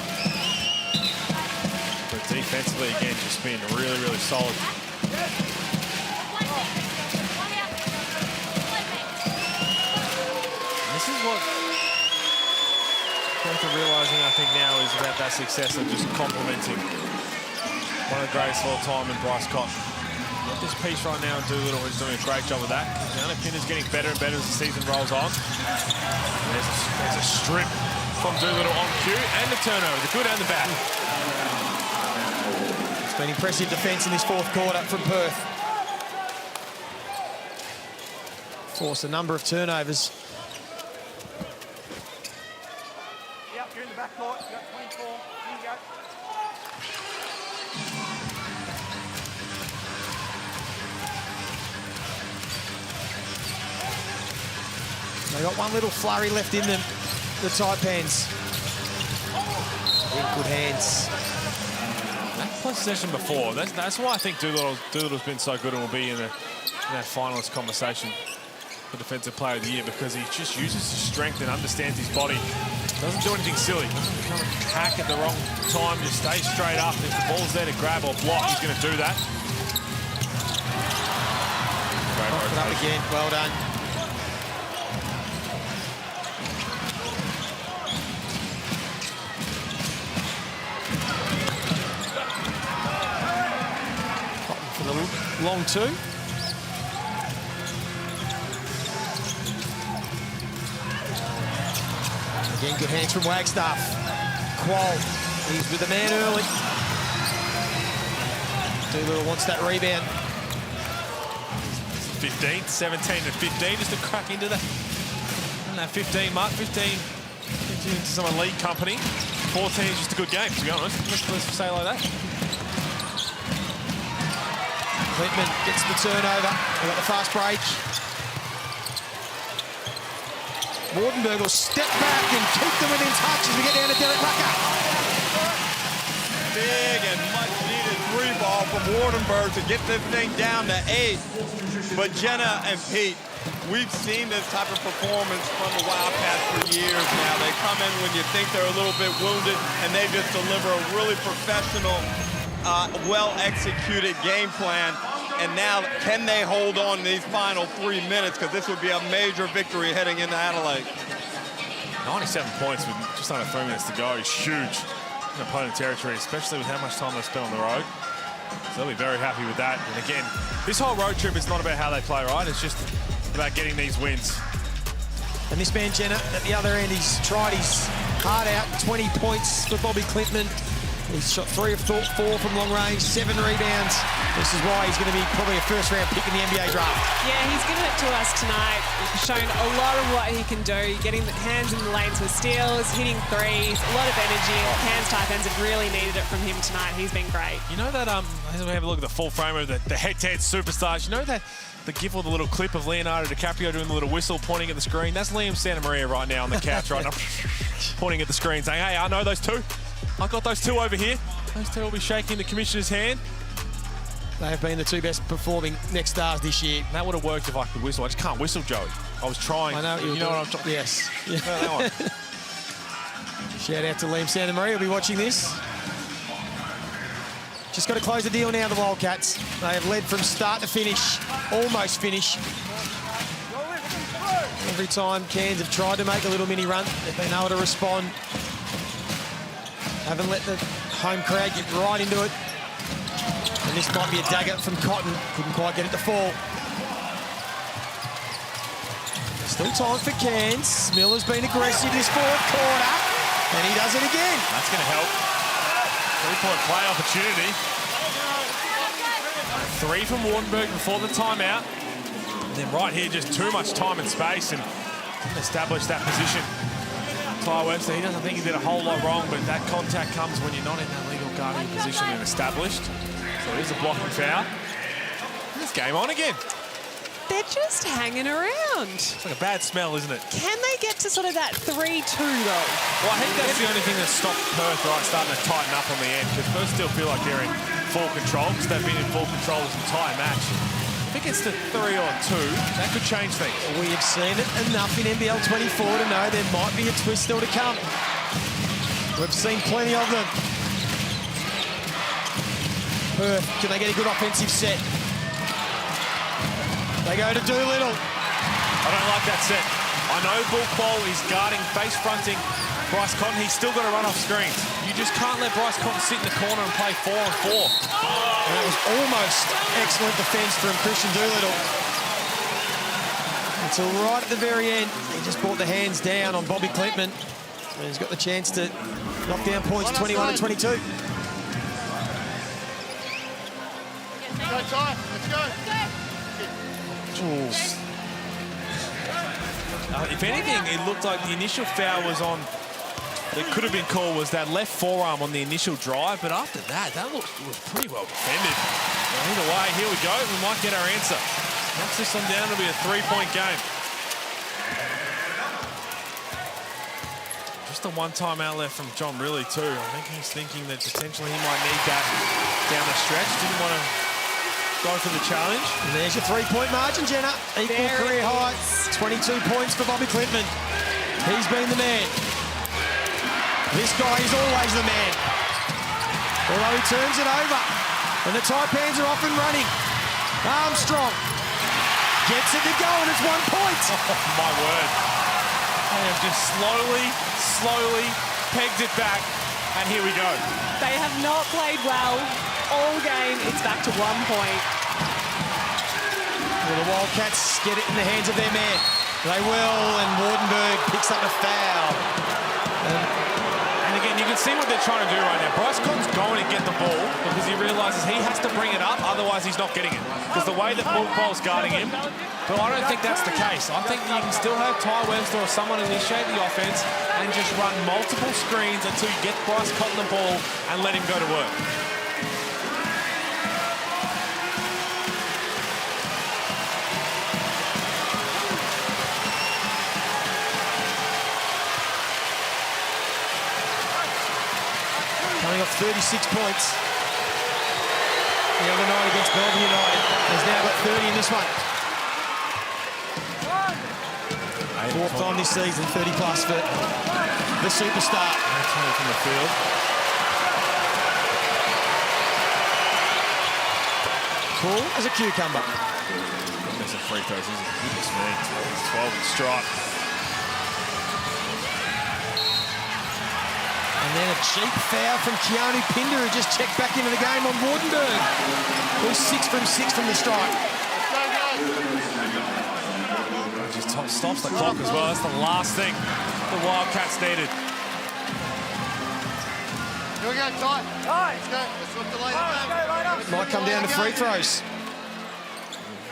But defensively, again, just being really, really solid. This is what Perth are realising, I think, now is about that success of just complementing one of the greatest of all time in Bryce Cotton. This piece right now, Doolittle is doing a great job of that. The underpinner's getting better and better as the season rolls on. There's a strip from Doolittle on cue, and the turnover, the good and the bad. It's been impressive defence in this fourth quarter from Perth. Forced a number of turnovers. Yep, you're in the back court. You've got 24. Here you go. They got one little flurry left in them, the Taipans. In good hands. That possession before, that's why I think Doolittle's been so good and will be in that finalist conversation for Defensive Player of the Year, because he just uses his strength and understands his body. Doesn't do anything silly. Doesn't come and hack at the wrong time. Just stays straight up. If the ball's there to grab or block, he's going to do that. Great rotation. Up again. Well done. For the long 2. Again, good hands from Wagstaff. Qual, he's with the man early. Doolittle wants that rebound. 15, 17 and 15, just to crack into that 15 mark. 15 into some elite company. 14 is just a good game, to be honest. Let's say it like that. Klintman gets the turnover. They got the fast break. Wardenberg will step back and keep them within touch as we get down to Derek Rucker. Big and much needed three ball from Wardenberg to get this thing down to 8. But Jenna and Pete, we've seen this type of performance from the Wildcats for years now. They come in when you think they're a little bit wounded, and they just deliver a really professional, well-executed game plan. And now, can they hold on these final 3 minutes? Because this would be a major victory heading into Adelaide. 97 points with just under 3 minutes to go is huge in opponent territory, especially with how much time they've spent on the road. So they'll be very happy with that. And again, this whole road trip is not about how they play, right? It's just about getting these wins. And this man, Jenna, at the other end, he's tried his heart out. 20 points for Bobby Klintman. He's shot 3 of 4 from long range, 7 rebounds. This is why he's going to be probably a first-round pick in the NBA draft. Yeah, he's given it to us tonight. He's shown a lot of what he can do, getting the hands in the lanes with steals, hitting threes, a lot of energy. And Cairns Taipans have really needed it from him tonight. He's been great. You know that, as we have a look at the full frame of the head-to-head superstars, you know that the gif or the little clip of Leonardo DiCaprio doing the little whistle pointing at the screen? That's Liam Santamaria right now on the couch right now, pointing at the screen saying, hey, I know those two. I've got those two over here. Those two will be shaking the commissioner's hand. They have been the 2 best performing next stars this year. That would have worked if I could whistle. I just can't whistle, Joey. I was trying. I know you know what I'm talking. Yes. Yeah. That one. Shout out to Liam Santamaria. He'll be watching this. Just got to close the deal now, the Wildcats. They have led from start to finish, almost finish. Every time Cairns have tried to make a little mini run, they've been able to respond. Haven't let the home crowd get right into it. And this might be a dagger from Cotton. Couldn't quite get it to fall. Still time for Cairns. Miller's been aggressive this fourth quarter. And he does it again. That's going to help. 3-point play opportunity. 3 from Wardenberg before the timeout. And then right here, just too much time and space and didn't establish that position. Ty Webster, he doesn't think he did a whole lot wrong, but that contact comes when you're not in that legal guarding position and established. So it is a blocking foul. This game on again. They're just hanging around. It's like a bad smell, isn't it? Can they get to sort of that 3-2 though? Well, I think that's the only thing that stopped Perth starting to tighten up on the end, because Perth still feel like they're in full control, because they've been in full control this entire match. If it gets to 3 or 2, that could change things. We have seen it enough in NBL24 to know there might be a twist still to come. We've seen plenty of them. Perth, can they get a good offensive set? They go to Doolittle. I don't like that set. I know Bull Qual is guarding, face fronting Bryce Cotton. He's still got to run off screens. You just can't let Bryce Cotton sit in the corner and play 4-on-4. And it was almost excellent defence from Christian Doolittle. Until right at the very end, he just brought the hands down on Bobby Klintman. And he's got the chance to knock down points 21-22. Go, Ty. Let's go. If anything, it looked like the initial foul was on, that could have been called, was that left forearm on the initial drive, but after that, was pretty well defended. Well, either way, here we go. We might get our answer. Knocks this one down, it'll be a 3-point game. Just a 1 timeout left from John Riley too. I think he's thinking that potentially he might need that down the stretch. Didn't want to go for the challenge. And there's your 3-point margin, Jenna. Equal career high. 22 points for Bobby Klintman. He's been the man. This guy is always the man. Although he turns it over. And the Taipans are off and running. Armstrong gets it to go, and it's 1 point. Oh, my word. They have just slowly pegged it back, and here we go. They have not played well all game. It's back to 1 point. Well, the Wildcats get it in the hands of their man. They will, and Wardenberg picks up a foul. And again, you can can see what they're trying to do right now. Bryce Cotton's going to get the ball because he realises he has to bring it up, otherwise he's not getting it. Because the way that Paul's guarding him, but I don't think that's the case. I think you can still have Ty Webster or someone initiate the offense and just run multiple screens until you get Bryce Cotton the ball and let him go to work. Coming off 36 points the other night against Melbourne United. He's now got 30 in this one. Fourth time this season, 30 plus for the superstar. From the field. Cool as a cucumber. There's some free throws, isn't it? Goodness me. 12 and strike. And then a cheap foul from Keanu Pinder, who just checked back into the game on Wardenberg, who's 6 from 6 from the strike. Just stops the clock as well. That's the last thing the Wildcats needed. Here we go, Ty. Let's go. Let's look to later. Might come down to free throws.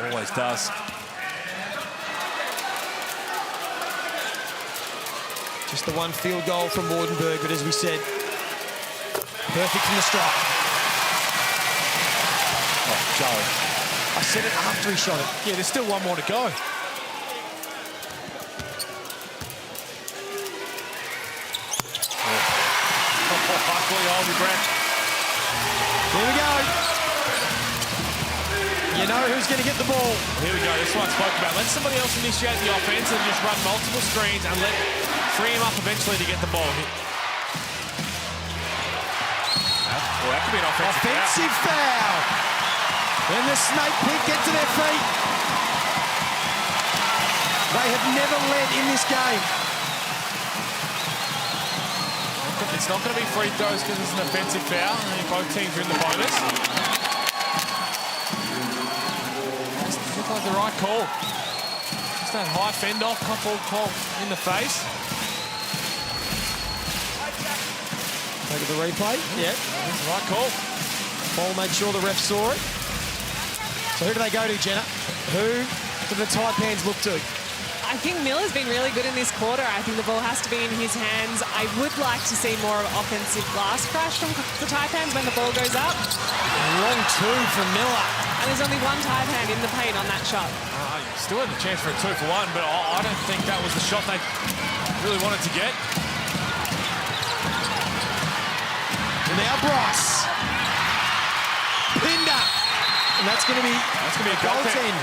Always does. Just the one field goal from Wardenberg, but as we said, perfect from the strike. Oh, Joe. I said it after he shot it. Yeah, there's still one more to go. Hold your breath. Here we go. You know who's going to get the ball. Here we go. This one I spoke about. Let somebody else initiate the offense and just run multiple screens and free him up eventually to get the ball. Well, that could be an offensive foul. When the Snake Pit get to their feet. They have never led in this game. It's not going to be free throws because it's an offensive foul. I think both teams are in the bonus. Looks like the right call. Just that high fend off, couple call in the face. Look at the replay. Yeah. That's the right call. Paul made sure the ref saw it. So who do they go to, Jenna? Who do the Taipans look to? I think Miller's been really good in this quarter. I think the ball has to be in his hands. I would like to see more of offensive glass crash from the Taipans when the ball goes up. Long two from Miller. And there's only one Taipan in the paint on that shot. Still had the chance for a 2-for-1, but I don't think that was the shot they really wanted to get. And now Bryce. Pinder. And that's going to be a goaltend.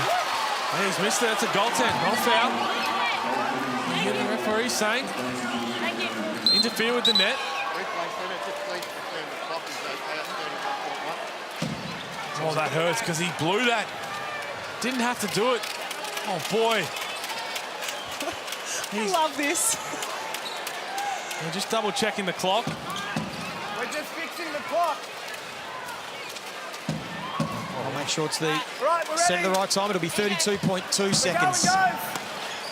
Hey, he's missed it. That's a goaltend, not a foul. You hear the referee saying? Interfere with the net. Oh, that hurts because he blew that. Didn't have to do it. Oh, boy. I love this. We're just double-checking the clock. We're just fixing the clock. I'll make sure it's the set at the right time. It'll be 32.2 seconds.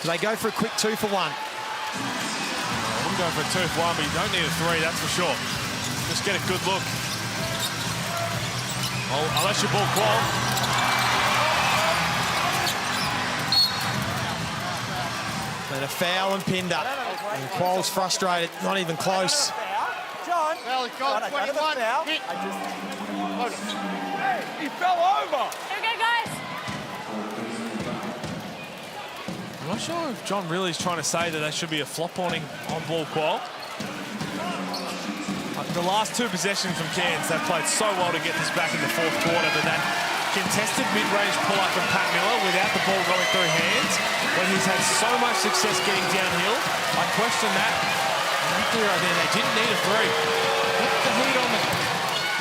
Do they go for a quick 2-for-1? I wouldn't go for a 2-for-1, but you don't need a 3, that's for sure. Just get a good look. Oh, unless you're ball qual. And a foul and Pinder. And Qual's frustrated, not even close. John, Valley got 21. Hit. He fell over. Here we go, guys. I'm not sure if John really is trying to say that there should be a flop on him on ball qual. The last two possessions from Cairns, they've played so well to get this back in the fourth quarter, but that contested mid-range pull-up from Pat Miller without the ball going through hands, when he's had so much success getting downhill, I question that. They didn't need a 3. Put the heat on the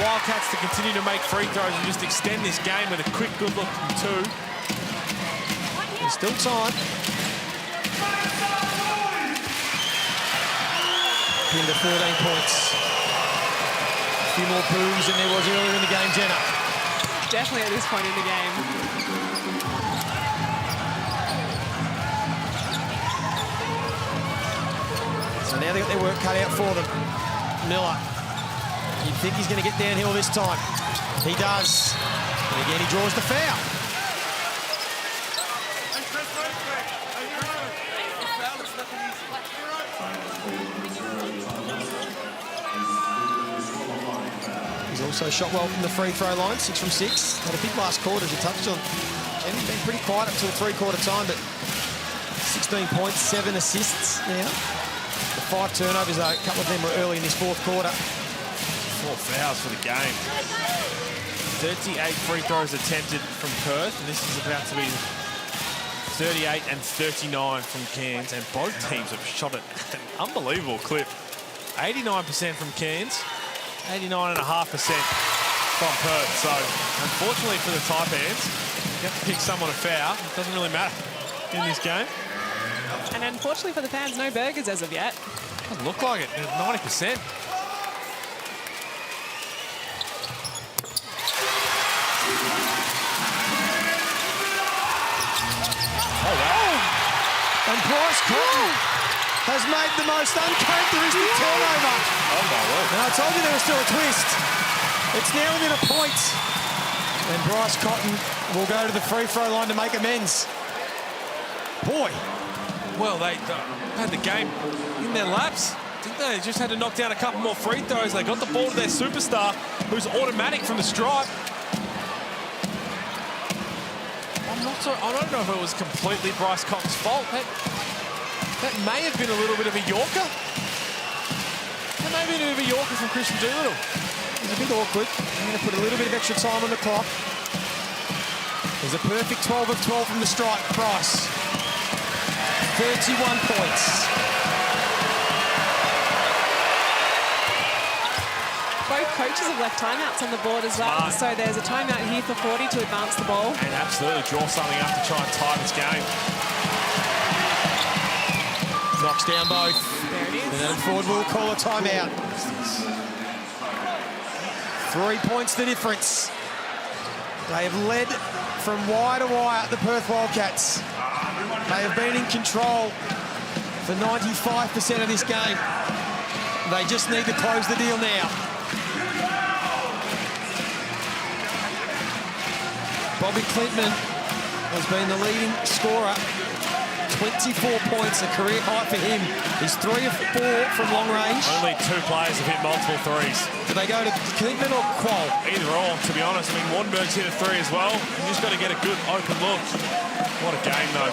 Wildcats to continue to make free throws and just extend this game with a quick good look from 2. There's still time. Pinder 14 points. A few more booms than there was earlier in the game, Jenna. Definitely at this point in the game. So now they've got their work cut out for them. Miller. You'd think he's going to get downhill this time. He does. And again, he draws the foul. He's also shot well from the free throw line, 6 from 6. Had a big last quarter, as you touched on. And he's been pretty quiet up till three-quarter time, but 16 points, 7 assists now. The 5 turnovers, though, a couple of them were early in this fourth quarter. 4 fouls for the game. 38 free throws attempted from Perth, and this is about to be 38 and 39 from Cairns, and both teams have shot at an unbelievable clip. 89% from Cairns, 89.5% from Perth. So, unfortunately for the Taipans, you have to pick someone to foul. It doesn't really matter in this game. And unfortunately for the fans, no burgers as of yet. Doesn't look like it. 90%. Oh, wow. And Bryce Cotton has made the most uncharacteristic turnover. Oh, my word. Now, I told you there was still a twist. It's now within a point. And Bryce Cotton will go to the free throw line to make amends. Boy. Well, they had the game in their laps, didn't they? They just had to knock down a couple more free throws. They got the ball to their superstar, who's automatic from the stripe. I don't know if it was completely Bryce Cotton's fault. That may have been a little bit of a Yorker. That may have been a bit of a Yorker from Christian Doolittle. It was a bit awkward. I'm going to put a little bit of extra time on the clock. There's a perfect 12 of 12 from the stripe. Bryce. 31 points. Both coaches have left timeouts on the board as well. So there's a timeout here for 40 to advance the ball. And absolutely draw something up to try and tie this game. Knocks down both. There it is. And then Ford will call a timeout. 3 points the difference. They have led from wire to wire, the Perth Wildcats. They have been in control for 95% of this game. They just need to close the deal now. Bobby Clintman has been the leading scorer. 24 points, a career high for him. He's 3 of 4 from long range. Only 2 players have hit multiple threes. Do they go to Clintman or Qual? Either or, to be honest. I mean, Wardenberg's hit a 3 as well. You just got to get a good open look. What a game, though.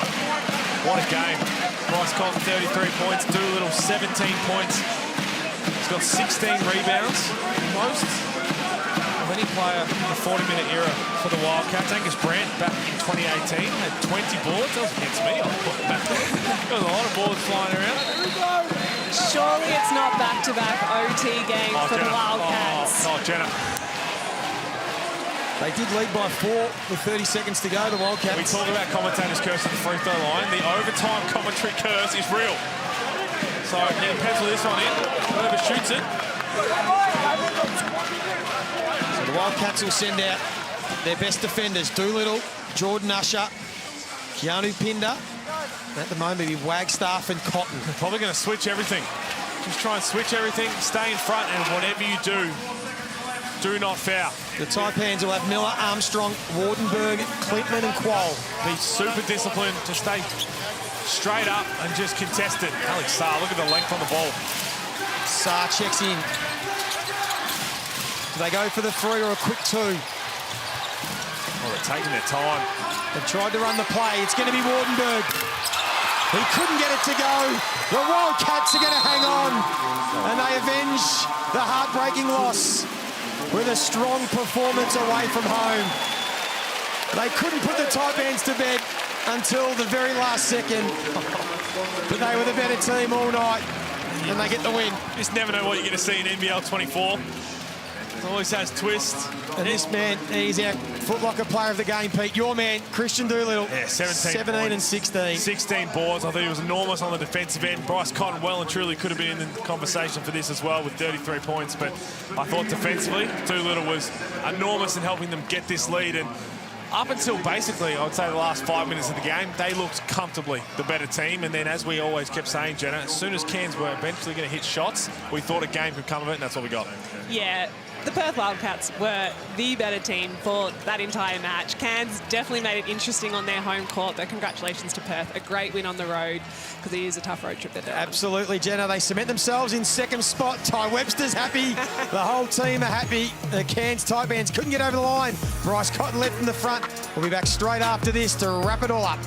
What a game. Bryce Cotton, 33 points. Doolittle, 17 points. He's got 16 rebounds. Most of any player in the 40-minute era for the Wildcats. Angus Brandt back in 2018 had 20 boards. That was against me. I put back there. There was a lot of boards flying around. Surely it's not back-to-back OT games for the Wildcats. Oh, Jenna. They did lead by 4 with 30 seconds to go, the Wildcats. We talk about commentators cursing the free throw line. The overtime commentary curse is real. So, yeah, pencil this one in. Whoever shoots it. So the Wildcats will send out their best defenders. Doolittle, Jordan Usher, Keanu Pinder. At the moment, it'll be Wagstaff and Cotton. They're probably going to switch everything. Just try and switch everything, stay in front, and whatever you do, do not foul. The Taipans will have Miller, Armstrong, Wardenberg, Clintman and Qual. Be super disciplined to stay straight up and just contest it. Alex Sarr, look at the length on the ball. Sarr checks in. Do they go for the 3 or a quick 2? Oh, they're taking their time. They've tried to run the play. It's going to be Wardenberg. He couldn't get it to go. The Wildcats are going to hang on. And they avenge the heartbreaking loss with a strong performance away from home. They couldn't put the Taipans to bed until the very last second. But they were the better team all night. And they get the win. You just never know what you're going to see in NBL24. It always has twists. And this man, he's our Foot Locker player of the game, Pete. Your man, Christian Doolittle. Yeah, 17 and 16. 16 boards. I thought he was enormous on the defensive end. Bryce Cotton well and truly could have been in the conversation for this as well with 33 points. But I thought defensively, Doolittle was enormous in helping them get this lead. And Up until basically, I would say, the last 5 minutes of the game, they looked comfortably the better team. And then, as we always kept saying, Jenna, as soon as Cairns were eventually going to hit shots, we thought a game could come of it, and that's what we got. Yeah, the Perth Wildcats were the better team for that entire match. Cairns definitely made it interesting on their home court, but congratulations to Perth. A great win on the road, because it is a tough road trip that they're on. Absolutely, Jenna. They cement themselves in second spot. Ty Webster's happy. The whole team are happy. The Cairns Taipans couldn't get over the line. Bryce Cotton led from the front. We'll be back straight after this to wrap it all up.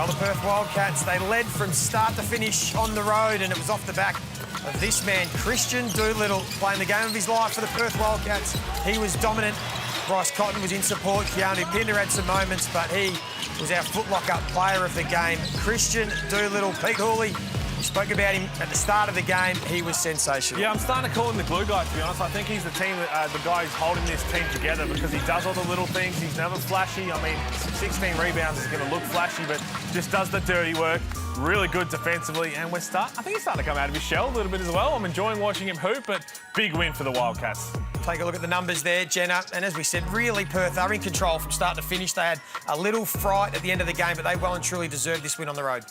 Well, the Perth Wildcats, they led from start to finish on the road, and it was off the back of this man, Christian Doolittle, playing the game of his life for the Perth Wildcats. He was dominant. Bryce Cotton was in support. Keanu Pinder had some moments, but he was our footlocker player of the game. Christian Doolittle, Pete Hooley, we spoke about him at the start of the game. He was sensational. Yeah, I'm starting to call him the glue guy, to be honest. I think he's the guy who's holding this team together, because he does all the little things. He's never flashy. I mean, 16 rebounds is going to look flashy, but just does the dirty work. Really good defensively, and I think he's starting to come out of his shell a little bit as well. I'm enjoying watching him hoop, but big win for the Wildcats. Take a look at the numbers there, Jenna. And as we said, really Perth are in control from start to finish. They had a little fright at the end of the game, but they well and truly deserved this win on the road.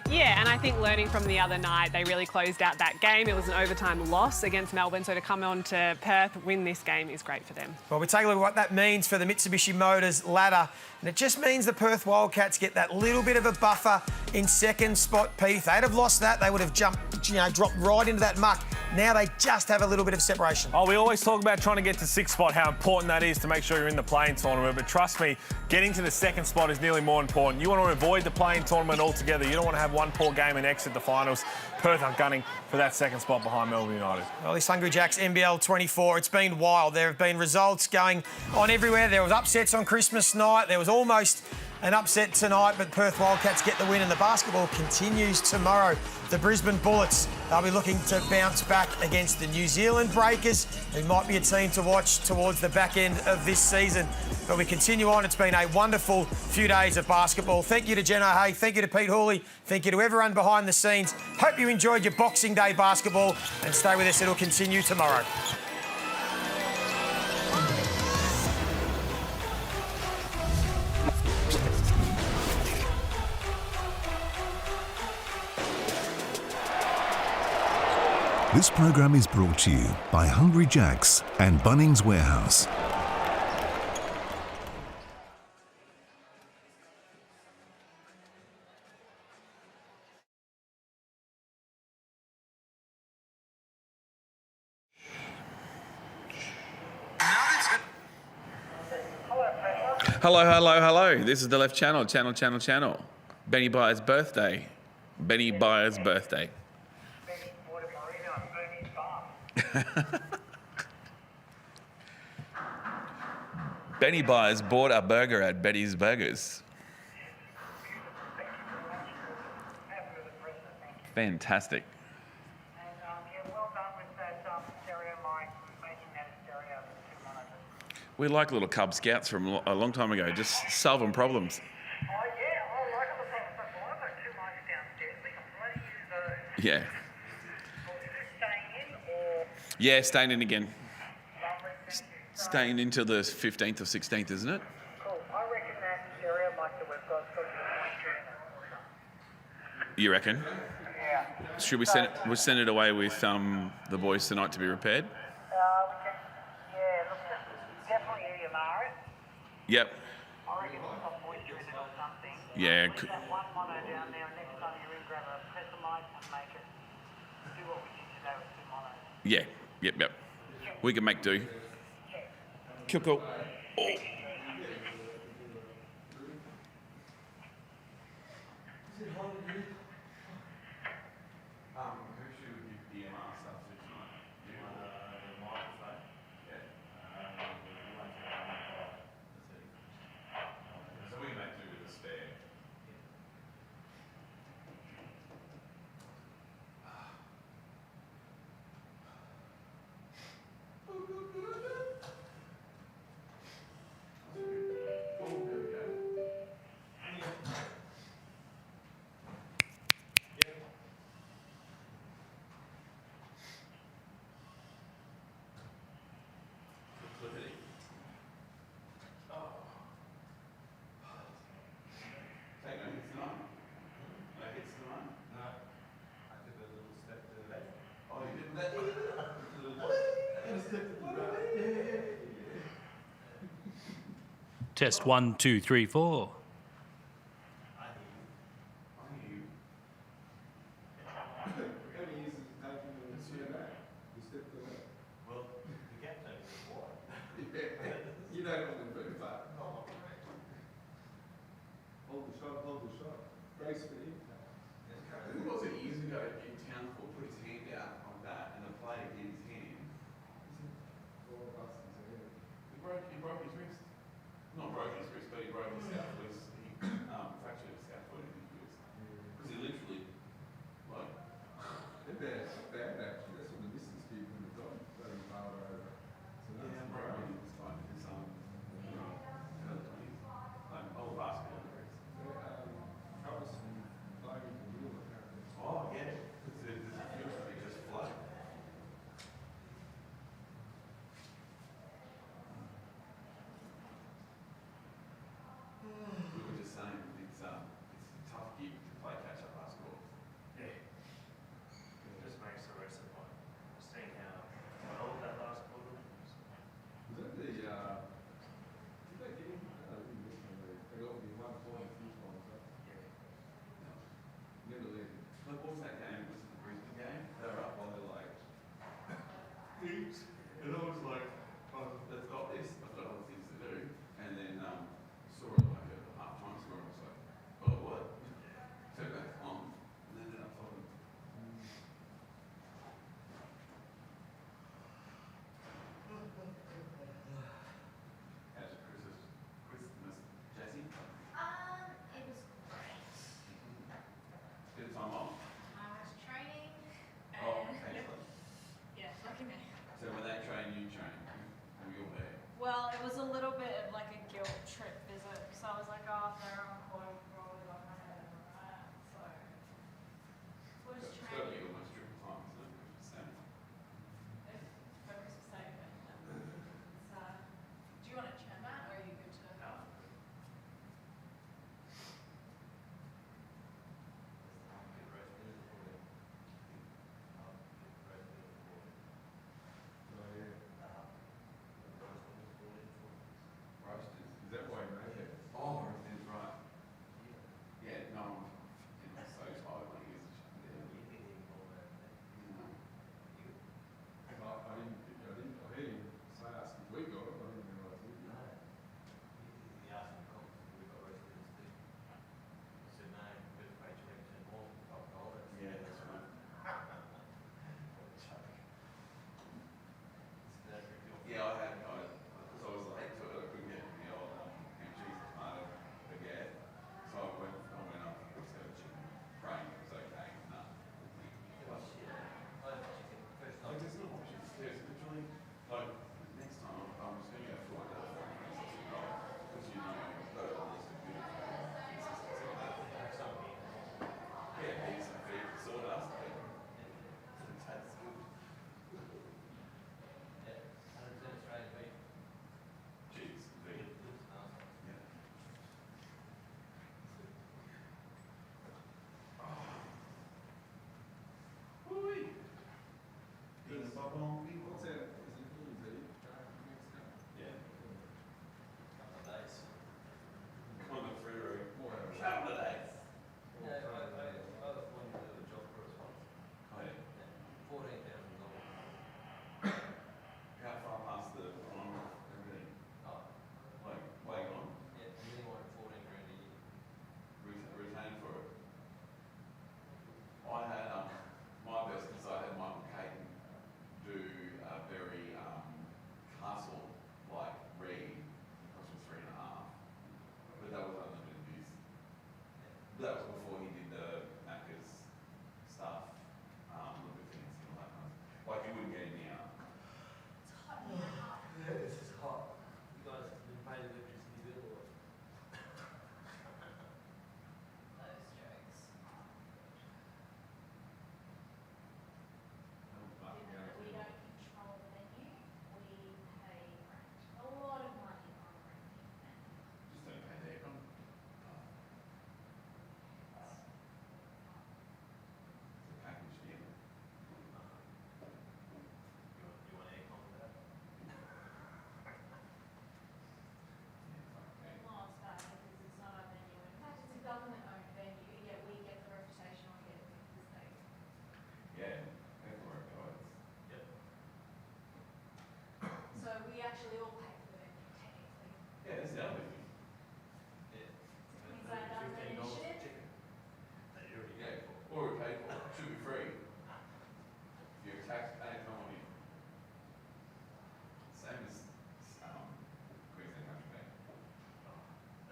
Yeah, and I think learning from the other night, they really closed out that game. It was an overtime loss against Melbourne, so to come on to Perth, win this game is great for them. Well, we take a look at what that means for the Mitsubishi Motors ladder. And it just means the Perth Wildcats get that little bit of a buffer in second spot, Pete. If they'd have lost that, they would have dropped right into that muck. Now they just have a little bit of separation. Oh, we always talk about trying to get to sixth spot, how important that is to make sure you're in the play-in tournament. But trust me, getting to the second spot is nearly more important. You want to avoid the play-in tournament altogether. You don't want to have one poor game and exit the finals. Perth are gunning for that second spot behind Melbourne United. Well, this Hungry Jacks NBL 24, it's been wild. There have been results going on everywhere. There was upsets on Christmas night. There was almost an upset tonight, but Perth Wildcats get the win, and the basketball continues tomorrow. The Brisbane Bullets, they'll be looking to bounce back against the New Zealand Breakers, who might be a team to watch towards the back end of this season. But we continue on. It's been a wonderful few days of basketball. Thank you to Jen O'Hay. Thank you to Pete Hawley. Thank you to everyone behind the scenes. Hope you enjoyed your Boxing Day basketball, and stay with us. It'll continue tomorrow. This program is brought to you by Hungry Jacks and Bunnings Warehouse. Hello. This is the left channel. Benny Byers' birthday. Benny Byers bought a burger at Betty's Burgers. Fantastic. We like little Cub Scouts from a long time ago, just solving problems. Yeah. Yeah, staying in again. Staying into the 15th or 16th, isn't it? You reckon? Yeah. Should we send it away with the boys tonight to be repaired? Yep. Yeah. Yeah. Yep. We can make do. Cool. Oh. Test 1, 2, 3, 4. Yeah, that's the other thing. That you already gave for. Or we paid for. It should be free. Your taxpaying money. Same as Queensland Country Bank.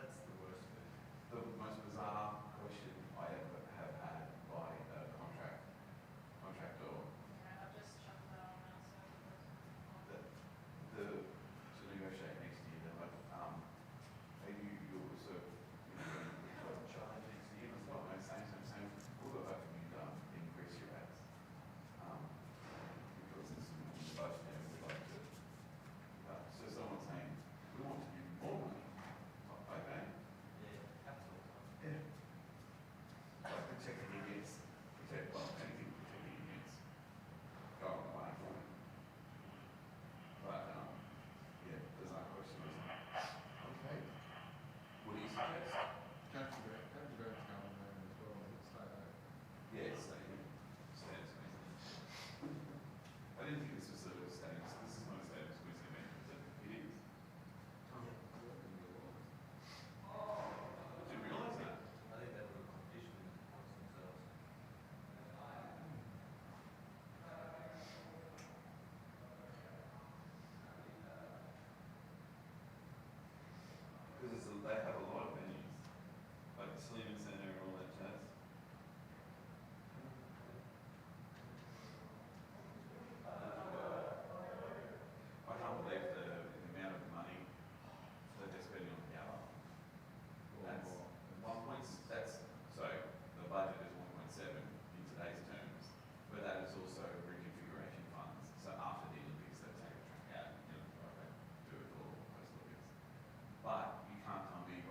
That's the worst thing. The most bizarre question I ever have had by a contractor. To negotiate next year, they're like, you'll also charge next year. It's not my saying, we'll go back to you increase your rates. Because it's in the budget and we'd like to. So someone's saying, we want to give you more money. Okay. Yeah, absolutely. Yeah. Like protecting against, anything protecting against going away from it. But, yeah, there's no question. Okay. What do you suggest? Country Bank's going there as well. Yeah, stay here. Stay in Queensland. I didn't think this was a stay. This is not a stay in Queensland, man. It is. Didn't realise that. I think that was a competition amongst themselves. Because they have a lot of venues, like the Sleeman Centre and all that jazz. I can't believe the amount of money that they're spending on the hour. That's 1 so the budget is 1.7 in today's terms, but that is also reconfiguration funds. So after the Olympics, they take a track out, do it all post-Olympics. But you can't tell me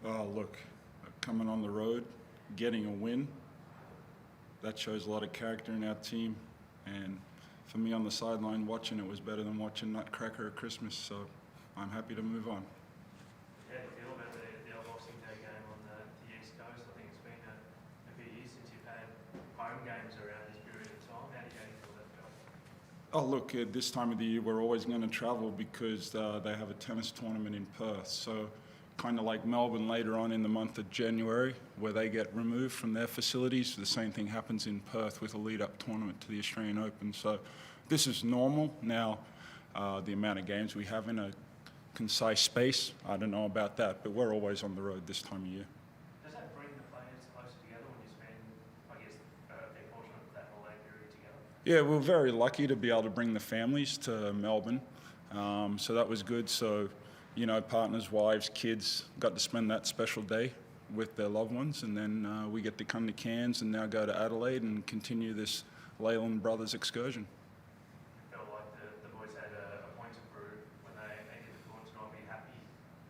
Oh, look, coming on the road, getting a win, that shows a lot of character in our team. And for me on the sideline, watching it was better than watching Nutcracker at Christmas, so I'm happy to move on. How do you feel about the old Boxing Day game on the East Coast? I think it's been a few years since you've had home games around this period of time. How do you feel that felt? Oh, look, at this time of the year, we're always going to travel because they have a tennis tournament in Perth. So kind of like Melbourne later on in the month of January, where they get removed from their facilities. The same thing happens in Perth with a lead-up tournament to the Australian Open. So this is normal. Now, the amount of games we have in a concise space, I don't know about that, but we're always on the road this time of year. Does that bring the players closer together when you spend, I guess, a big portion of that holiday period together? Yeah, we're very lucky to be able to bring the families to Melbourne. So that was good. So, you know, partners, wives, kids got to spend that special day with their loved ones. And then we get to come to Cairns and now go to Adelaide and continue this Leyland Brothers excursion. Felt like the boys had a point to prove when they did the tour tonight. Be happy,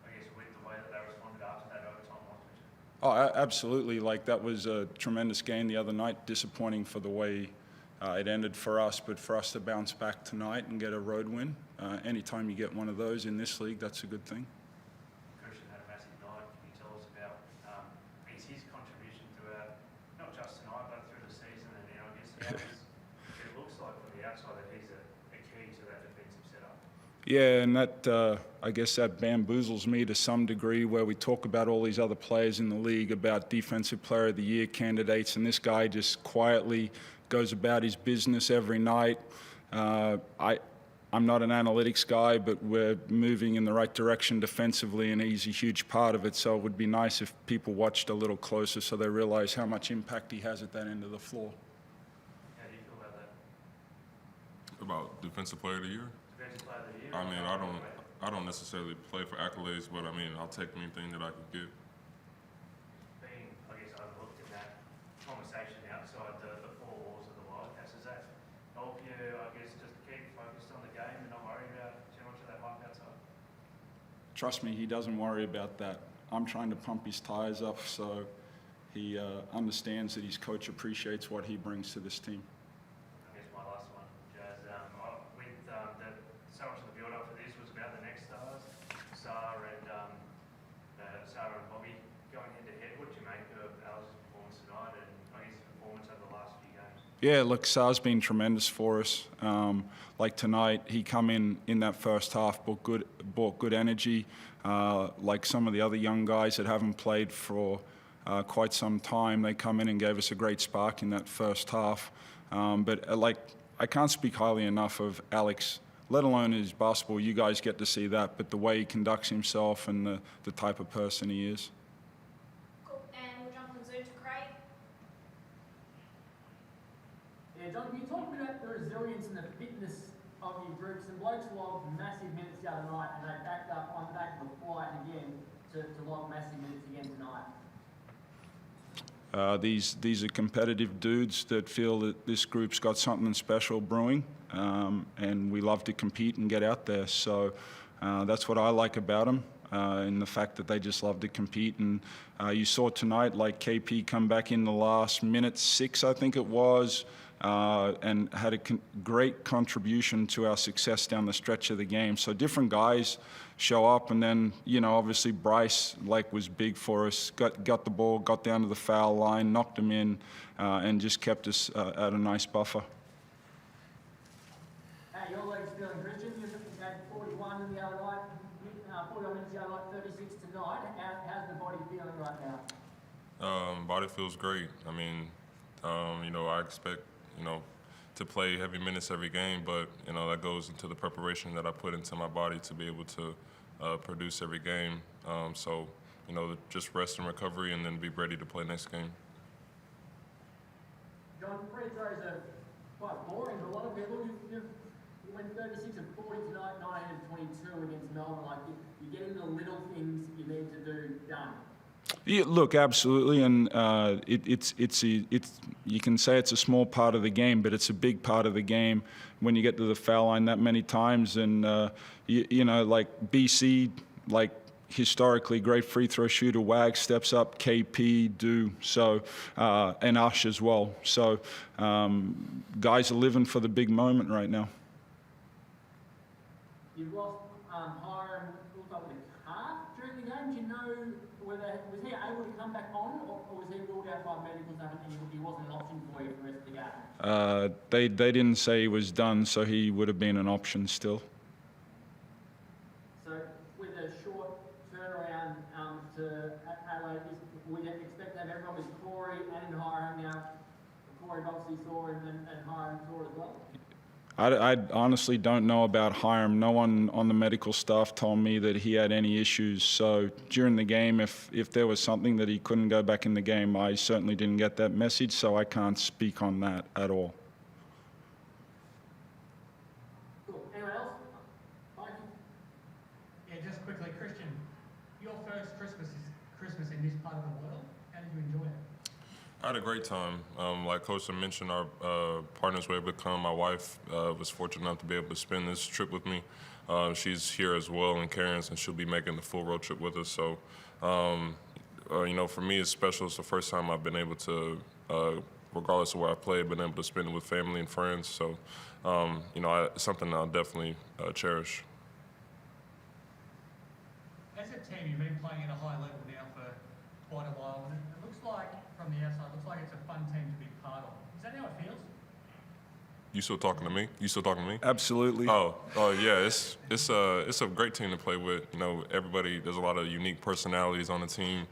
I guess, with the way that they responded after that overtime loss. Oh, absolutely. Like, that was a tremendous game the other night. Disappointing for the way it ended for us, but for us to bounce back tonight and get a road win, anytime you get one of those in this league, that's a good thing. Christian had a massive night. Can you tell us about his contribution throughout, not just tonight, but through the season? And I guess it looks like from the outside that he's a key to that defensive setup. Yeah, and that, I guess that bamboozles me to some degree, where we talk about all these other players in the league, about Defensive Player of the Year candidates, and this guy just quietly goes about his business every night. I'm not an analytics guy, but we're moving in the right direction defensively, and he's a huge part of it. So it would be nice if people watched a little closer so they realize how much impact he has at that end of the floor. How do you feel about that? About Defensive Player of the Year? Defensive Player of the Year? I mean, I don't necessarily play for accolades, but I mean, I'll take anything that I can get. Being, I guess, overlooked in that conversation outside the four walls of the Wildcats, does that help you, I guess, just keep focused on the game and not worry about too much of that hype outside? Trust me, he doesn't worry about that. I'm trying to pump his tires up so he understands that his coach appreciates what he brings to this team. I guess my last one, Jazz, with so much of the build-up for this was about the next stars, Sarah and Bobby going head-to-head. What do you make of Alex's performance tonight and I guess his performance over the last few games? Yeah, look, Sar's been tremendous for us. Like tonight, he come in that first half, brought good energy. Like some of the other young guys that haven't played for quite some time, they come in and gave us a great spark in that first half. But I can't speak highly enough of Alex, let alone his basketball. You guys get to see that, but the way he conducts himself and the type of person he is. Cool. And we'll jump on Zoom to Craig. Yeah, John, can you talk about the resilience and the fitness of your group? Some blokes logged massive minutes the other night, and they backed up on the back of the flight again to log massive minutes again tonight. These are competitive dudes that feel that this group's got something special brewing, and we love to compete and get out there. So that's what I like about them, and the fact that they just love to compete. And you saw tonight, like KP come back in the last minute 6, I think it was, and had a great contribution to our success down the stretch of the game. So different guys show up, and then, you know, obviously Bryce was big for us, got the ball, got down to the foul line, knocked him in, and just kept us at a nice buffer. Your legs feeling, Christian? You had 41 in the other night, 41 minutes the other night, 36 tonight. How's the body feeling right now? Body feels great. I mean, you know, I expect, you know, to play heavy minutes every game, but, you know, that goes into the preparation that I put into my body to be able to produce every game. So, you know, just rest and recovery and then be ready to play next game. John, free throws are quite boring for a lot of people. You went 36 and 40 tonight, 19 and 22 against Melbourne. Like, you're getting the little things you need to do done. Yeah, look, absolutely, and it's you can say it's a small part of the game, but it's a big part of the game when you get to the foul line that many times. And you know, like BC, like historically great free throw shooter. Wag steps up, KP do so, and Ush as well. So guys are living for the big moment right now. You've lost Hiram, looked like with a calf during the game. Do you know whether was he able to come back on, or was he ruled out by medicals and he wasn't an option for you for the rest of the game? They didn't say he was done, so he would have been an option still. So with a short turnaround to Adelaide, we expect to have everyone with Corey and Hiram now. Corey obviously saw and Hiram saw as well. I honestly don't know about Hiram. No one on the medical staff told me that he had any issues. So during the game, if there was something that he couldn't go back in the game, I certainly didn't get that message, so I can't speak on that at all. Cool. Anyone else? Mike? Yeah, just quickly, Christian, your first Christmas in this part of the world. How did you enjoy it? I had a great time. Like Coach mentioned, our partners were able to come. My wife was fortunate enough to be able to spend this trip with me. She's here as well in Cairns, and she'll be making the full road trip with us. So, you know, for me, it's special. It's the first time I've been able to, regardless of where I played, been able to spend it with family and friends. So, you know, it's something I'll definitely cherish. As a team, you've been playing at a high level now for quite a while, and it looks like, from the outside, it looks like it's a fun team to be part of. Is that how it feels? You still talking to me? You still talking to me? Absolutely. Oh yeah. It's a great team to play with. You know, everybody. There's a lot of unique personalities on the team.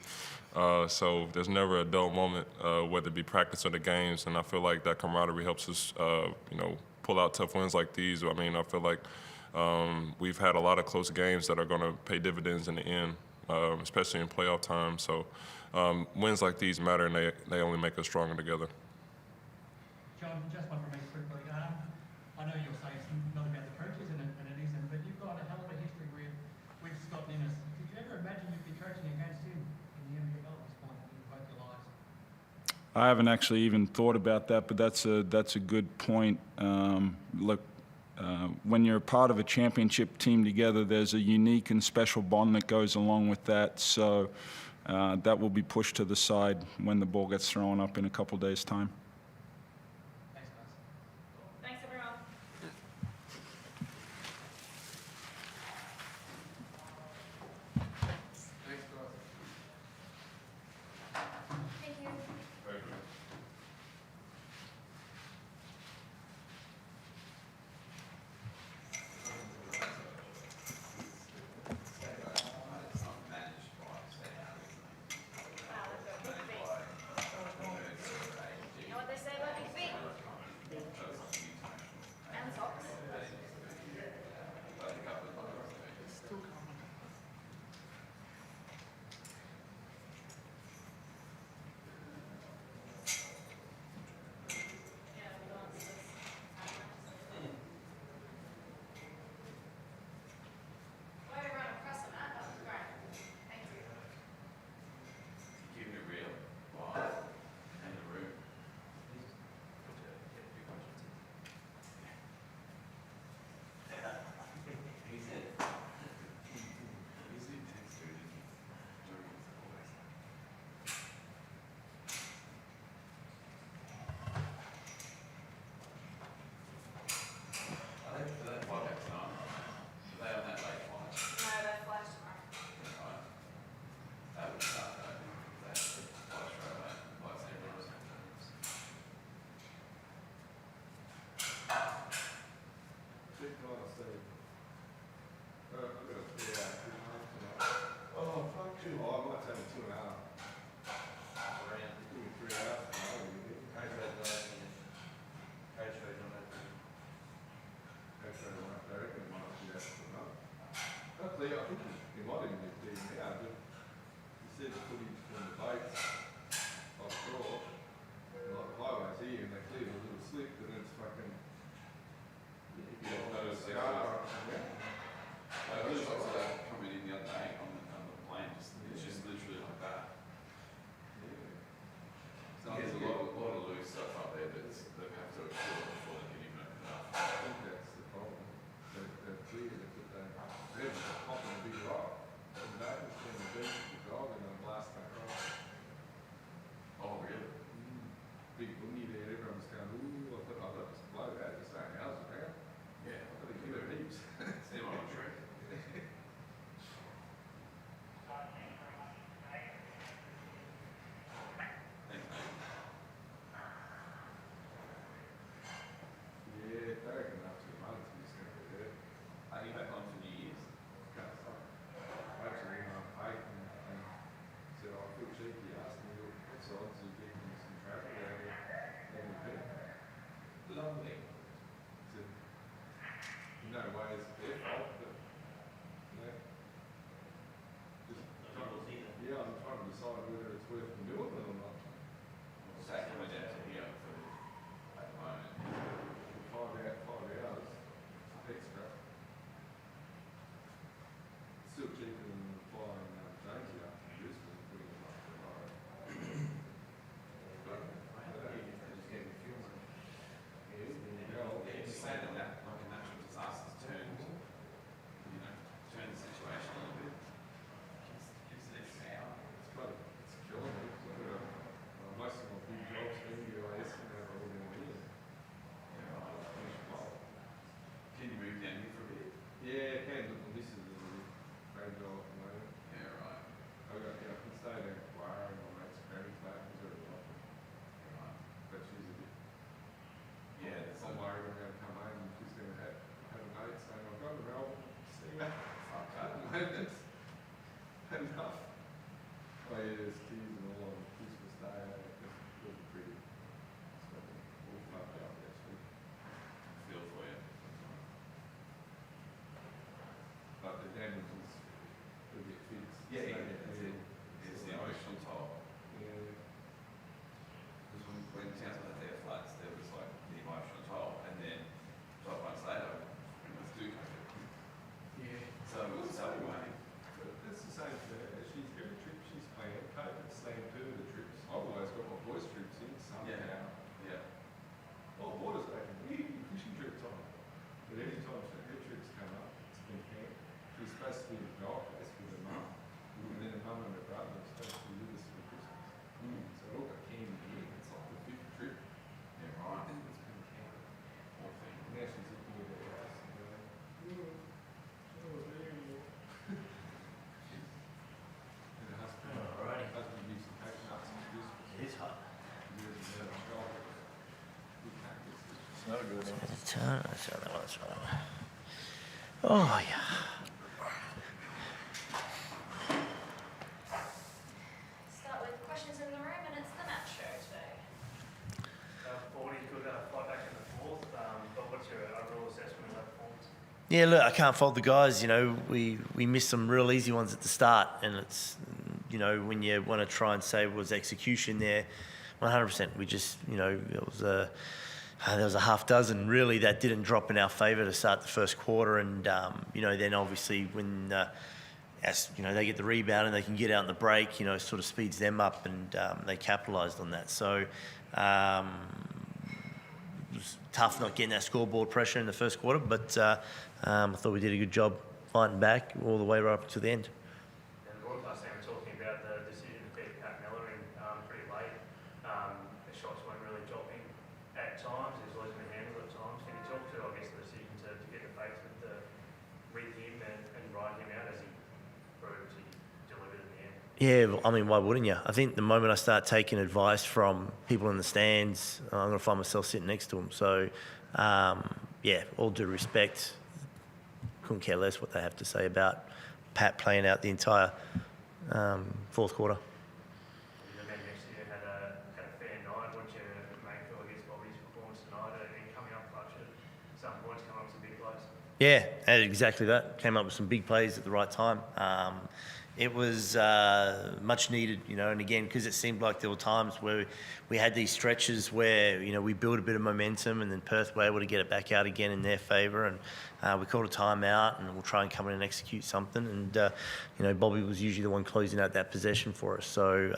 So there's never a dull moment, whether it be practice or the games. And I feel like that camaraderie helps us, you know, pull out tough wins like these. I mean, I feel like we've had a lot of close games that are going to pay dividends in the end, especially in playoff time. So wins like these matter, and they only make us stronger together. John, just one from me quickly. I know you'll say it's not about the coaches, and it isn't, but you've got a hell of a history with Scott Ninnis. Did you ever imagine you'd be coaching against him in the NBL at this point in both your lives? I haven't actually even thought about that, but that's a good point. Look, when you're part of a championship team together, there's a unique and special bond that goes along with that. So that will be pushed to the side when the ball gets thrown up in a couple days' time. Thanks, everyone. Thank you. Not a good one. Oh, yeah. Start with questions in the room, and it's the match show today. 40 could fight back in the fourth, but what's your overall assessment of that performance? Yeah, look, I can't fault the guys. You know, we missed some real easy ones at the start, and it's, you know, when you want to try and say was execution there, 100%. We just, you know, there was a half dozen really that didn't drop in our favour to start the first quarter, and you know, then obviously when as you know they get the rebound and they can get out in the break, you know, it sort of speeds them up, and they capitalised on that. So it was tough not getting that scoreboard pressure in the first quarter, but I thought we did a good job fighting back all the way right up to the end. And the broadcast team were talking about the decision to keep Pat Miller in pretty late. The shots weren't really dropping at times. He was losing the handle at times. Can you talk to, I guess, the decision to get the faith with him and ride him out as he proved he delivered in the end? Yeah, I mean, why wouldn't you? I think the moment I start taking advice from people in the stands, I'm going to find myself sitting next to them. So, yeah, all due respect, couldn't care less what they have to say about Pat playing out the entire fourth quarter. The men next year had a fair night. What you make of, I guess, Bobby's performance tonight and coming up clutch at some points, coming up with some big plays? Yeah, exactly that. Came up with some big plays at the right time. It was much needed, you know, and again, because it seemed like there were times where we had these stretches where, you know, we built a bit of momentum and then Perth were able to get it back out again in their favour, and we called a timeout and we'll try and come in and execute something, and, you know, Bobby was usually the one closing out that possession for us. So,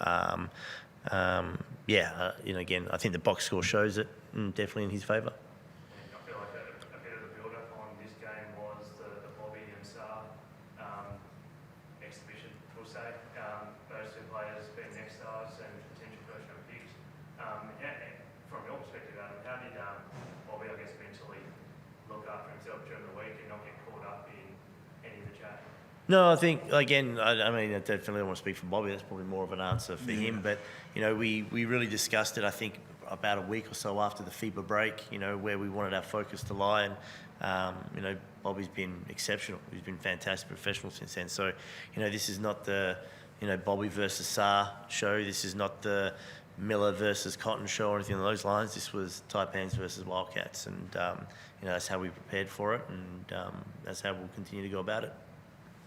yeah, you know, again, I think the box score shows it, and definitely in his favour. I feel like a bit of the build-up on this game was the Bobby and Saar exhibition, we'll say. Those two players being next stars and potential first-round picks. From your perspective, Adam, how did Bobby, I guess, mentally look after himself during the week and not get caught up in any of the chat? No, I think, again, I mean, I definitely don't want to speak for Bobby. That's probably more of an answer for him. But, you know, we really discussed it, I think, about a week or so after the FIBA break, you know, where we wanted our focus to lie. And, you know, Bobby's been exceptional. He's been fantastic professional since then. So, you know, this is not the, you know, Bobby versus Saar show. This is not the Miller versus Cotton show or anything along those lines. This was Taipans versus Wildcats. And, you know, that's how we prepared for it. And that's how we'll continue to go about it.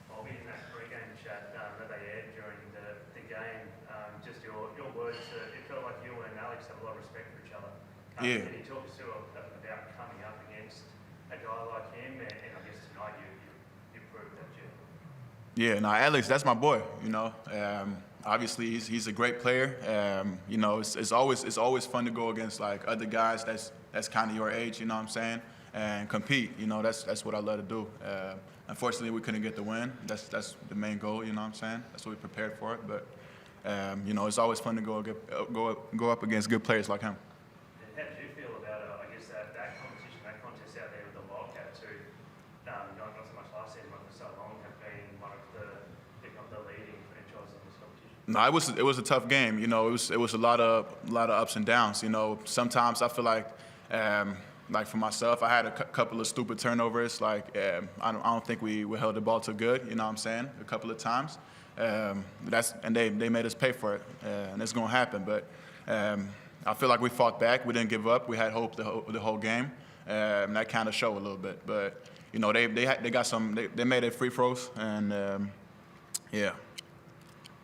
Bobby, in that pre-game chat that they aired during the game, just your words, it felt like you and Alex have a lot of respect for each other. Yeah. Can you talk us through about coming up against a guy like him, and I guess tonight you proved that you... Yeah, no, Alex, that's my boy. You know, obviously he's a great player. You know, it's always fun to go against like other guys that's kind of your age. You know what I'm saying? And compete. You know, that's what I love to do. Unfortunately, we couldn't get the win. That's the main goal. You know what I'm saying? That's what we prepared for it. But you know, it's always fun to go up against good players like him. How did you feel about, I guess, that competition, that contest out there with the Wildcats, who, not so much last season, but for so long, have been one of the, if not the leading franchise in this competition? No, it was a tough game. You know, it was a lot of ups and downs. You know, sometimes I feel like for myself, I had a couple of stupid turnovers. Like I don't think we held the ball too good. You know what I'm saying? A couple of times. And they made us pay for it, and it's gonna happen. But I feel like we fought back. We didn't give up. We had hope the whole game, and that kind of showed a little bit. But you know, they got some. They made it free throws, and yeah,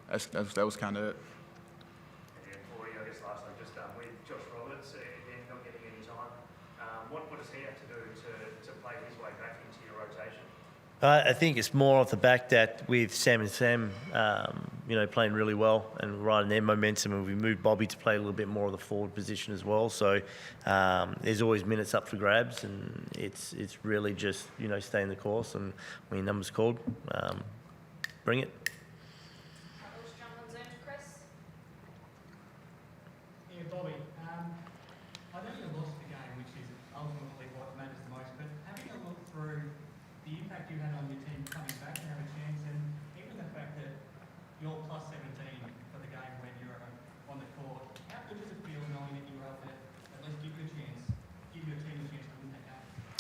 that was kind of it. And then 40, I guess last night, just with Josh Roberts, again, not getting any time. What does he have to do to play his way back into your rotation? I think it's more off the back that with Sam and Sam, you know, playing really well and riding their momentum, and we moved Bobby to play a little bit more of the forward position as well. So there's always minutes up for grabs, and it's really just, you know, staying the course, and when your number's called, bring it. Let's jump on Zoom to Chris. Yeah, Bobby, I know you lost the game, which is ultimately what matters the most, but having a look through the impact you had on your team coming back and have a chance, and even the fact that you're plus 17 for the game when you're on the court, how good does it feel knowing that you were able to at least give your team a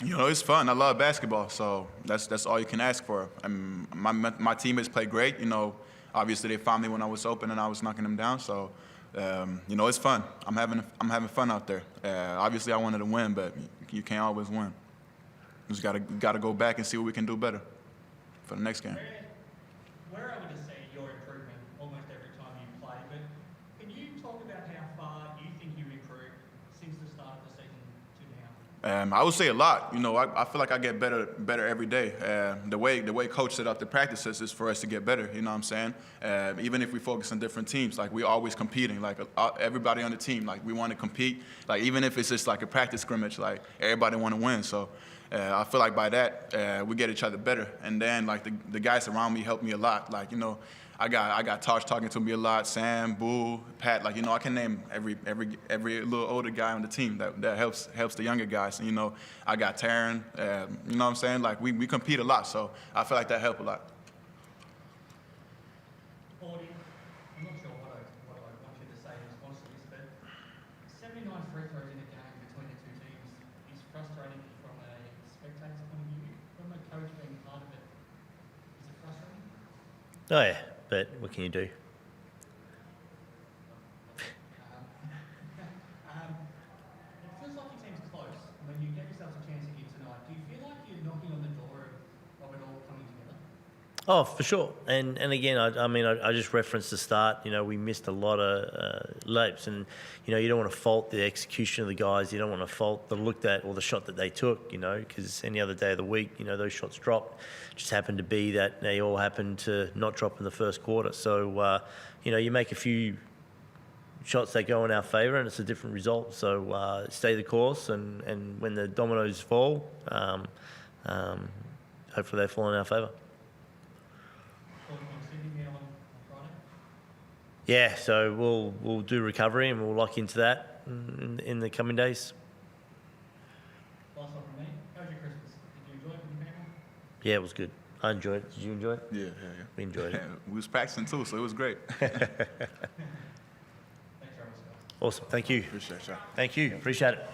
You know, it's fun. I love basketball, so that's all you can ask for. I mean, my teammates play great. You know, obviously they found me when I was open and I was knocking them down. So, you know, it's fun. I'm having fun out there. Obviously, I wanted to win, but you can't always win. You just gotta go back and see what we can do better for the next game. We're able to see your improvement almost every time you play, but can you talk about how far you think you've improved since the start of the season to now? I would say a lot. You know, I feel like I get better every day. The way coach set up the practices is for us to get better. You know what I'm saying? Even if we focus on different teams, like we're always competing. Like everybody on the team, like we want to compete. Like even if it's just like a practice scrimmage, like everybody want to win. So I feel like by that we get each other better. And then like the guys around me help me a lot. Like you know. I got Tosh talking to me a lot, Sam, Boo, Pat. Like you know, I can name every little older guy on the team that helps the younger guys. And you know, I got Taryn. You know what I'm saying? Like we compete a lot, so I feel like that helped a lot. I'm not sure what I want you to say in response to this, but 79 free throws in a game between the two teams is frustrating from a spectator's point of view. From a coach being part of it, is it frustrating? Oh yeah. But what can you do? It feels like your team's close. When you get yourselves a chance again tonight, do you feel like you're knocking on the door of it all coming together? Oh, for sure. And again, I just referenced the start. You know, we missed a lot of leaps, and you know, you don't want to fault the execution of the guys. You don't want to fault the look that or the shot that they took. You know, because any other day of the week, you know, those shots dropped. Just happened to be that they all happened to not drop in the first quarter. So you know, you make a few shots that go in our favour, and it's a different result. So stay the course, and when the dominoes fall, hopefully they fall in our favour. Yeah, so we'll do recovery and we'll lock into that in the coming days. Last one from me. How was your Christmas? Did you enjoy it with your family? Yeah, it was good. I enjoyed it. Did you enjoy it? Yeah. We enjoyed it. We was practicing too, so it was great. Thanks very much, guys. Awesome. Thank you. Appreciate you. Thank you. Appreciate it.